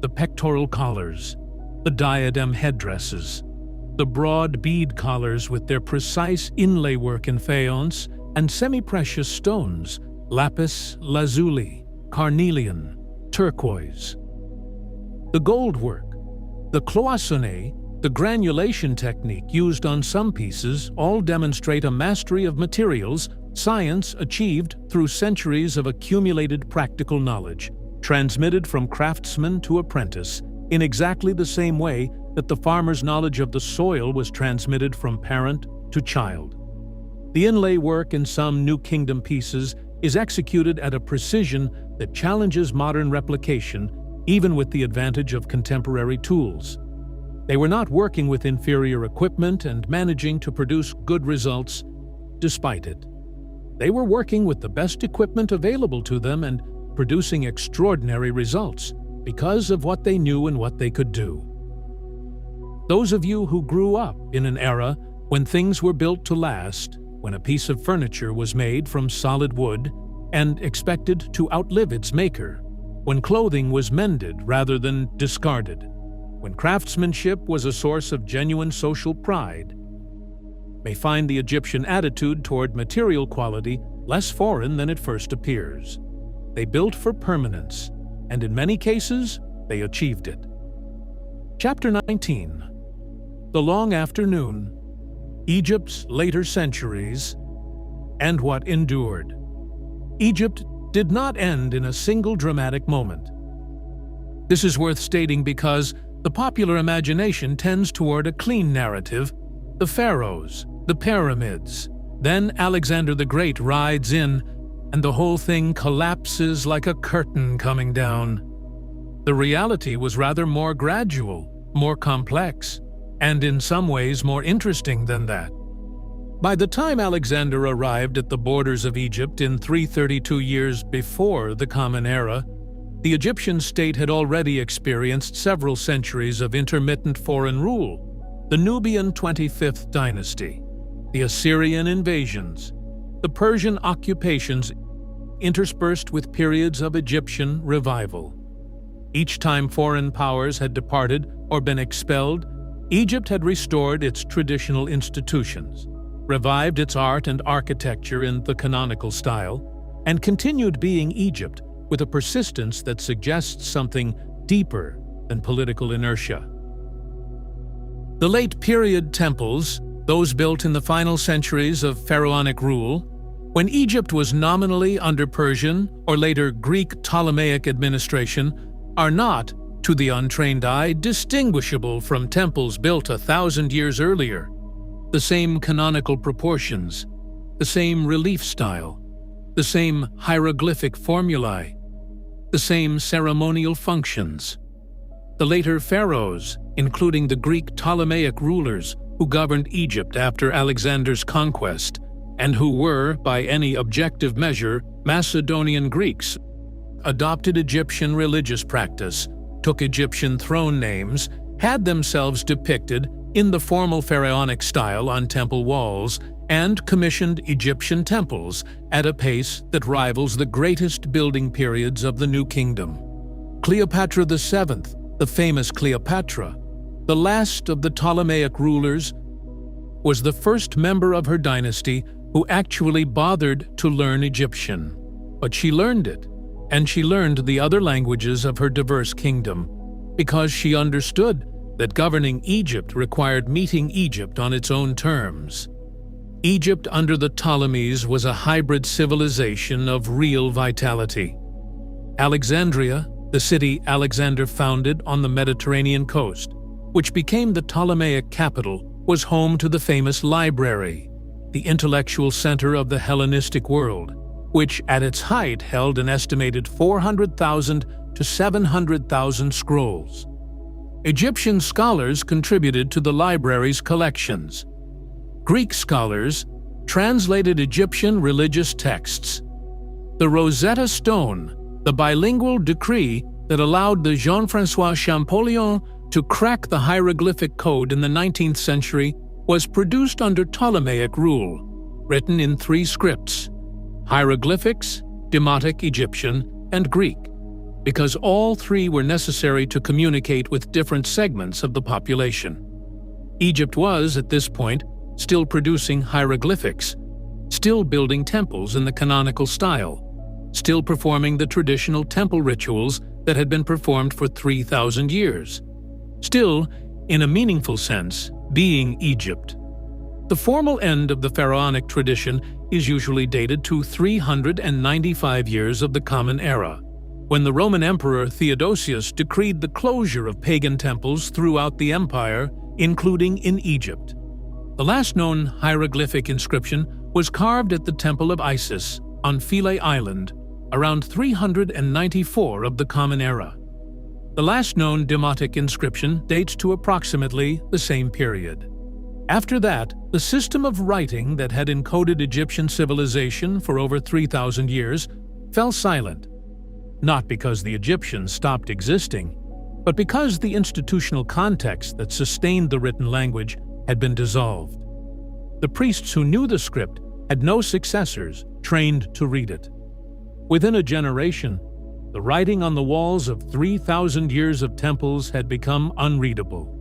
The pectoral collars, the diadem headdresses, the broad bead collars with their precise inlay work in faience and semi-precious stones, lapis lazuli, carnelian, turquoise. The gold work, the cloisonné, the granulation technique used on some pieces all demonstrate a mastery of materials, science achieved through centuries of accumulated practical knowledge, transmitted from craftsman to apprentice, in exactly the same way that the farmer's knowledge of the soil was transmitted from parent to child. The inlay work in some New Kingdom pieces is executed at a precision that challenges modern replication, even with the advantage of contemporary tools. They were not working with inferior equipment and managing to produce good results despite it. They were working with the best equipment available to them and producing extraordinary results because of what they knew and what they could do. Those of you who grew up in an era when things were built to last, when a piece of furniture was made from solid wood and expected to outlive its maker, when clothing was mended rather than discarded, when craftsmanship was a source of genuine social pride, may find the Egyptian attitude toward material quality less foreign than it first appears. They built for permanence, and in many cases, they achieved it. Chapter 19. The Long Afternoon, Egypt's Later Centuries, and What Endured. Egypt did not end in a single dramatic moment. This is worth stating because the popular imagination tends toward a clean narrative: the pharaohs, the pyramids. Then Alexander the Great rides in, and the whole thing collapses like a curtain coming down. The reality was rather more gradual, more complex, and in some ways more interesting than that. By the time Alexander arrived at the borders of Egypt in 332 years before the Common Era, the Egyptian state had already experienced several centuries of intermittent foreign rule: the Nubian 25th dynasty, the Assyrian invasions, the Persian occupations, interspersed with periods of Egyptian revival. Each time foreign powers had departed or been expelled, Egypt had restored its traditional institutions, revived its art and architecture in the canonical style, and continued being Egypt with a persistence that suggests something deeper than political inertia. The late period temples, those built in the final centuries of pharaonic rule, when Egypt was nominally under Persian or later Greek Ptolemaic administration, are not, to the untrained eye, distinguishable from temples built 1,000 years earlier. The same canonical proportions, the same relief style, the same hieroglyphic formulae, the same ceremonial functions. The later pharaohs, including the Greek Ptolemaic rulers who governed Egypt after Alexander's conquest, and who were, by any objective measure, Macedonian Greeks, adopted Egyptian religious practice, took Egyptian throne names, had themselves depicted in the formal pharaonic style on temple walls, and commissioned Egyptian temples at a pace that rivals the greatest building periods of the New Kingdom. Cleopatra VII, the famous Cleopatra, the last of the Ptolemaic rulers, was the first member of her dynasty who actually bothered to learn Egyptian. But she learned it, and she learned the other languages of her diverse kingdom, because she understood that governing Egypt required meeting Egypt on its own terms. Egypt under the Ptolemies was a hybrid civilization of real vitality. Alexandria, the city Alexander founded on the Mediterranean coast, which became the Ptolemaic capital, was home to the famous library, the intellectual center of the Hellenistic world, which at its height held an estimated 400,000 to 700,000 scrolls. Egyptian scholars contributed to the library's collections. Greek scholars translated Egyptian religious texts. The Rosetta Stone, the bilingual decree, that allowed the Jean-François Champollion to crack the hieroglyphic code in the 19th century was produced under Ptolemaic rule, written in 3 scripts: hieroglyphics, Demotic Egyptian, and Greek, because all 3 were necessary to communicate with different segments of the population. Egypt was, at this point, still producing hieroglyphics, still building temples in the canonical style, still performing the traditional temple rituals that had been performed for 3,000 years, still, in a meaningful sense, being Egypt. The formal end of the pharaonic tradition is usually dated to 395 years of the Common Era, when the Roman Emperor Theodosius decreed the closure of pagan temples throughout the empire, including in Egypt. The last known hieroglyphic inscription was carved at the Temple of Isis on Philae Island around 394 of the Common Era. The last known Demotic inscription dates to approximately the same period. After that, the system of writing that had encoded Egyptian civilization for over 3,000 years fell silent, not because the Egyptians stopped existing, but because the institutional context that sustained the written language had been dissolved. The priests who knew the script had no successors trained to read it. Within a generation, the writing on the walls of 3,000 years of temples had become unreadable.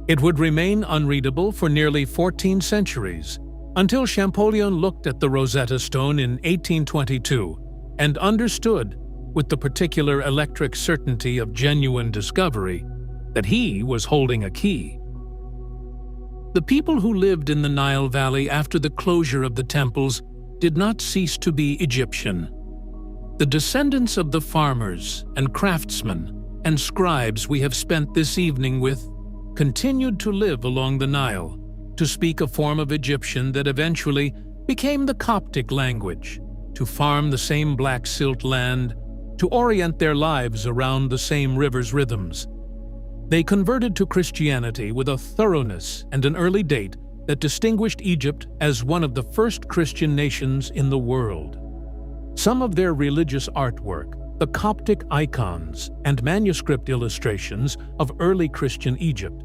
It would remain unreadable for nearly 14 centuries, until Champollion looked at the Rosetta Stone in 1822 and understood, with the particular electric certainty of genuine discovery, that he was holding a key. The people who lived in the Nile Valley after the closure of the temples did not cease to be Egyptian. The descendants of the farmers and craftsmen and scribes we have spent this evening with continued to live along the Nile, to speak a form of Egyptian that eventually became the Coptic language, to farm the same black silt land, to orient their lives around the same river's rhythms. They converted to Christianity with a thoroughness and an early date that distinguished Egypt as one of the first Christian nations in the world. Some of their religious artwork, the Coptic icons and manuscript illustrations of early Christian Egypt,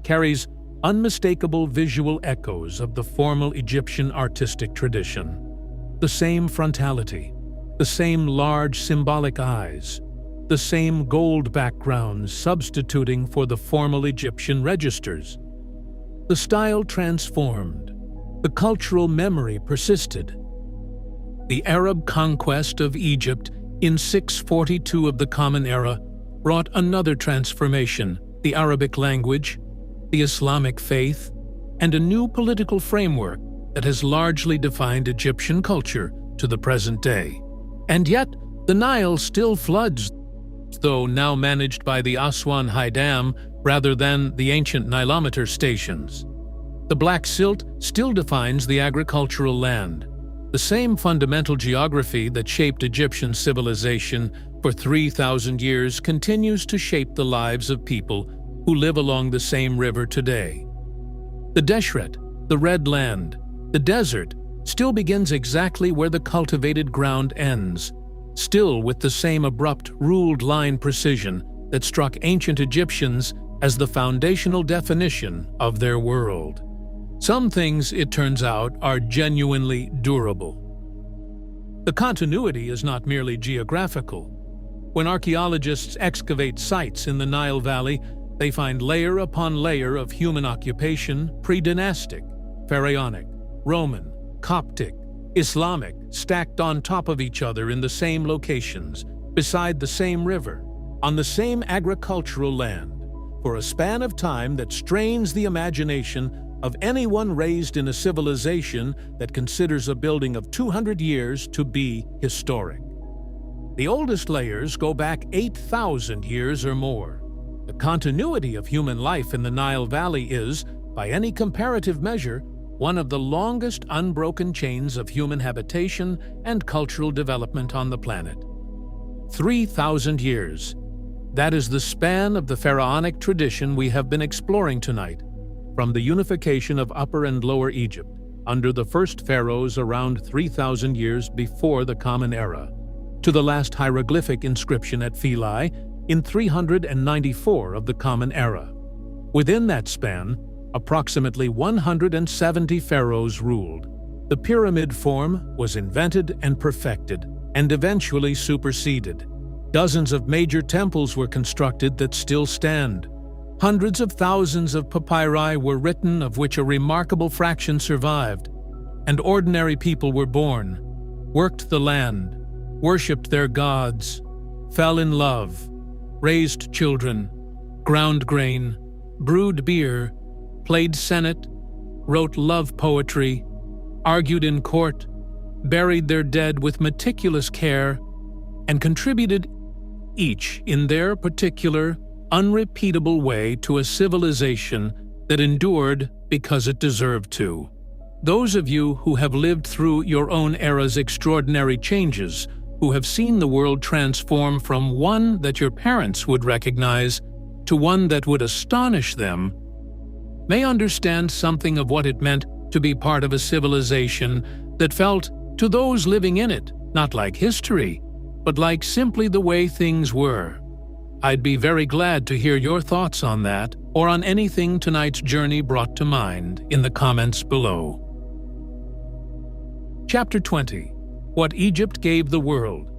carries unmistakable visual echoes of the formal Egyptian artistic tradition. The same frontality, the same large symbolic eyes, the same gold backgrounds substituting for the formal Egyptian registers. The style transformed, the cultural memory persisted. The Arab conquest of Egypt in 642 of the Common Era brought another transformation: the Arabic language, the Islamic faith, and a new political framework that has largely defined Egyptian culture to the present day. And yet, the Nile still floods, though now managed by the Aswan High Dam rather than the ancient Nilometer stations. The Black Silt still defines the agricultural land. The same fundamental geography that shaped Egyptian civilization for 3,000 years continues to shape the lives of people who live along the same river today. The Deshret, the Red Land, the desert, still begins exactly where the cultivated ground ends, still with the same abrupt, ruled line precision that struck ancient Egyptians as the foundational definition of their world. Some things, it turns out, are genuinely durable. The continuity is not merely geographical. When archaeologists excavate sites in the Nile Valley, they find layer upon layer of human occupation, pre-dynastic, pharaonic, Roman, Coptic, Islamic, stacked on top of each other in the same locations, beside the same river, on the same agricultural land, for a span of time that strains the imagination of anyone raised in a civilization that considers a building of 200 years to be historic. The oldest layers go back 8,000 years or more. The continuity of human life in the Nile Valley is, by any comparative measure, one of the longest unbroken chains of human habitation and cultural development on the planet. 3,000 years. That is the span of the pharaonic tradition we have been exploring tonight, from the unification of Upper and Lower Egypt under the first pharaohs around 3,000 years before the Common Era, to the last hieroglyphic inscription at Philae in 394 of the Common Era. Within that span, approximately 170 pharaohs ruled. The pyramid form was invented and perfected, and eventually superseded. Dozens of major temples were constructed that still stand. Hundreds of thousands of papyri were written, of which a remarkable fraction survived. And ordinary people were born, worked the land, worshipped their gods, fell in love, raised children, ground grain, brewed beer, played senate, wrote love poetry, argued in court, buried their dead with meticulous care, and contributed each in their particular, unrepeatable way to a civilization that endured because it deserved to. Those of you who have lived through your own era's extraordinary changes, who have seen the world transform from one that your parents would recognize to one that would astonish them, may understand something of what it meant to be part of a civilization that felt, to those living in it, not like history, but like simply the way things were. I'd be very glad to hear your thoughts on that, or on anything tonight's journey brought to mind, in the comments below. Chapter 20. What Egypt Gave the World.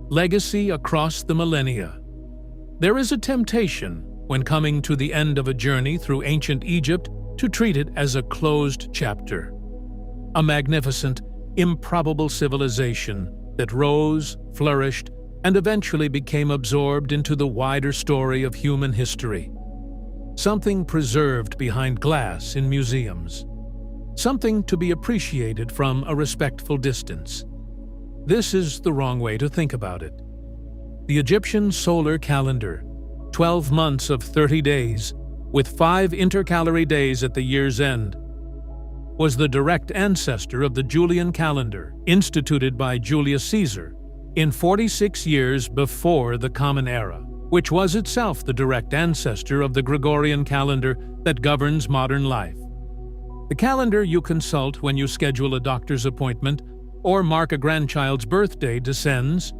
Legacy Across the Millennia. There is a temptation, when coming to the end of a journey through ancient Egypt, to treat it as a closed chapter. A magnificent, improbable civilization that rose, flourished, and eventually became absorbed into the wider story of human history. Something preserved behind glass in museums. Something to be appreciated from a respectful distance. This is the wrong way to think about it. The Egyptian solar calendar, 12 months of 30 days, with 5 intercalary days at the year's end, was the direct ancestor of the Julian calendar, instituted by Julius Caesar in 46 years before the Common Era, which was itself the direct ancestor of the Gregorian calendar that governs modern life. The calendar you consult when you schedule a doctor's appointment or mark a grandchild's birthday descends,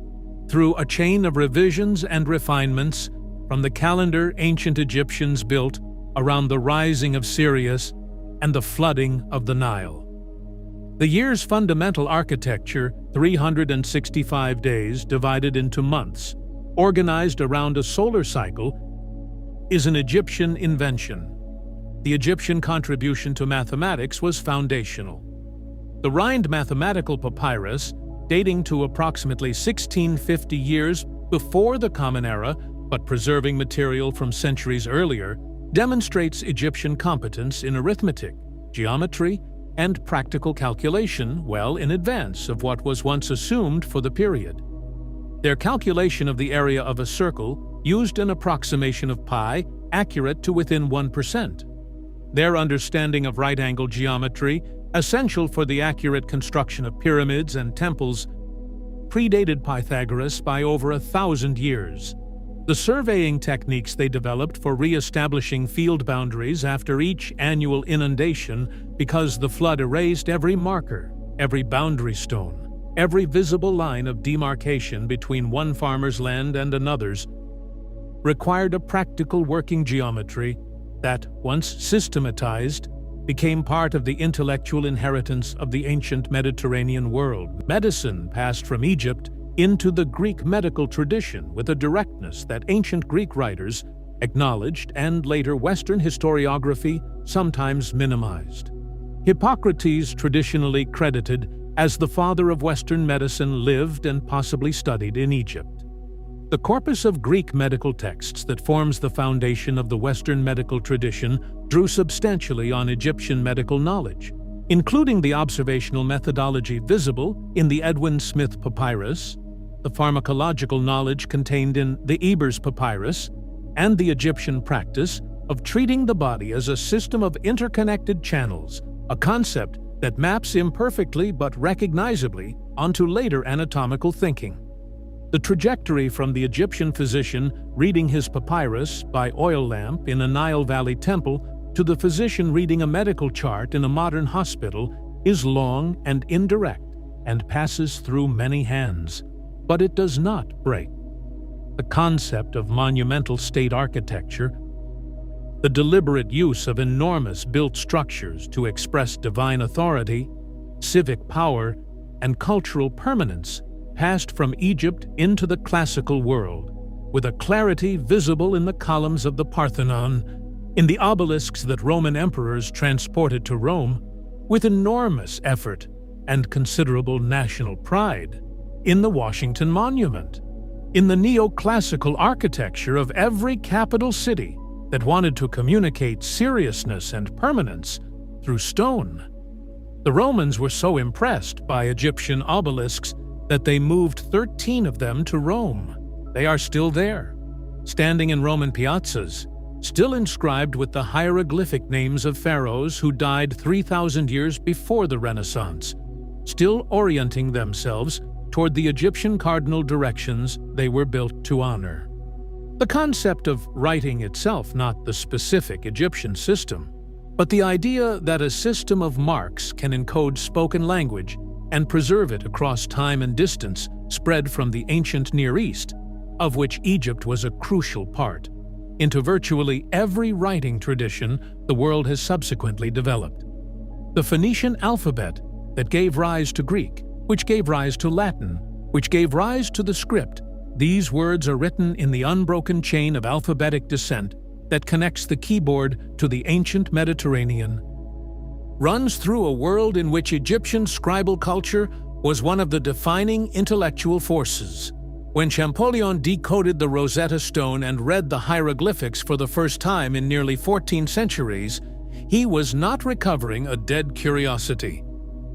through a chain of revisions and refinements, from the calendar ancient Egyptians built around the rising of Sirius and the flooding of the Nile. The year's fundamental architecture, 365 days divided into months, organized around a solar cycle, is an Egyptian invention. The Egyptian contribution to mathematics was foundational. The Rhind mathematical papyrus, dating to approximately 1650 years before the Common Era, but preserving material from centuries earlier, demonstrates Egyptian competence in arithmetic, geometry, and practical calculation well in advance of what was once assumed for the period. Their calculation of the area of a circle used an approximation of pi accurate to within 1%. Their understanding of right-angle geometry, essential for the accurate construction of pyramids and temples, predated Pythagoras by over 1,000 years. The surveying techniques they developed for re-establishing field boundaries after each annual inundation, because the flood erased every marker, every boundary stone, every visible line of demarcation between one farmer's land and another's, required a practical working geometry that, once systematized, became part of the intellectual inheritance of the ancient Mediterranean world. Medicine passed from Egypt into the Greek medical tradition with a directness that ancient Greek writers acknowledged and later Western historiography sometimes minimized. Hippocrates, traditionally credited as the father of Western medicine, lived and possibly studied in Egypt. The corpus of Greek medical texts that forms the foundation of the Western medical tradition drew substantially on Egyptian medical knowledge, including the observational methodology visible in the Edwin Smith Papyrus, the pharmacological knowledge contained in the Ebers Papyrus, and the Egyptian practice of treating the body as a system of interconnected channels, a concept that maps imperfectly but recognizably onto later anatomical thinking. The trajectory from the Egyptian physician reading his papyrus by oil lamp in a Nile Valley temple to the physician reading a medical chart in a modern hospital is long and indirect and passes through many hands. but it does not break. The concept of monumental state architecture, the deliberate use of enormous built structures to express divine authority, civic power, and cultural permanence, passed from Egypt into the classical world, with a clarity visible in the columns of the Parthenon, in the obelisks that Roman emperors transported to Rome, with enormous effort and considerable national pride, in the Washington Monument, in the neoclassical architecture of every capital city that wanted to communicate seriousness and permanence through stone. The Romans were so impressed by Egyptian obelisks that they moved 13 of them to Rome. They are still there, standing in Roman piazzas, still inscribed with the hieroglyphic names of pharaohs who died 3,000 years before the Renaissance, still orienting themselves toward the Egyptian cardinal directions they were built to honor. The concept of writing itself, not the specific Egyptian system, but the idea that a system of marks can encode spoken language and preserve it across time and distance, spread from the ancient Near East, of which Egypt was a crucial part, into virtually every writing tradition the world has subsequently developed. The Phoenician alphabet that gave rise to Greek, which gave rise to Latin, which gave rise to the script, these words are written in the unbroken chain of alphabetic descent that connects the keyboard to the ancient Mediterranean, runs through a world in which Egyptian scribal culture was one of the defining intellectual forces. When Champollion decoded the Rosetta Stone and read the hieroglyphics for the first time in nearly 14 centuries, he was not recovering a dead curiosity.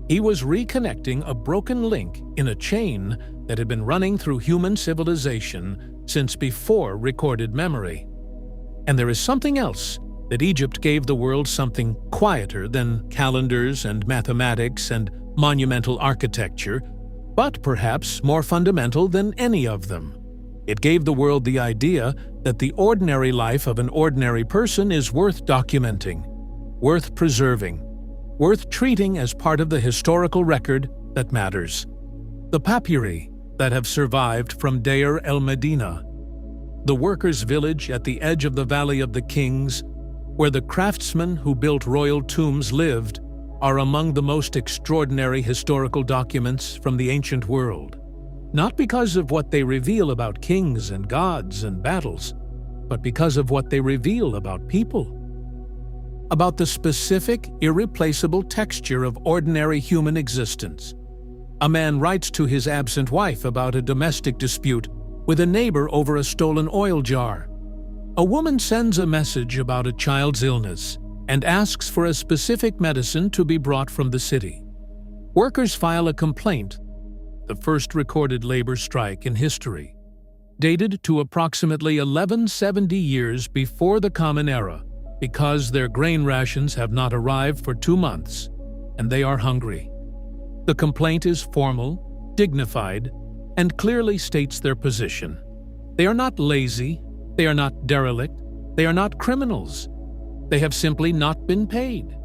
He was reconnecting a broken link in a chain that had been running through human civilization since before recorded memory. And there is something else that Egypt gave the world, something quieter than calendars and mathematics and monumental architecture, but perhaps more fundamental than any of them. It gave the world the idea that the ordinary life of an ordinary person is worth documenting, worth preserving, worth treating as part of the historical record that matters. The papyri that have survived from Deir el-Medina, the workers' village at the edge of the Valley of the Kings, where the craftsmen who built royal tombs lived, are among the most extraordinary historical documents from the ancient world, not because of what they reveal about kings and gods and battles, but because of what they reveal about people, about the specific, irreplaceable texture of ordinary human existence. A man writes to his absent wife about a domestic dispute with a neighbor over a stolen oil jar. A woman sends a message about a child's illness and asks for a specific medicine to be brought from the city. Workers file a complaint, the first recorded labor strike in history, dated to approximately 1170 years before the Common Era, because their grain rations have not arrived for 2 months, and they are hungry. The complaint is formal, dignified, and clearly states their position. They are not lazy, they are not derelict, they are not criminals. They have simply not been paid,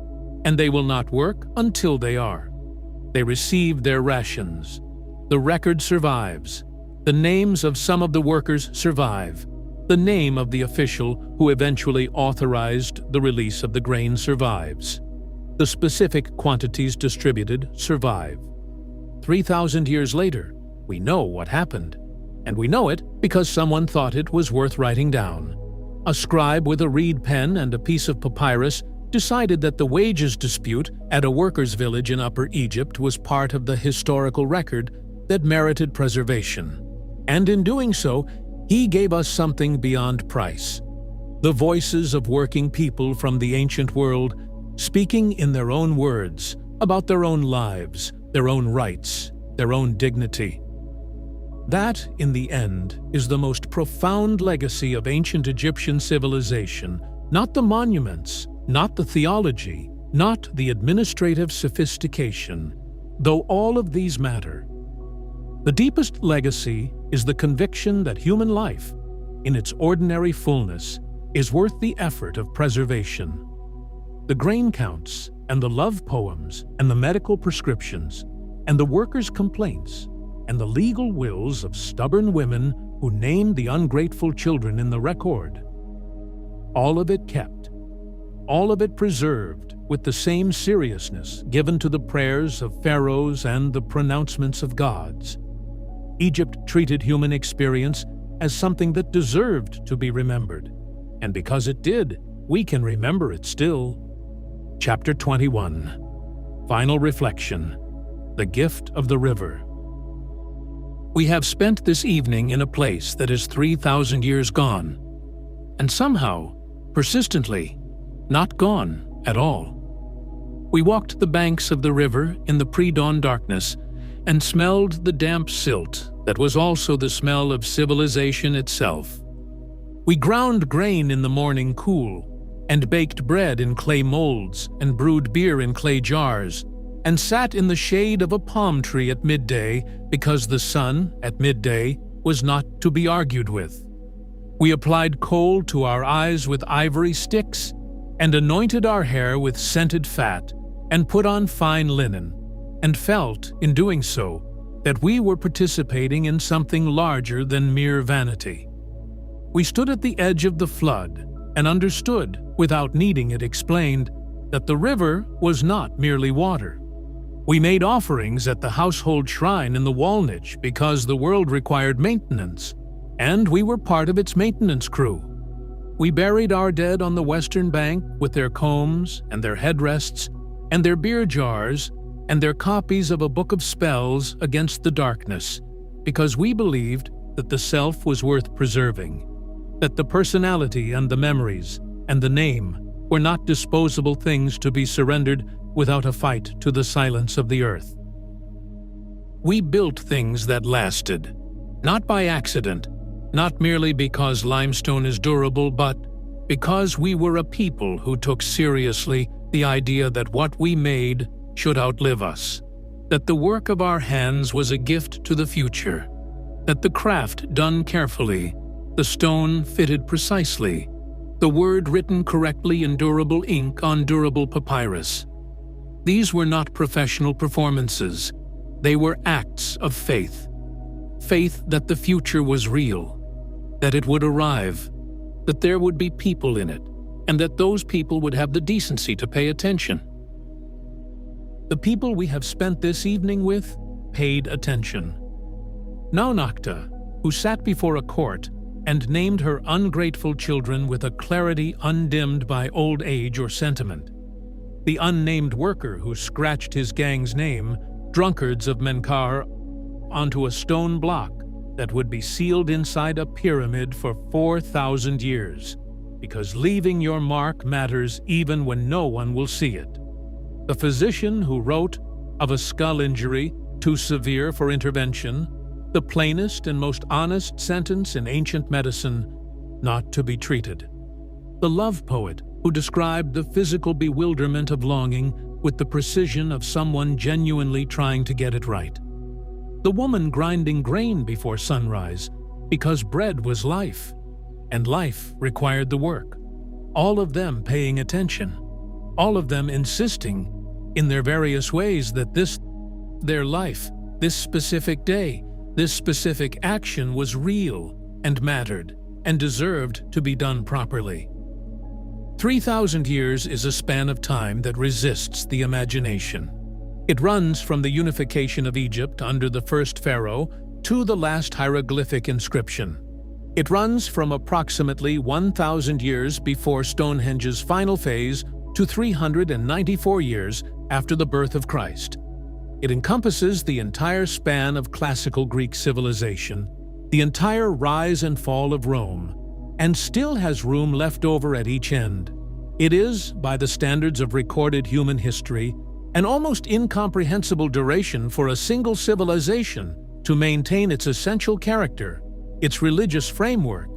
and they will not work until they are. They receive their rations. The record survives. The names of some of the workers survive. The name of the official who eventually authorized the release of the grain survives. The specific quantities distributed survive. 3,000 years later, we know what happened, and we know it because someone thought it was worth writing down. A scribe with a reed pen and a piece of papyrus decided that the wages dispute at a workers' village in Upper Egypt was part of the historical record that merited preservation. And in doing so, he gave us something beyond price. The voices of working people from the ancient world, speaking in their own words about their own lives, their own rights, their own dignity. That, in the end, is the most profound legacy of ancient Egyptian civilization, not the monuments, not the theology, not the administrative sophistication, though all of these matter. The deepest legacy is the conviction that human life, in its ordinary fullness, is worth the effort of preservation. The grain counts, and the love poems, and the medical prescriptions, and the workers' complaints, and the legal wills of stubborn women who named the ungrateful children in the record. All of it kept, all of it preserved with the same seriousness given to the prayers of pharaohs and the pronouncements of gods. Egypt treated human experience as something that deserved to be remembered, and because it did, we can remember it still. Chapter 21. Final Reflection. The Gift of the River. We have spent this evening in a place that is 3,000 years gone, and somehow, persistently, not gone at all. We walked the banks of the river in the pre-dawn darkness and smelled the damp silt that was also the smell of civilization itself. We ground grain in the morning cool, and baked bread in clay molds, and brewed beer in clay jars, and sat in the shade of a palm tree at midday because the sun, at midday, was not to be argued with. We applied kohl to our eyes with ivory sticks, and anointed our hair with scented fat, and put on fine linen, and felt, in doing so, that we were participating in something larger than mere vanity. We stood at the edge of the flood and understood, without needing it explained, that the river was not merely water. We made offerings at the household shrine in the wall niche because the world required maintenance, and we were part of its maintenance crew. We buried our dead on the western bank with their combs and their headrests and their beer jars and their copies of a book of spells against the darkness, because we believed that the self was worth preserving, that the personality and the memories and the name were not disposable things to be surrendered without a fight to the silence of the earth. We built things that lasted, not by accident, not merely because limestone is durable, but because we were a people who took seriously the idea that what we made should outlive us, that the work of our hands was a gift to the future, that the craft done carefully, the stone fitted precisely, the word written correctly in durable ink on durable papyrus. These were not professional performances. They were acts of faith. Faith that the future was real, that it would arrive, that there would be people in it, and that those people would have the decency to pay attention. The people we have spent this evening with paid attention. Naunakta, who sat before a court and named her ungrateful children with a clarity undimmed by old age or sentiment. The unnamed worker who scratched his gang's name, drunkards of Menkar, onto a stone block that would be sealed inside a pyramid for 4,000 years, because leaving your mark matters even when no one will see it. The physician who wrote of a skull injury too severe for intervention, the plainest and most honest sentence in ancient medicine, not to be treated. The love poet who described the physical bewilderment of longing with the precision of someone genuinely trying to get it right. The woman grinding grain before sunrise because bread was life, and life required the work. All of them paying attention, all of them insisting, in their various ways, that their life, this specific day, this specific action was real and mattered and deserved to be done properly. 3,000 years is a span of time that resists the imagination. It runs from the unification of Egypt under the first Pharaoh to the last hieroglyphic inscription. It runs from approximately 1,000 years before Stonehenge's final phase to 394 years after the birth of Christ. It encompasses the entire span of classical Greek civilization, the entire rise and fall of Rome, and still has room left over at each end. It is, by the standards of recorded human history, an almost incomprehensible duration for a single civilization to maintain its essential character, its religious framework,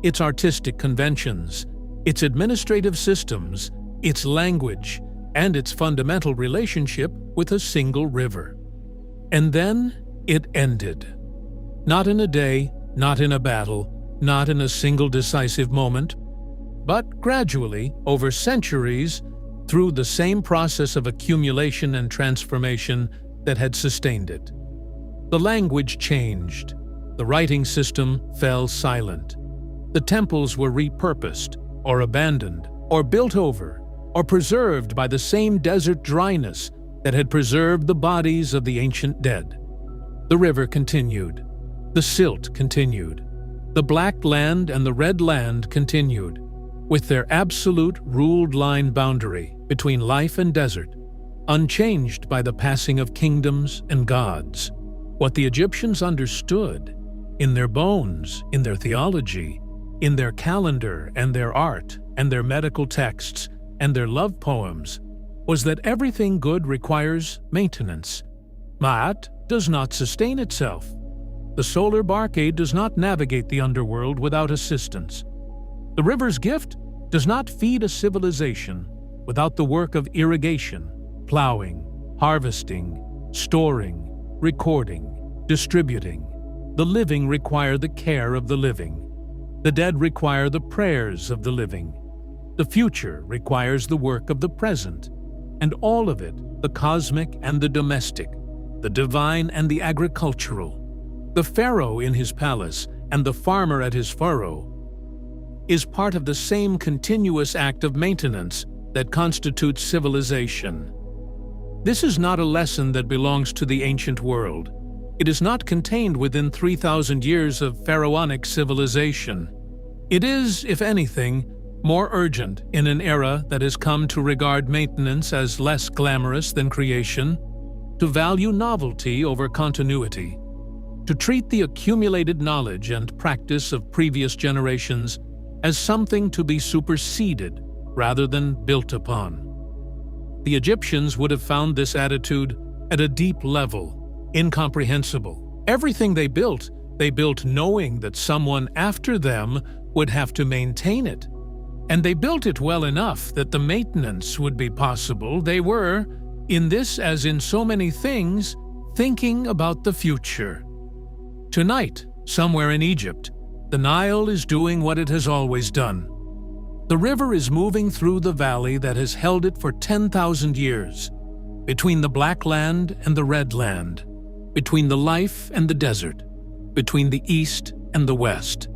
its artistic conventions, its administrative systems, its language, and its fundamental relationship with a single river. And then it ended. Not in a day, not in a battle, not in a single decisive moment, but gradually, over centuries, through the same process of accumulation and transformation that had sustained it. The language changed. The writing system fell silent. The temples were repurposed, or abandoned, or built over, or preserved by the same desert dryness that had preserved the bodies of the ancient dead. The river continued. The silt continued. The black land and the red land continued, with their absolute ruled line boundary between life and desert, unchanged by the passing of kingdoms and gods. What the Egyptians understood, in their bones, in their theology, in their calendar and their art and their medical texts and their love poems, was that everything good requires maintenance. Ma'at does not sustain itself. The solar barcade does not navigate the underworld without assistance. The river's gift does not feed a civilization without the work of irrigation, plowing, harvesting, storing, recording, distributing. The living require the care of the living. The dead require the prayers of the living. The future requires the work of the present, and all of it, the cosmic and the domestic, the divine and the agricultural. The pharaoh in his palace and the farmer at his furrow is part of the same continuous act of maintenance that constitutes civilization. This is not a lesson that belongs to the ancient world. It is not contained within 3,000 years of pharaonic civilization. It is, if anything, more urgent in an era that has come to regard maintenance as less glamorous than creation, to value novelty over continuity, to treat the accumulated knowledge and practice of previous generations as something to be superseded rather than built upon. The Egyptians would have found this attitude at a deep level incomprehensible. Everything they built knowing that someone after them would have to maintain it. And they built it well enough that the maintenance would be possible. They were, in this as in so many things, thinking about the future. Tonight, somewhere in Egypt, the Nile is doing what it has always done. The river is moving through the valley that has held it for 10,000 years, between the black land and the red land, between the life and the desert, between the east and the west.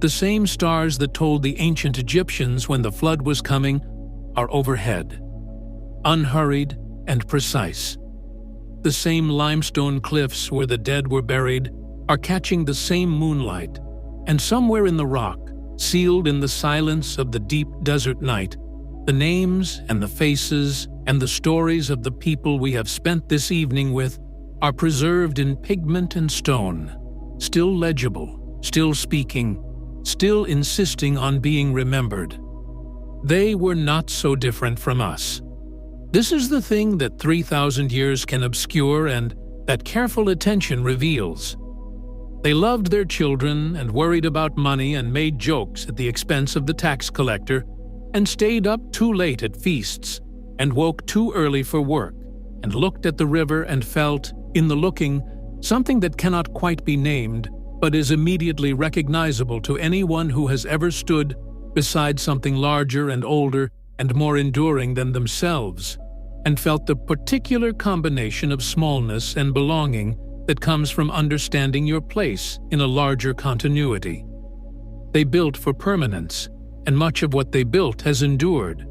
The same stars that told the ancient Egyptians when the flood was coming are overhead, unhurried and precise. The same limestone cliffs where the dead were buried are catching the same moonlight, and somewhere in the rock, sealed in the silence of the deep desert night, the names and the faces and the stories of the people we have spent this evening with are preserved in pigment and stone, still legible, still speaking, still insisting on being remembered. They were not so different from us. This is the thing that 3,000 years can obscure and that careful attention reveals. They loved their children and worried about money and made jokes at the expense of the tax collector and stayed up too late at feasts and woke too early for work and looked at the river and felt, in the looking, something that cannot quite be named but is immediately recognizable to anyone who has ever stood beside something larger and older and more enduring than themselves, and felt the particular combination of smallness and belonging that comes from understanding your place in a larger continuity. They built for permanence, and much of what they built has endured.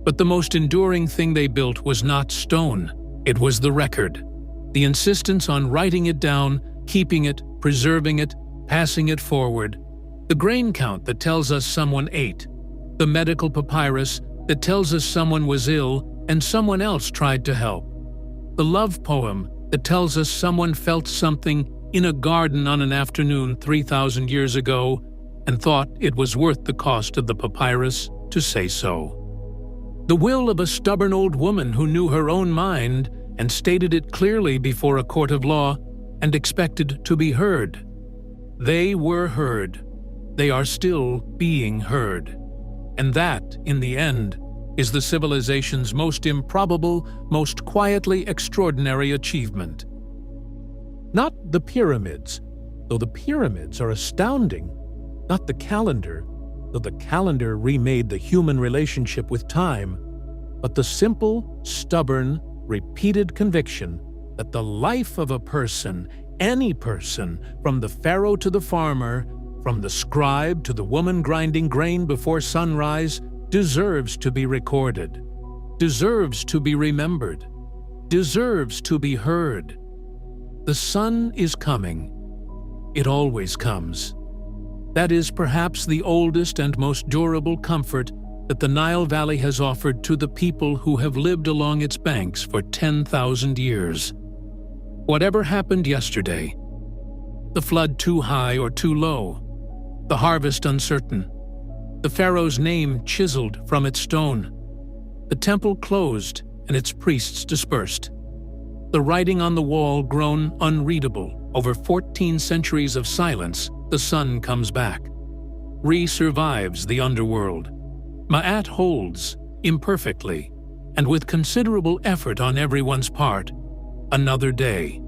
But the most enduring thing they built was not stone, it was the record. The insistence on writing it down, keeping it, preserving it, passing it forward. The grain count that tells us someone ate. The medical papyrus that tells us someone was ill and someone else tried to help. The love poem that tells us someone felt something in a garden on an afternoon 3,000 years ago and thought it was worth the cost of the papyrus to say so. The will of a stubborn old woman who knew her own mind and stated it clearly before a court of law and expected to be heard. They were heard. They are still being heard. And that, in the end, is the civilization's most improbable, most quietly extraordinary achievement. Not the pyramids, though the pyramids are astounding. Not the calendar, though the calendar remade the human relationship with time, but the simple, stubborn, repeated conviction that the life of a person, Any person, from the pharaoh to the farmer, from the scribe to the woman grinding grain before sunrise, deserves to be recorded, deserves to be remembered, deserves to be heard. The sun is coming. It always comes. That is perhaps the oldest and most durable comfort that the Nile Valley has offered to the people who have lived along its banks for 10,000 years. Whatever happened yesterday, the flood too high or too low, the harvest uncertain, the pharaoh's name chiseled from its stone, the temple closed and its priests dispersed, the writing on the wall grown unreadable over 14 centuries of silence, the sun comes back. Re-survives the underworld. Ma'at holds, imperfectly, and with considerable effort on everyone's part, another day.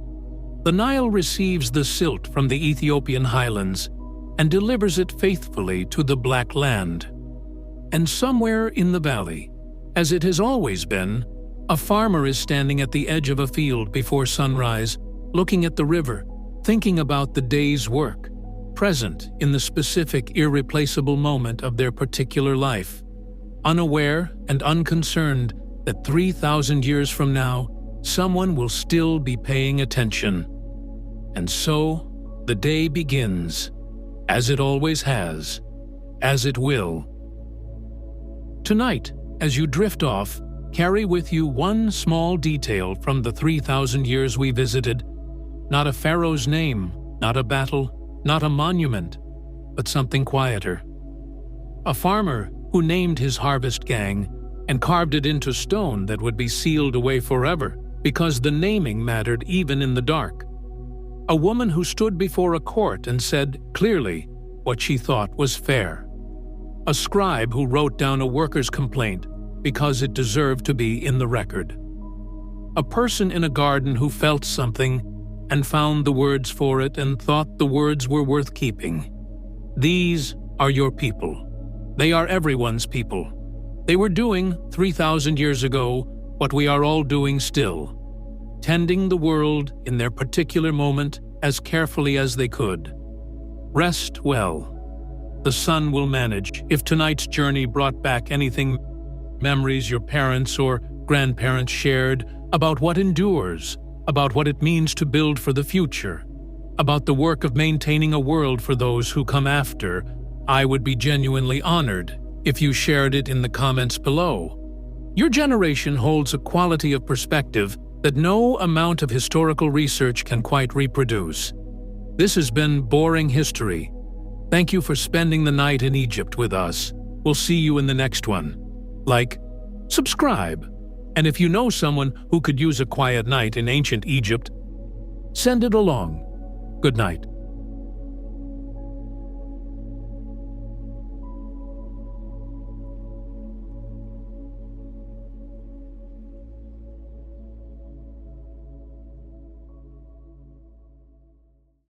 The Nile receives the silt from the Ethiopian highlands and delivers it faithfully to the Black Land. And somewhere in the valley, as it has always been, a farmer is standing at the edge of a field before sunrise, looking at the river, thinking about the day's work, present in the specific, irreplaceable moment of their particular life, unaware and unconcerned that 3,000 years from now, someone will still be paying attention. And so, the day begins, as it always has, as it will. Tonight, as you drift off, carry with you one small detail from the 3,000 years we visited. Not a pharaoh's name, not a battle, not a monument, but something quieter. A farmer who named his harvest gang and carved it into stone that would be sealed away forever because the naming mattered even in the dark. A woman who stood before a court and said clearly what she thought was fair. A scribe who wrote down a worker's complaint because it deserved to be in the record. A person in a garden who felt something and found the words for it and thought the words were worth keeping. These are your people. They are everyone's people. They were doing, 3,000 years ago, what we are all doing still, tending the world in their particular moment as carefully as they could. Rest well. The sun will manage. If tonight's journey brought back anything, memories your parents or grandparents shared about what endures, about what it means to build for the future, about the work of maintaining a world for those who come after, I would be genuinely honored if you shared it in the comments below. Your generation holds a quality of perspective that no amount of historical research can quite reproduce. This has been Boring History. Thank you for spending the night in Egypt with us. We'll see you in the next one. Like, subscribe, and if you know someone who could use a quiet night in ancient Egypt, send it along. Good night.